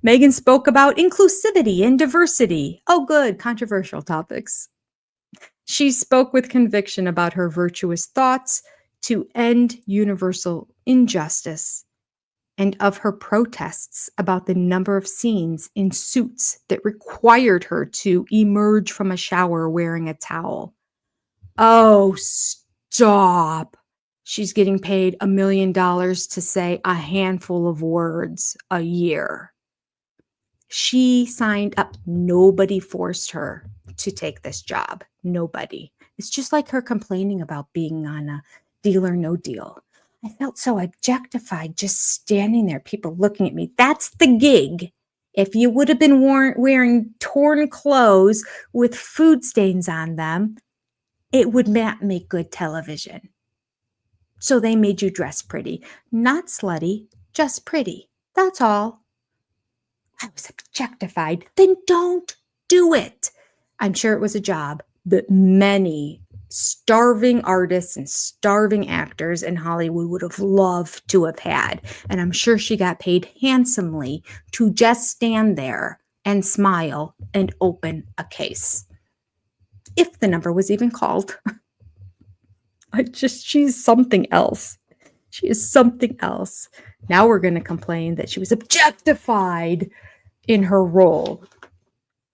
I: Meghan spoke about inclusivity and diversity. Oh, good, controversial topics. She spoke with conviction about her virtuous thoughts to end universal injustice and of her protests about the number of scenes in suits that required her to emerge from a shower wearing a towel. Oh, stop. She's getting paid $1 million to say a handful of words a year. She signed up. Nobody forced her to take this job. Nobody. It's just like her complaining about being on a Deal or No Deal. I felt so objectified just standing there, people looking at me. That's the gig. If you would have been wearing torn clothes with food stains on them, it would not make good television. So they made you dress pretty. Not slutty, just pretty. That's all. I was objectified. Then don't do it. I'm sure it was a job that many starving artists and starving actors in Hollywood would have loved to have had. And I'm sure she got paid handsomely to just stand there and smile and open a case. If the number was even called. She's something else. She is something else. Now we're going to complain that she was objectified in her role.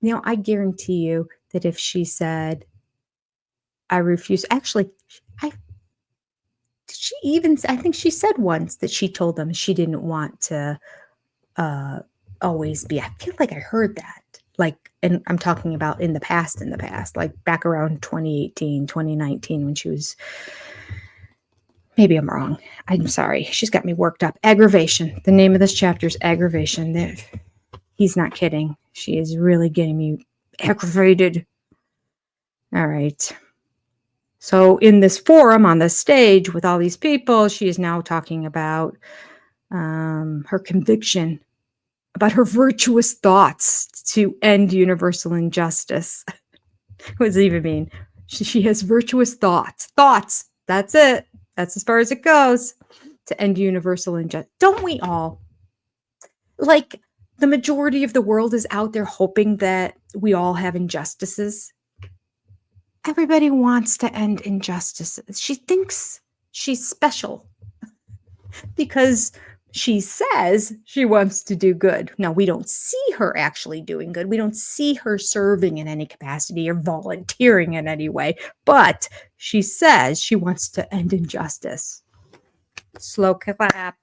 I: You know, I guarantee you that if she said, I refuse, actually, I think she said once that she told them she didn't want to always be, I feel like I heard that. Like, and I'm talking about in the past, like back around 2018, 2019, when she was, maybe I'm wrong. I'm sorry. She's got me worked up. Aggravation. The name of this chapter is Aggravation. He's not kidding. She is really getting me aggravated. All right. So in this forum on this stage with all these people, she is now talking about her conviction, about her virtuous thoughts to end universal injustice. What does it even mean? She has virtuous thoughts. Thoughts. That's it. That's as far as it goes, to end universal injustice. Don't we all? Like, the majority of the world is out there hoping that we all have injustices. Everybody wants to end injustices. She thinks she's special because she says she wants to do good. Now, we don't see her actually doing good. We don't see her serving in any capacity or volunteering in any way, but she says she wants to end injustice. Slow clap.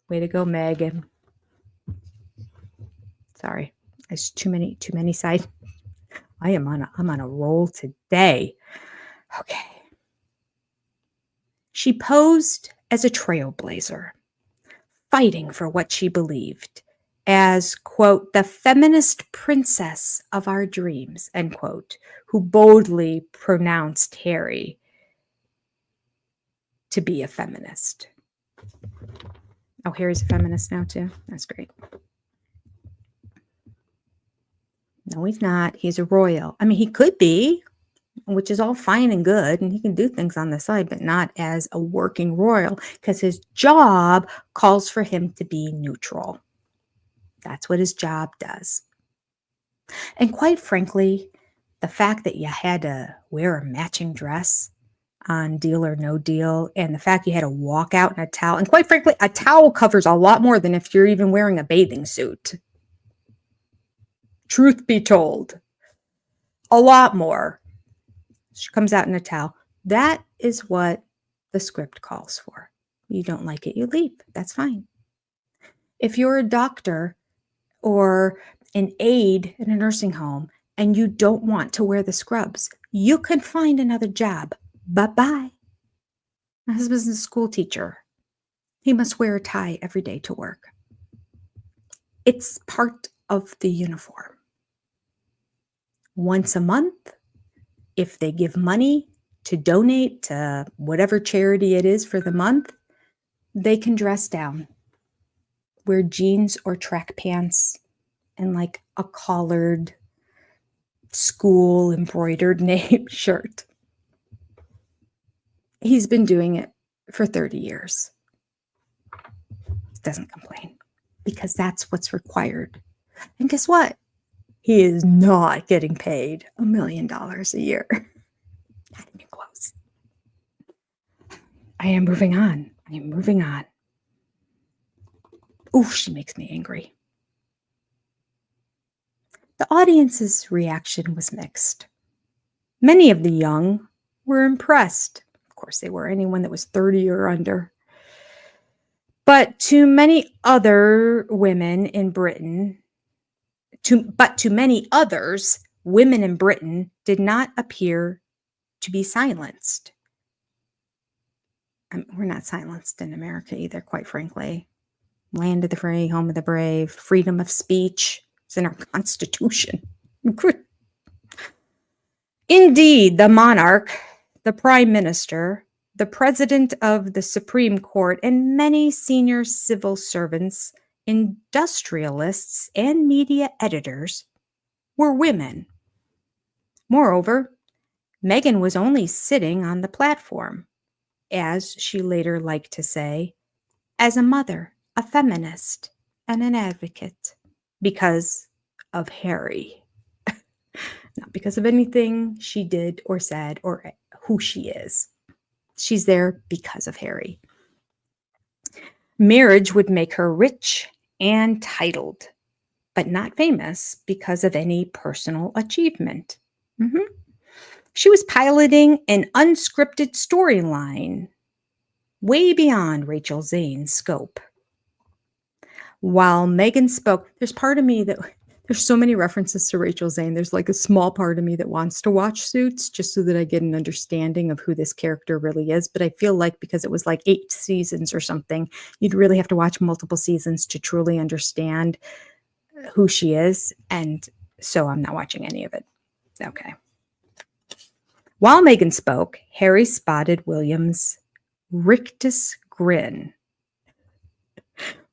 I: Way to go, Meghan. Sorry, there's too many side. I'm on a roll today. Okay. She posed as a trailblazer, fighting for what she believed as, quote, the feminist princess of our dreams, end quote, who boldly pronounced Harry to be a feminist. Oh, Harry's a feminist now, too? That's great. No, he's not. He's a royal. I mean, he could be, which is all fine and good, and he can do things on the side, but not as a working royal, because his job calls for him to be neutral. That's what his job does. And quite frankly, the fact that you had to wear a matching dress on Deal or No Deal, and the fact you had to walk out in a towel, and quite frankly, a towel covers a lot more than if you're even wearing a bathing suit. Truth be told, a lot more. She comes out in a towel. That is what the script calls for. You don't like it, you leave. That's fine. If you're a doctor or an aide in a nursing home and you don't want to wear the scrubs, you can find another job. Bye-bye. My husband's a school teacher. He must wear a tie every day to work. It's part of the uniform. Once a month, if they give money to donate to whatever charity it is for the month, they can dress down, wear jeans or track pants, and like a collared school embroidered name shirt. He's been doing it for 30 years. Doesn't complain because that's what's required. And guess what? He is not getting paid $1 million a year. Not even close. I am moving on. Ooh, she makes me angry. The audience's reaction was mixed. Many of the young were impressed. Of course, they were. Anyone that was 30 or under. But to many other women in Britain, to many others, women in Britain did not appear to be silenced. We're not silenced in America either, quite frankly. Land of the free, home of the brave, freedom of speech. It's in our Constitution. Indeed, the monarch, the prime minister, the president of the Supreme Court, and many senior civil servants, industrialists, and media editors were women. Moreover, Meghan was only sitting on the platform, as she later liked to say, as a mother, a feminist, and an advocate, because of Harry. Not because of anything she did or said or who she is. She's there because of Harry. Marriage would make her rich and titled, but not famous because of any personal achievement. She was piloting an unscripted storyline way beyond Rachel Zane's scope. While Meghan spoke, there's part of me that there's so many references to Rachel Zane. There's like a small part of me that wants to watch Suits just so that I get an understanding of who this character really is. But I feel like because it was like 8 seasons or something, you'd really have to watch multiple seasons to truly understand who she is. And so I'm not watching any of it. Okay. While Meghan spoke, Harry spotted William's rictus grin.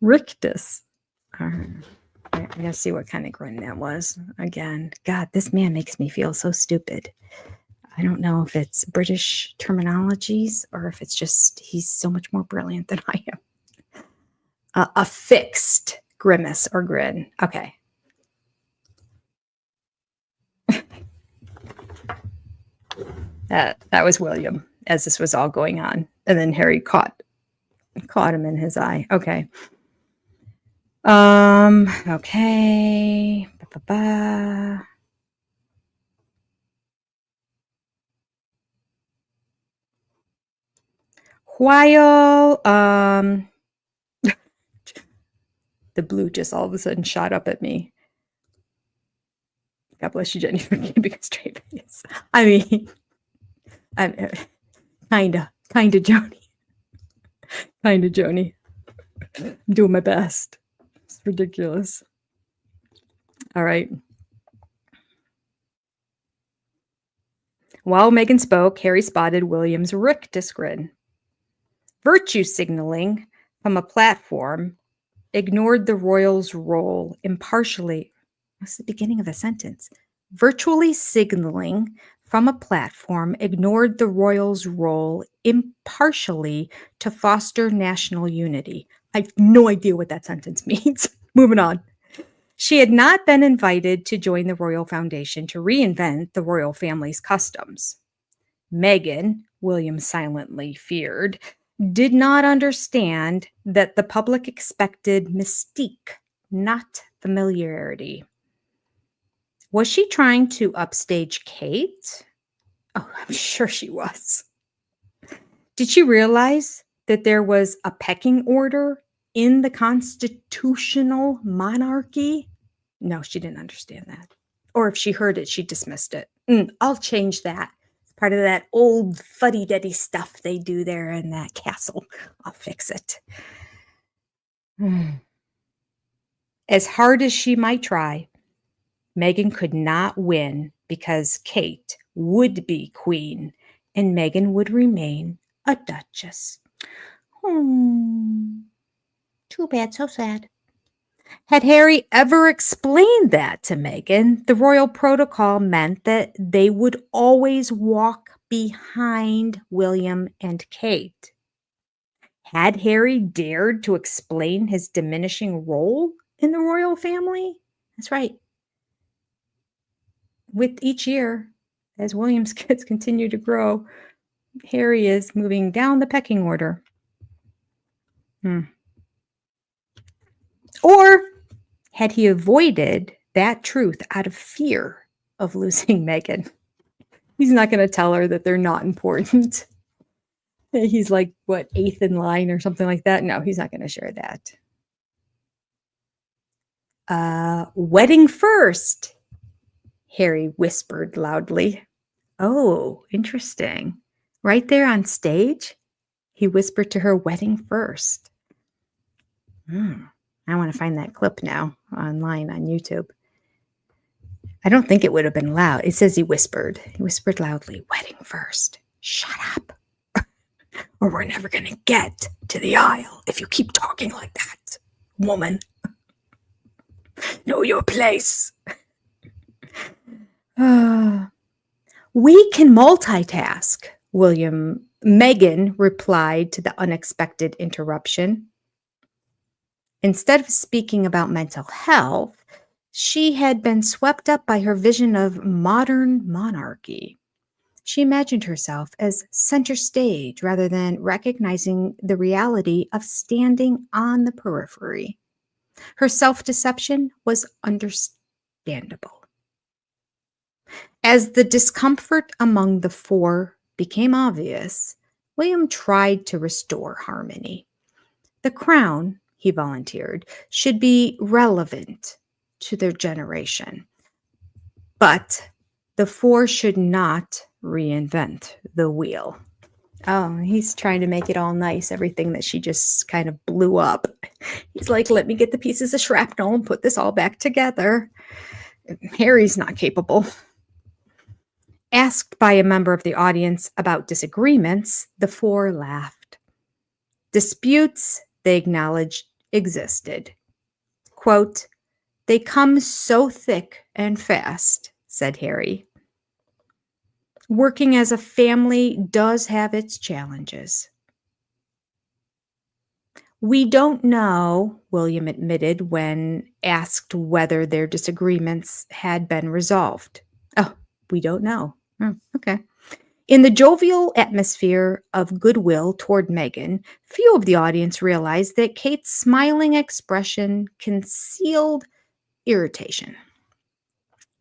I: Rictus. I gotta see what kind of grin that was. Again, God, this man makes me feel so stupid. I don't know if it's British terminologies or if it's just he's so much more brilliant than I am. A fixed grimace or grin. Okay. That was William as this was all going on. And then Harry caught him in his eye. Okay. Okay. While the blue just all of a sudden shot up at me. God bless you, Jenny, for keeping a straight face. I mean, Kinda, Joni. Kinda, Joni. I'm doing my best. It's ridiculous. All right. While Meghan spoke, Harry spotted William's rictus grin. Virtue signaling from a platform ignored the royals' role impartially. What's the beginning of a sentence? Virtually signaling from a platform ignored the royals' role impartially to foster national unity. I have no idea what that sentence means. Moving on. She had not been invited to join the Royal Foundation to reinvent the royal family's customs. Meghan, William silently feared, did not understand that the public expected mystique, not familiarity. Was she trying to upstage Kate? Oh, I'm sure she was. Did she realize that there was a pecking order in the constitutional monarchy? No, she didn't understand that. Or if she heard it, she dismissed it. I'll change that. It's part of that old fuddy-duddy stuff they do there in that castle. I'll fix it. As hard as she might try, Meghan could not win because Kate would be queen and Meghan would remain a duchess. Too bad, so sad. Had Harry ever explained that to Meghan, the royal protocol meant that they would always walk behind William and Kate. Had Harry dared to explain his diminishing role in the royal family? That's right. With each year, as William's kids continue to grow, Harry is moving down the pecking order. Or had he avoided that truth out of fear of losing Meghan? He's not going to tell her that they're not important. He's like, what, 8th in line or something like that? No, he's not going to share that. Wedding first, Harry whispered loudly. Oh, interesting. Right there on stage, he whispered to her, wedding first. I want to find that clip now online on YouTube. I don't think it would have been loud. It says he whispered. He whispered loudly, wedding first. Shut up. Or we're never going to get to the aisle if you keep talking like that, woman. Know your place. We can multitask, Meghan replied to the unexpected interruption. Instead of speaking about mental health, she had been swept up by her vision of modern monarchy. She imagined herself as center stage rather than recognizing the reality of standing on the periphery. Her self-deception was understandable. As the discomfort among the four became obvious, William tried to restore harmony. The crown, he volunteered, should be relevant to their generation. But the four should not reinvent the wheel. Oh, he's trying to make it all nice, everything that she just kind of blew up. He's like, let me get the pieces of shrapnel and put this all back together. Harry's not capable. Asked by a member of the audience about disagreements, the four laughed. Disputes, they acknowledged, existed. Quote, they come so thick and fast, said Harry. Working as a family does have its challenges. We don't know, William admitted when asked whether their disagreements had been resolved. Oh, we don't know. Oh, okay. In the jovial atmosphere of goodwill toward Meghan, few of the audience realized that Kate's smiling expression concealed irritation.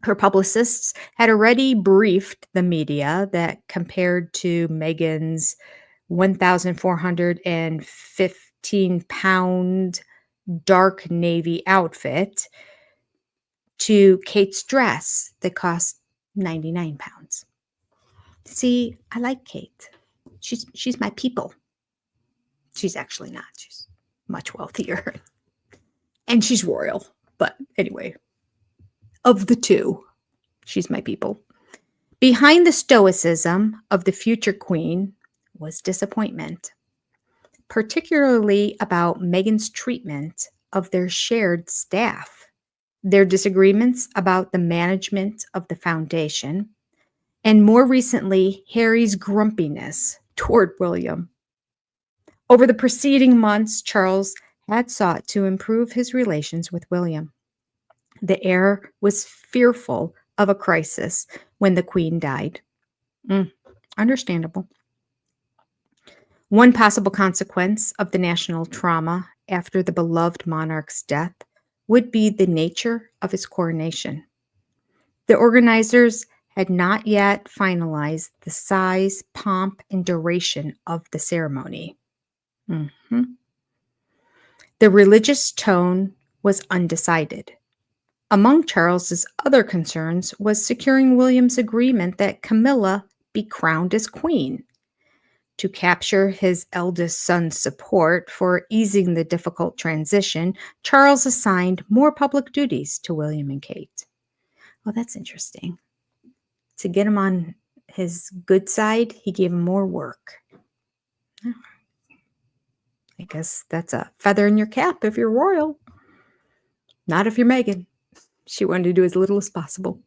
I: Her publicists had already briefed the media that compared to Meghan's 1,415-pound dark navy outfit to Kate's dress that cost 99 pounds. See, I like Kate. She's my people. She's actually not. She's much wealthier. And she's royal. But anyway, of the two, she's my people. Behind the stoicism of the future queen was disappointment, particularly about Meghan's treatment of their shared staff, their disagreements about the management of the foundation, and more recently, Harry's grumpiness toward William. Over the preceding months, Charles had sought to improve his relations with William. The heir was fearful of a crisis when the Queen died. Understandable. One possible consequence of the national trauma after the beloved monarch's death would be the nature of his coronation. The organizers had not yet finalized the size, pomp, and duration of the ceremony. The religious tone was undecided. Among Charles's other concerns was securing William's agreement that Camilla be crowned as queen. To capture his eldest son's support for easing the difficult transition, Charles assigned more public duties to William and Kate. Well, that's interesting. To get him on his good side, he gave him more work. I guess that's a feather in your cap if you're royal. Not if you're Meghan. She wanted to do as little as possible.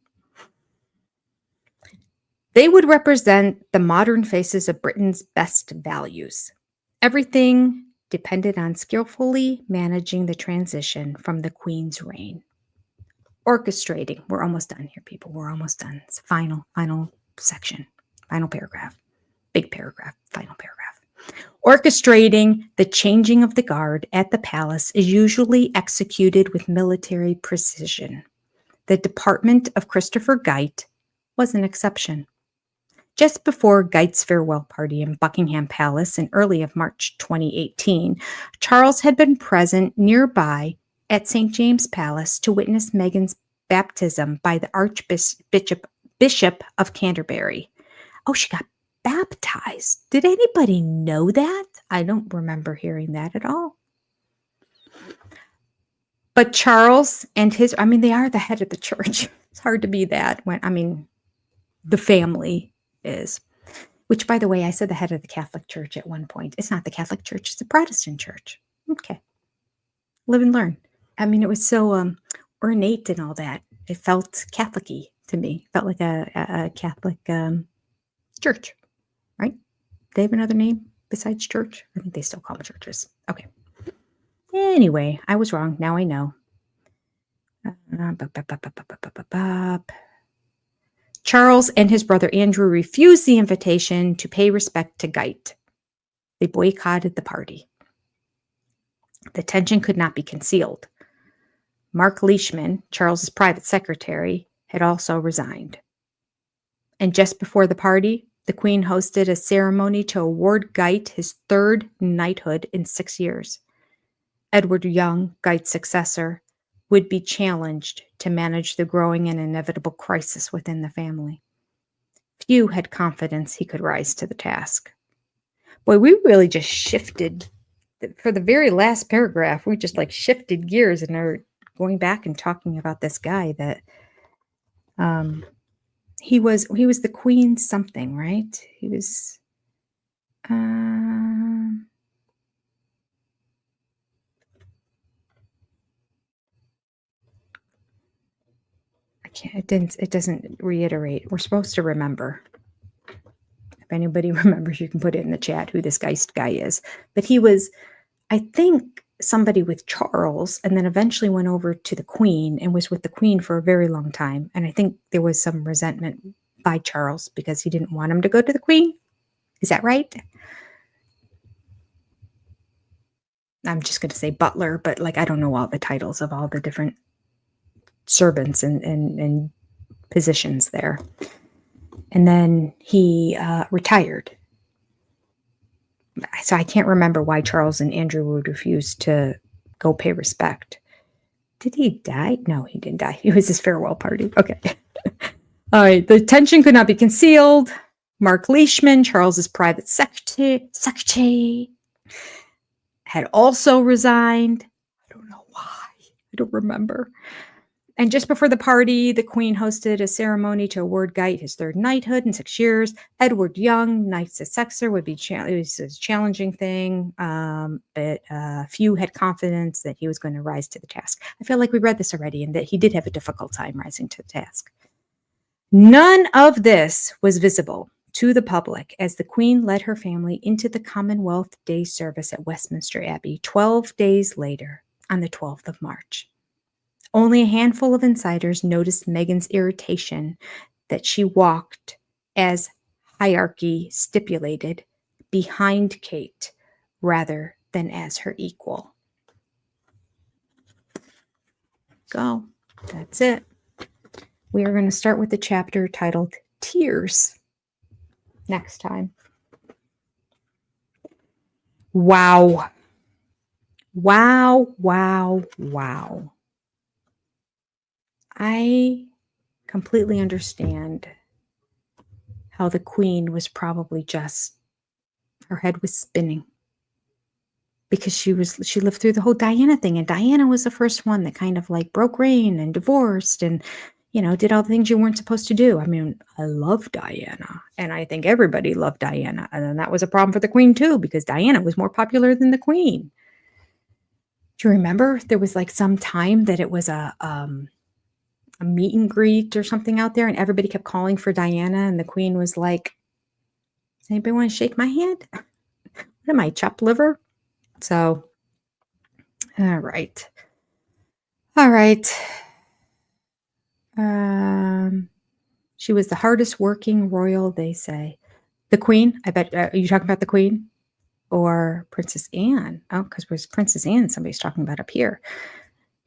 I: They would represent the modern faces of Britain's best values. Everything depended on skillfully managing the transition from the Queen's reign. Orchestrating. We're almost done here, people. We're almost done. It's final section, final paragraph, big paragraph, final paragraph. Orchestrating the changing of the guard at the palace is usually executed with military precision. The department of Christopher Guyt was an exception. Just before Guyt's farewell party in Buckingham Palace in early of March 2018, Charles had been present nearby at St. James Palace to witness Meghan's baptism by the Archbishop of Canterbury. Oh, she got baptized. Did anybody know that? I don't remember hearing that at all. But Charles and they are the head of the church. It's hard to be that when, the family is. Which, by the way, I said the head of the Catholic Church at one point. It's not the Catholic Church, it's the Protestant Church. Okay. Live and learn. It was so ornate and all that. It felt Catholic-y to me. It felt like a Catholic church, right? They have another name besides church? I think they still call them churches. Okay. Anyway, I was wrong. Now I know. Charles and his brother Andrew refused the invitation to pay respect to Guyt. They boycotted the party. The tension could not be concealed. Mark Leishman, Charles's private secretary, had also resigned. And just before the party, the Queen hosted a ceremony to award Guyt his third knighthood in 6 years. Edward Young, Guyt's successor, would be challenged to manage the growing and inevitable crisis within the family. Few had confidence he could rise to the task. Boy, we really just shifted. For the very last paragraph, we just shifted gears and are going back and talking about this guy that he was the Queen's something, right? He was it doesn't reiterate. We're supposed to remember. If anybody remembers, you can put it in the chat who this Geist guy is. But he was, I think, somebody with Charles, and then eventually went over to the Queen and was with the Queen for a very long time. And I think there was some resentment by Charles because he didn't want him to go to the Queen. Is that right? I'm just going to say butler, but I don't know all the titles of all the different servants and positions there. And then he retired. So I can't remember why Charles and Andrew would refuse to go pay respect. Did he die? No, he didn't die. It was his farewell party. Okay. All right. The tension could not be concealed. Mark Leishman, Charles's private secretary, had also resigned. I don't know why. I don't remember. And just before the party, the Queen hosted a ceremony to award Guyt his third knighthood in 6 years. Edward Young, knight's successor, would be it was a challenging thing, but few had confidence that he was going to rise to the task. I feel like we read this already, and that he did have a difficult time rising to the task. None of this was visible to the public as the Queen led her family into the Commonwealth Day service at Westminster Abbey 12 days later, on the 12th of March. Only a handful of insiders noticed Meghan's irritation that she walked, as hierarchy stipulated, behind Kate rather than as her equal. Go. That's it. We are going to start with the chapter titled Tears next time. Wow. Wow, wow, wow. I completely understand how the Queen was probably just, her head was spinning, because she lived through the whole Diana thing, and Diana was the first one that kind of like broke reign and divorced and, you know, did all the things you weren't supposed to do. I mean, I love Diana, and I think everybody loved Diana, and then that was a problem for the Queen too, because Diana was more popular than the Queen. Do you remember there was like some time that it was a meet and greet or something out there, and everybody kept calling for Diana, and the Queen was like, anybody want to shake my hand? What am I, chopped liver? So, all right. She was the hardest working royal, they say. The Queen, I bet, are you talking about the Queen or Princess Anne? Oh, because there's Princess Anne somebody's talking about up here.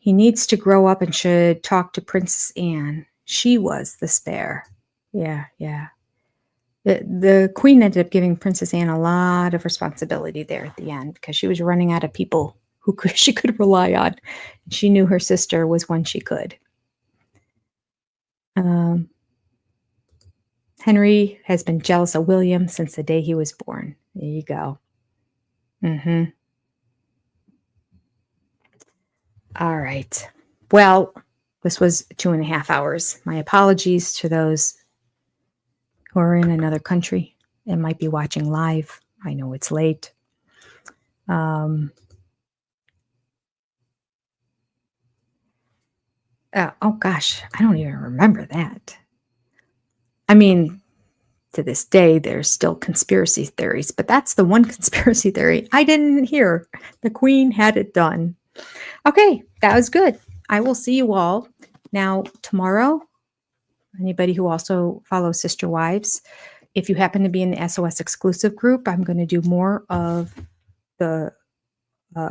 I: He needs to grow up and should talk to Princess Anne. She was the spare. Yeah. The Queen ended up giving Princess Anne a lot of responsibility there at the end, because she was running out of people who she could rely on. She knew her sister was one she could. Henry has been jealous of William since the day he was born. There you go. All right. Well, this was 2.5 hours. My apologies to those who are in another country and might be watching live. I know it's late. Oh gosh, I don't even remember that. I mean, to this day, there's still conspiracy theories, but that's the one conspiracy theory I didn't hear. The Queen had it done. Okay, that was good. I will see you all now tomorrow. Anybody who also follows Sister Wives, if you happen to be in the SOS exclusive group, I'm going to do more of the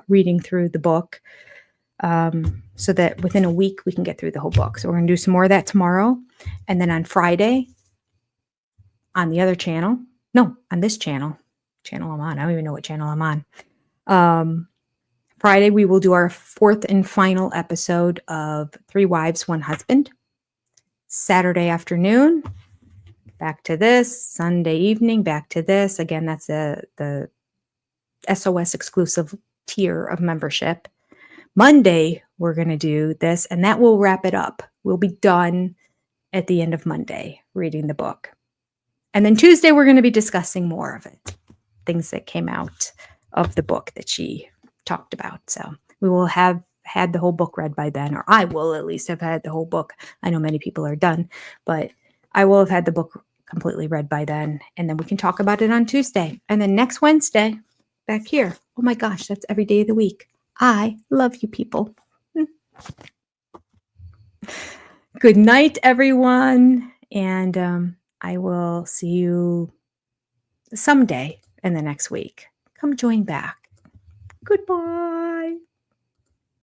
I: reading through the book, so that within a week we can get through the whole book. So we're going to do some more of that tomorrow. And then on Friday, on the other channel, no, on this channel I'm on. I don't even know what channel I'm on. Friday, we will do our 4th and final episode of 3 Wives, 1 Husband. Saturday afternoon, back to this. Sunday evening, back to this. Again, that's the SOS exclusive tier of membership. Monday, we're going to do this, and that will wrap it up. We'll be done at the end of Monday reading the book. And then Tuesday, we're going to be discussing more of it, things that came out of the book that she talked about. So we will have had the whole book read by then, or I will at least have had the whole book. I know many people are done, but I will have had the book completely read by then, and then we can talk about it on Tuesday. And then next Wednesday, back here. Oh my gosh, that's every day of the week. I love you people. Good night, everyone. And I will see you someday in the next week. Come join back. Goodbye.